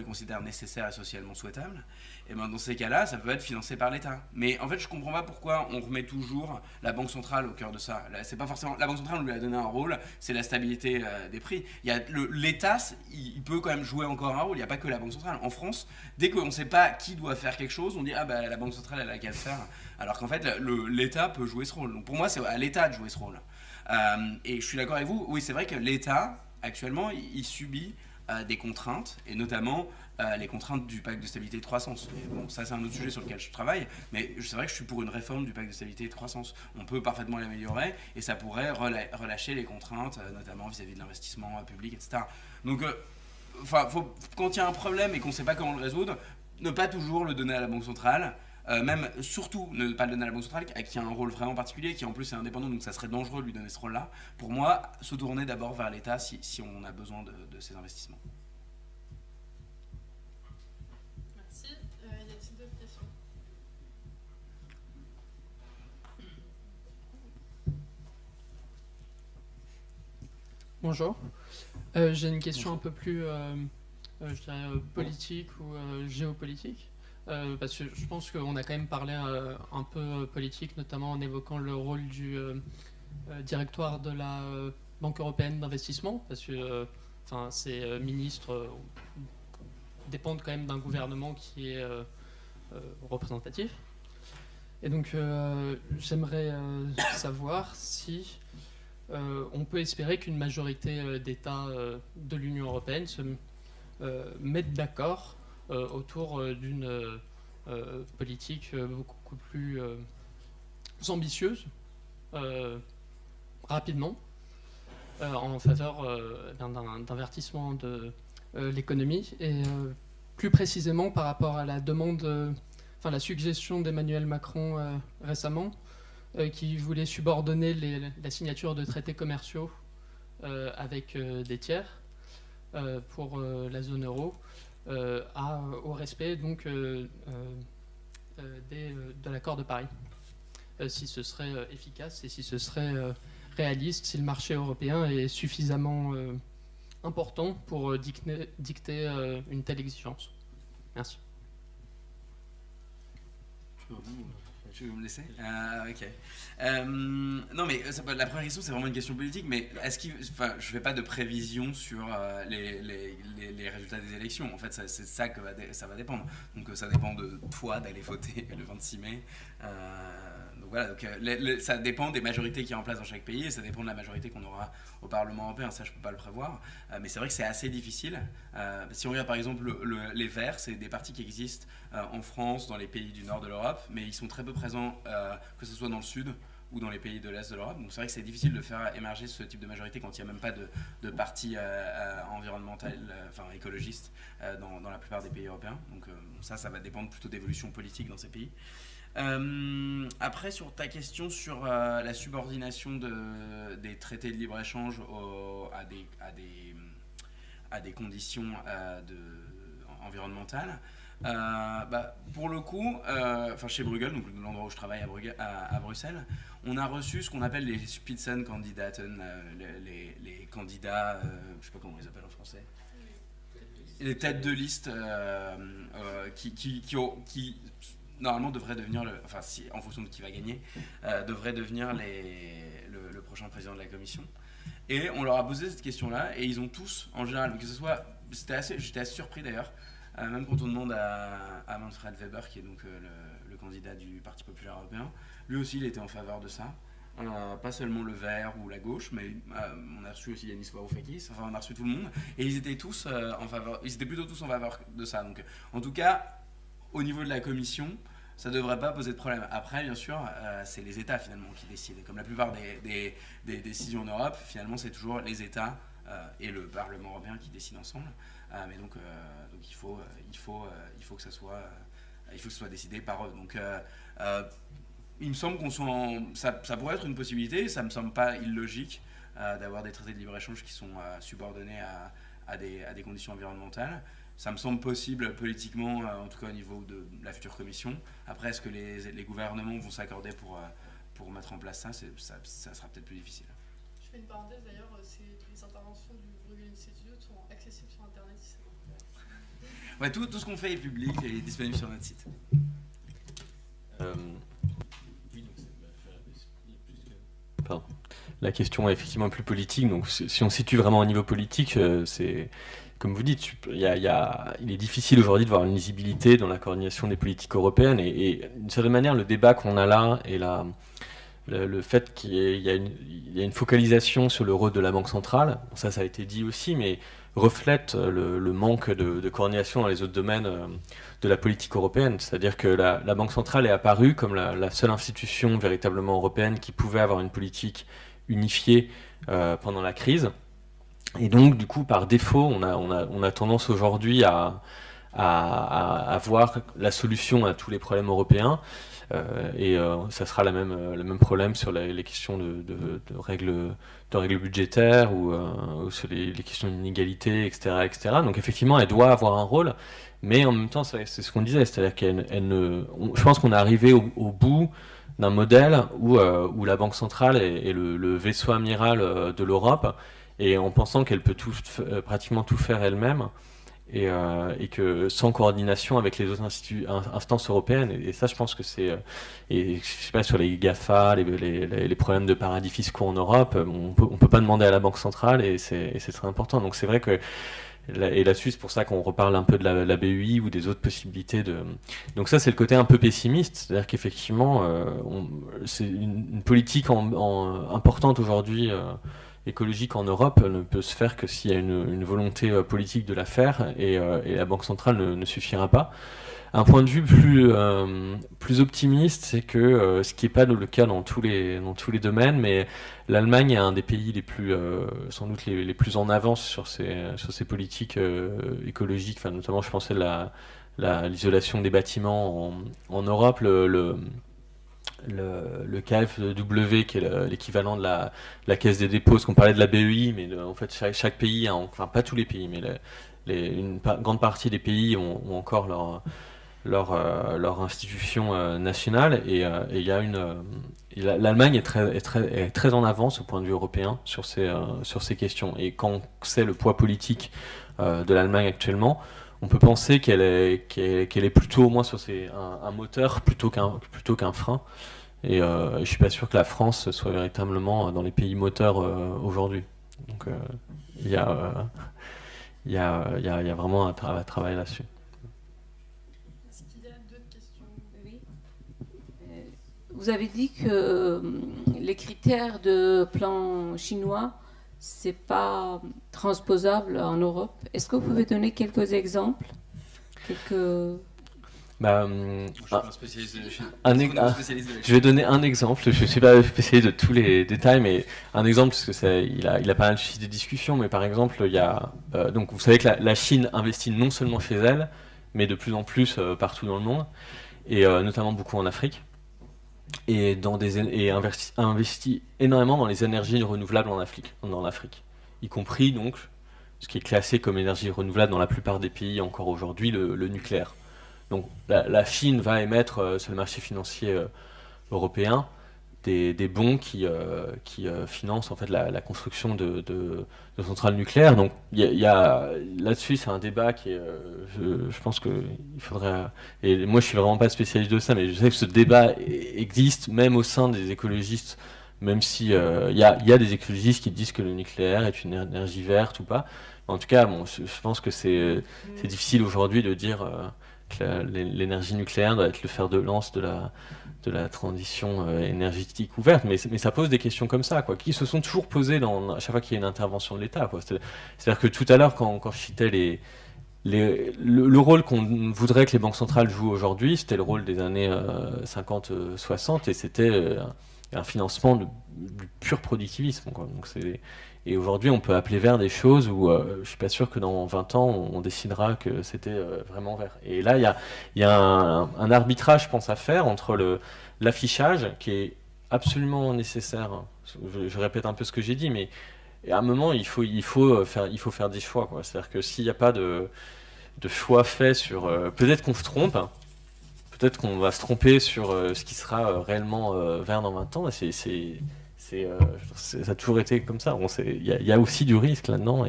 considère nécessaires et socialement souhaitables, et ben dans ces cas-là, ça peut être financé par l'État. Mais en fait, je comprends pas pourquoi on remet toujours la Banque centrale au cœur de ça. Là, c'est pas forcément la Banque centrale, on lui a donné un rôle, c'est la stabilité des prix. Il y a l'État, il peut quand même jouer encore un rôle. Il n'y a pas que la Banque centrale. En France, dès qu'on ne sait pas qui doit faire quelque chose, on dit ah bah la Banque centrale elle a qu'à le faire. Alors qu'en fait, l'État peut jouer ce rôle. Donc pour moi, c'est à l'État de jouer ce rôle. Et je suis d'accord avec vous. Oui, c'est vrai que l'État actuellement, il subit des contraintes, et notamment les contraintes du pacte de stabilité et de croissance. Et bon, ça c'est un autre sujet sur lequel je travaille, mais c'est vrai que je suis pour une réforme du pacte de stabilité et de croissance. On peut parfaitement l'améliorer, et ça pourrait relâcher les contraintes, notamment vis-à-vis de l'investissement public, etc. Donc, quand il y a un problème et qu'on ne sait pas comment le résoudre, ne pas toujours le donner à la Banque centrale, même surtout ne pas le donner à la Banque centrale qui a un rôle vraiment particulier, qui en plus est indépendant, donc ça serait dangereux de lui donner ce rôle-là. Pour moi, se tourner d'abord vers l'État si on a besoin de ces investissements. Merci. Y a-t-il d'autres questions? Bonjour. J'ai une question un peu plus je dirais, politique ou géopolitique. Parce que je pense qu'on a quand même parlé un peu politique, notamment en évoquant le rôle du directoire de la Banque européenne d'investissement, parce que ces ministres dépendent quand même d'un gouvernement qui est représentatif. Et donc j'aimerais savoir si on peut espérer qu'une majorité d'États de l'Union européenne se mettent d'accord autour d'une politique beaucoup plus ambitieuse, rapidement, en faveur d'un verdissement de l'économie, et plus précisément par rapport à la demande, la suggestion d'Emmanuel Macron récemment, qui voulait subordonner la signature de traités commerciaux avec des tiers pour la zone euro au respect donc de l'accord de Paris. Si ce serait efficace et si ce serait réaliste, si le marché européen est suffisamment important pour dicter une telle exigence. Merci. Tu veux me laisser ok. Non, mais la première question, c'est vraiment une question politique, mais je ne fais pas de prévision sur les résultats des élections. En fait, c'est ça que ça va dépendre. Donc, ça dépend de toi d'aller voter le 26 mai. Donc voilà, ça dépend des majorités qu'il y a en place dans chaque pays, et ça dépend de la majorité qu'on aura au Parlement européen. Ça, je ne peux pas le prévoir. Mais c'est vrai que c'est assez difficile. Si on regarde par exemple les Verts, c'est des partis qui existent en France, dans les pays du nord de l'Europe, mais ils sont très peu présents, que ce soit dans le sud ou dans les pays de l'Est de l'Europe. Donc c'est vrai que c'est difficile de faire émerger ce type de majorité quand il n'y a même pas de parti environnemental, écologiste dans la plupart des pays européens. Donc ça va dépendre plutôt d'évolution politique dans ces pays. Après, sur ta question sur la subordination des traités de libre-échange à des conditions environnementales, pour le coup, chez Bruegel, donc l'endroit où je travaille à Bruxelles, on a reçu ce qu'on appelle les Spitzenkandidaten, les candidats, je ne sais pas comment on les appelle en français, les têtes de liste qui normalement devraient devenir, en fonction de qui va gagner, devraient devenir le prochain président de la Commission. Et on leur a posé cette question-là, et ils ont tous, en général, que ce soit, j'étais assez surpris d'ailleurs, même quand on demande à Manfred Weber, qui est donc le candidat du Parti populaire européen, lui aussi il était en faveur de ça. Pas seulement le vert ou la gauche, mais on a reçu aussi Yanis Varoufakis, on a reçu tout le monde, et ils étaient tous ils étaient plutôt tous en faveur de ça. Donc, en tout cas, au niveau de la Commission, ça ne devrait pas poser de problème. Après, bien sûr, c'est les États finalement qui décident. Comme la plupart des décisions en Europe, finalement, c'est toujours les États et le Parlement européen qui décident ensemble. Mais donc il faut que ça soit décidé par eux. Donc il me semble ça pourrait être une possibilité. Ça me semble pas illogique d'avoir des traités de libre-échange qui sont subordonnés à des conditions environnementales. Ça me semble possible politiquement, en tout cas au niveau de la future commission. Après, est-ce que les gouvernements vont s'accorder pour mettre en place ça sera peut-être plus difficile. Je fais une parenthèse d'ailleurs, les interventions du Bruegel Institute sont accessibles sur Internet si ça vous intéresse. Ouais, tout ce qu'on fait est public et est disponible sur notre site. Pardon. La question est effectivement plus politique, donc si on situe vraiment au niveau politique, c'est comme vous dites, il est difficile aujourd'hui de voir une lisibilité dans la coordination des politiques européennes et d'une certaine manière le débat qu'on a là et le fait qu'il y a une focalisation sur le rôle de la Banque centrale, ça a été dit aussi, mais reflète le manque de coordination dans les autres domaines de la politique européenne. C'est-à-dire que la Banque centrale est apparue comme la seule institution véritablement européenne qui pouvait avoir une politique unifiée pendant la crise. Et donc, du coup, par défaut, on a tendance aujourd'hui à voir la solution à tous les problèmes européens. Ça sera le même problème sur les questions de règles budgétaires ou sur les questions d'inégalité, etc., etc. Donc effectivement, elle doit avoir un rôle, mais en même temps, c'est ce qu'on disait, c'est-à-dire je pense qu'on est arrivé au bout d'un modèle où la Banque centrale est le vaisseau amiral de l'Europe, et en pensant qu'elle peut pratiquement tout faire elle-même. Et que sans coordination avec les autres instances européennes, et ça je pense que c'est, et je sais pas, sur les GAFA, les problèmes de paradis fiscaux en Europe, on peut pas demander à la Banque centrale, et c'est très important. Donc c'est vrai que, et là-dessus c'est pour ça qu'on reparle un peu de la BEI ou des autres possibilités donc ça c'est le côté un peu pessimiste, c'est-à-dire qu'effectivement c'est une politique importante aujourd'hui, écologique en Europe ne peut se faire que s'il y a une volonté politique de la faire, et la Banque centrale ne suffira pas. Un point de vue plus optimiste, c'est que ce qui n'est pas le cas dans tous les domaines, mais l'Allemagne est un des pays les plus, sans doute les plus en avance sur ces politiques écologiques, enfin, notamment je pensais l'isolation des bâtiments en Europe, le KfW, qui est l'équivalent de la Caisse des dépôts, parce qu'on parlait de la BEI, mais en fait chaque pays, enfin pas tous les pays, mais une grande partie des pays ont encore leur institution nationale, et il y a l'Allemagne est très en avance au point de vue européen sur ces questions, et quand on sait le poids politique de l'Allemagne actuellement, on peut penser qu'elle est plutôt, au moins sur un moteur plutôt qu'un frein. Et je suis pas sûr que la France soit véritablement dans les pays moteurs aujourd'hui. Donc il y a vraiment un travail là-dessus. Est-ce qu'il y a d'autres questions? Oui. Vous avez dit que les critères de plan chinois, c'est pas transposable en Europe. Est-ce que vous pouvez donner quelques exemples? Je suis pas un spécialiste de la Chine. Je vais donner un exemple. Je ne suis pas spécialiste de tous les détails, mais un exemple, parce que il a pas mal suscité des discussions. Mais par exemple, il y a donc vous savez que la Chine investit non seulement chez elle, mais de plus en plus partout dans le monde, et notamment beaucoup en Afrique. Et investit énormément dans les énergies renouvelables en Afrique, y compris donc ce qui est classé comme énergie renouvelable dans la plupart des pays encore aujourd'hui, le nucléaire. Donc la Chine va émettre sur le marché financier européen des bons qui financent en fait la construction de centrales nucléaires. Donc là-dessus c'est un débat qui est, je pense que il faudrait, et moi je suis vraiment pas spécialiste de ça, mais je sais que ce débat existe même au sein des écologistes, même si il y a des écologistes qui disent que le nucléaire est une énergie verte ou pas. En tout cas, bon, je pense que c'est difficile aujourd'hui de dire que l'énergie nucléaire doit être le fer de lance de la transition énergétique ouverte, mais ça pose des questions comme ça, quoi, qui se sont toujours posées à chaque fois qu'il y a une intervention de l'État, quoi. C'est-à-dire que tout à l'heure, quand je citais le rôle qu'on voudrait que les banques centrales jouent aujourd'hui, c'était le rôle des années 50-60, et c'était un financement du pur productivisme, quoi. Donc et aujourd'hui, on peut appeler vert des choses où je suis pas sûr que dans 20 ans, on décidera que c'était vraiment vert. Et là, il y a un arbitrage, je pense, à faire entre l'affichage, qui est absolument nécessaire. Je répète un peu ce que j'ai dit, mais à un moment, il faut faire des choix, quoi. C'est-à-dire que s'il n'y a pas de choix fait sur... peut-être qu'on se trompe, hein. Peut-être qu'on va se tromper sur ce qui sera réellement vert dans 20 ans. Ça a toujours été comme ça. Il y a aussi du risque là-dedans.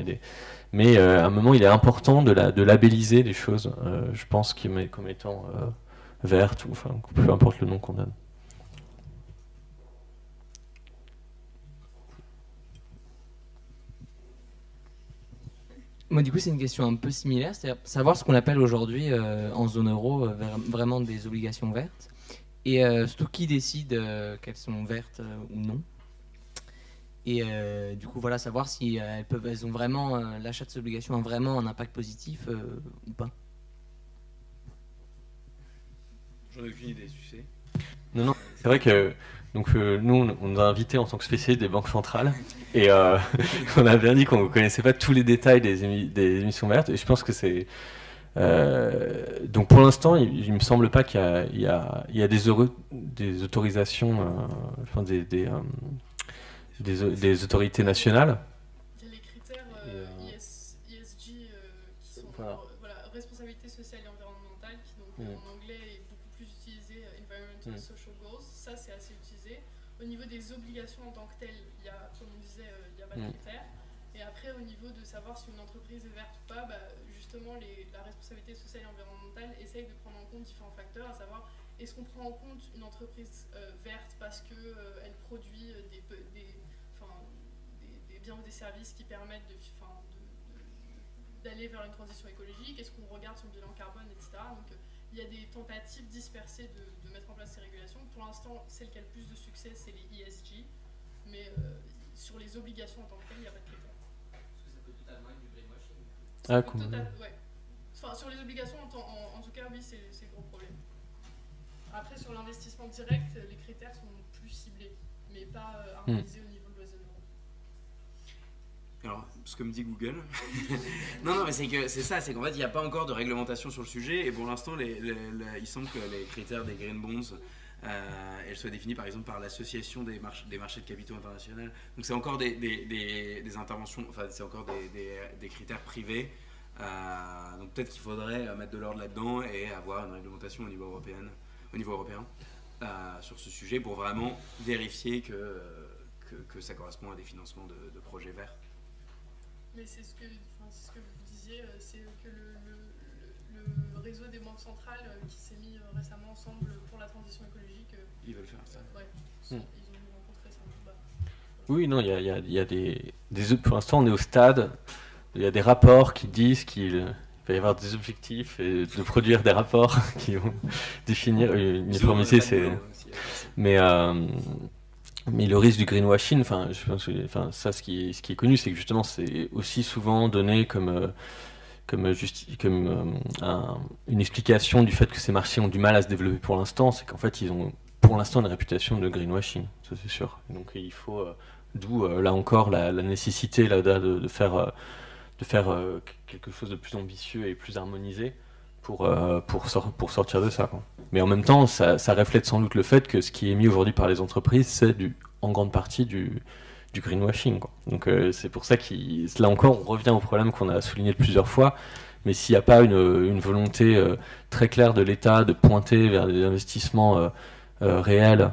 Mais à un moment, il est important de labelliser les choses, je pense, comme étant vertes, ou enfin, peu importe le nom qu'on donne. Moi, du coup, c'est une question un peu similaire, c'est-à-dire savoir ce qu'on appelle aujourd'hui en zone euro vraiment des obligations vertes, et surtout qui décide qu'elles sont vertes ou non. Et du coup, voilà, savoir si elles ont vraiment, l'achat de ces obligations a vraiment un impact positif ou pas. J'en ai aucune idée, tu sais. Non, c'est vrai que donc, nous, on nous a invités en tant que spécialistes des banques centrales, et on a bien dit qu'on ne connaissait pas tous les détails des émissions vertes, et je pense que c'est... donc pour l'instant, il me semble pas qu'il y a des autorisations, enfin des autorités nationales. Il y a les critères ESG qui sont voilà. responsabilité sociale et environnementale, qui donc en anglais est beaucoup plus utilisé, Environmental Social Goals, ça c'est assez utilisé. Au niveau des obligations en tant que telles, il y a, comme on disait, il n'y a pas de critères. Et après, au niveau de savoir si une entreprise est verte ou pas, justement, la responsabilité sociale et environnementale essaye de prendre en compte différents facteurs, à savoir, est-ce qu'on prend en compte une entreprise verte parce qu'elle produit des biens ou des services qui permettent d'aller vers une transition écologique, est-ce qu'on regarde son bilan carbone, etc. Donc il y a des tentatives dispersées de mettre en place ces régulations. Pour l'instant, celle qui a le plus de succès, c'est les ESG, mais sur les obligations en tant que telles, il n'y a pas de critères. Parce que ça peut totalement être du greenwashing. Ouais. Enfin, sur les obligations, en tout cas, oui, c'est le gros problème. Après, sur l'investissement direct, les critères sont plus ciblés, mais pas harmonisés au niveau de la zone euro. Alors, ce que me dit Google, non, mais c'est qu'en fait, il n'y a pas encore de réglementation sur le sujet, et pour l'instant, il semble que les critères des green bonds, elles soient définies par exemple par l'association des marchés de capitaux internationaux. Donc c'est encore des interventions, enfin c'est encore des critères privés. Donc peut-être qu'il faudrait mettre de l'ordre là-dedans et avoir une réglementation au niveau européen sur ce sujet pour vraiment vérifier que ça correspond à des financements de projets verts. Mais c'est ce que vous disiez, c'est que le réseau des banques centrales qui s'est mis récemment ensemble pour la transition écologique. Ils veulent faire ça. Ouais, ils ont rencontré ça. Oui, non, il y a des... Pour l'instant, on est au stade, il y a des rapports qui disent qu'il va y avoir des objectifs et de produire des rapports qui vont définir uniformiser ces... Mais le risque du greenwashing, je pense que, ça, ce qui est connu, c'est que justement, c'est aussi souvent donné comme une explication du fait que ces marchés ont du mal à se développer pour l'instant, c'est qu'en fait, ils ont pour l'instant une réputation de greenwashing, ça c'est sûr. Et donc il faut, d'où là encore la nécessité là, de faire quelque chose de plus ambitieux et plus harmonisé pour sortir de ça, quoi. Mais en même temps, ça reflète sans doute le fait que ce qui est mis aujourd'hui par les entreprises, c'est en grande partie du greenwashing, quoi. Donc c'est pour ça que là encore, on revient au problème qu'on a souligné plusieurs fois. Mais s'il n'y a pas une volonté très claire de l'État de pointer vers des investissements réels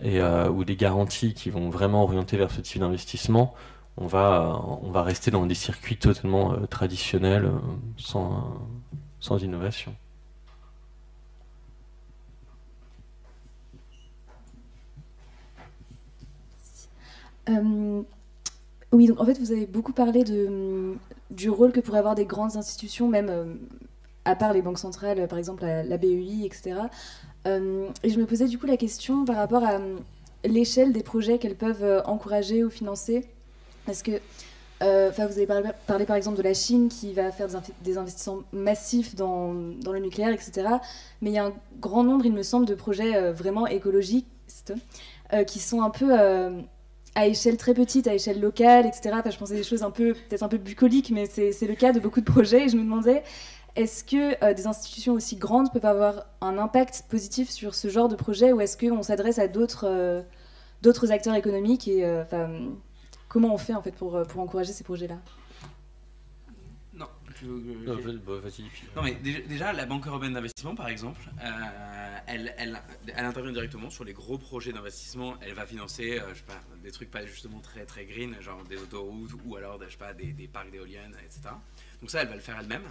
ou des garanties qui vont vraiment orienter vers ce type d'investissement, on va rester dans des circuits totalement traditionnels, sans innovation. Oui, donc en fait, vous avez beaucoup parlé du rôle que pourraient avoir des grandes institutions, même à part les banques centrales, par exemple la BEI, etc. Et je me posais du coup la question par rapport à l'échelle des projets qu'elles peuvent encourager ou financer. Parce que vous avez parlé par exemple de la Chine qui va faire des investissements massifs dans le nucléaire, etc. Mais il y a un grand nombre, il me semble, de projets vraiment écologistes qui sont un peu à échelle très petite, à échelle locale, etc. Enfin, je pensais des choses peut-être un peu bucoliques, mais c'est le cas de beaucoup de projets. Et je me demandais, est-ce que des institutions aussi grandes peuvent avoir un impact positif sur ce genre de projet, ou est-ce qu'on s'adresse à d'autres acteurs économiques et comment on fait en fait pour encourager ces projets-là? Non, tu veux que Non, vas-y. Puis... Non, mais déjà, la Banque européenne d'investissement, par exemple, elle intervient directement sur les gros projets d'investissement. Elle va financer, je sais pas, des trucs pas justement très très green, genre des autoroutes ou alors, je sais pas, des parcs d'éoliennes, etc. Donc ça, elle va le faire elle-même.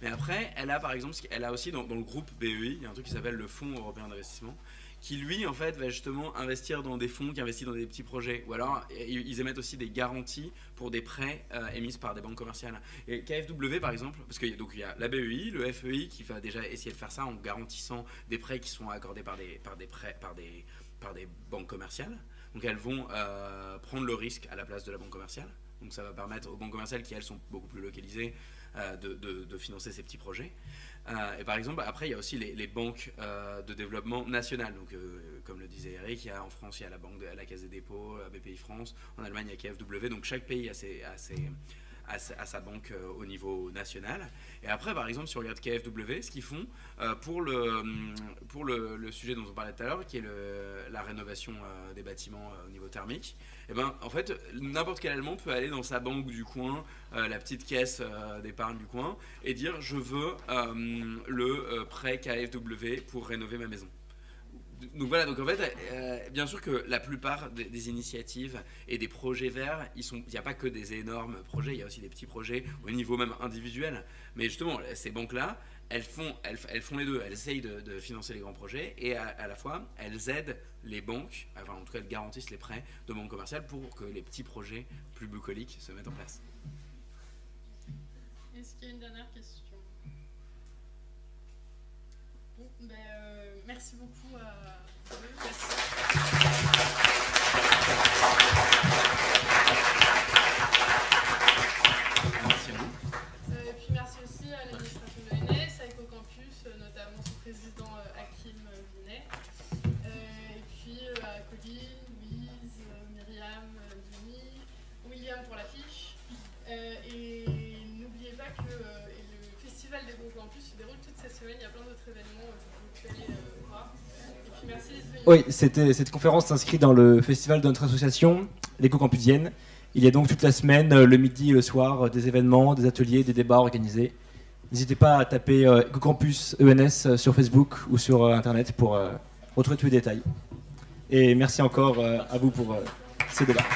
Mais après, elle a par exemple, elle a aussi dans le groupe BEI, il y a un truc qui s'appelle le Fonds européen d'investissement, qui lui en fait va justement investir dans des fonds qui investissent dans des petits projets, ou alors ils émettent aussi des garanties pour des prêts émis par des banques commerciales. Et KfW par exemple, parce qu'il donc il y a la BEI, le FEI qui va déjà essayer de faire ça en garantissant des prêts qui sont accordés par des banques commerciales. Donc elles vont prendre le risque à la place de la banque commerciale. Donc ça va permettre aux banques commerciales qui elles sont beaucoup plus localisées de financer ces petits projets. Et par exemple, après, il y a aussi les banques de développement nationales. Donc, comme le disait Eric, en France, il y a la Caisse des dépôts, BPI France. En Allemagne, il y a KfW. Donc, chaque pays a sa banque au niveau national. Et après, par exemple, si on regarde KfW, ce qu'ils font pour le sujet dont on parlait tout à l'heure, qui est la rénovation des bâtiments au niveau thermique, et ben, en fait, n'importe quel Allemand peut aller dans sa banque du coin, la petite caisse d'épargne du coin, et dire je veux le prêt KfW pour rénover ma maison. Donc voilà, donc en fait, bien sûr que la plupart des initiatives et des projets verts, il n'y a pas que des énormes projets, il y a aussi des petits projets au niveau même individuel. Mais justement, ces banques-là, elles font les deux. Elles essayent de financer les grands projets et à la fois, elles aident les banques, enfin en tout cas, elles garantissent les prêts de banques commerciales pour que les petits projets plus bucoliques se mettent en place. Est-ce qu'il y a une dernière question? Bon, merci beaucoup à vous. Merci à vous. Et puis merci aussi à l'administration de l'ENS, à Ecocampus, notamment son président Hakim Vinet, et puis à Colline, Louise, Myriam, Denis, William pour l'affiche. Et n'oubliez pas que le festival d'Ecocampus se déroule toute cette semaine, il y a plein d'autres événements que vous pouvez aller voir. Et puis merci d'être venus. Oui, cette conférence s'inscrit dans le festival de notre association, l'Éco-Campusienne. Il y a donc toute la semaine, le midi et le soir, des événements, des ateliers, des débats organisés. N'hésitez pas à taper Ecocampus ENS sur Facebook ou sur Internet pour retrouver tous les détails. Et merci encore à vous pour ces débats.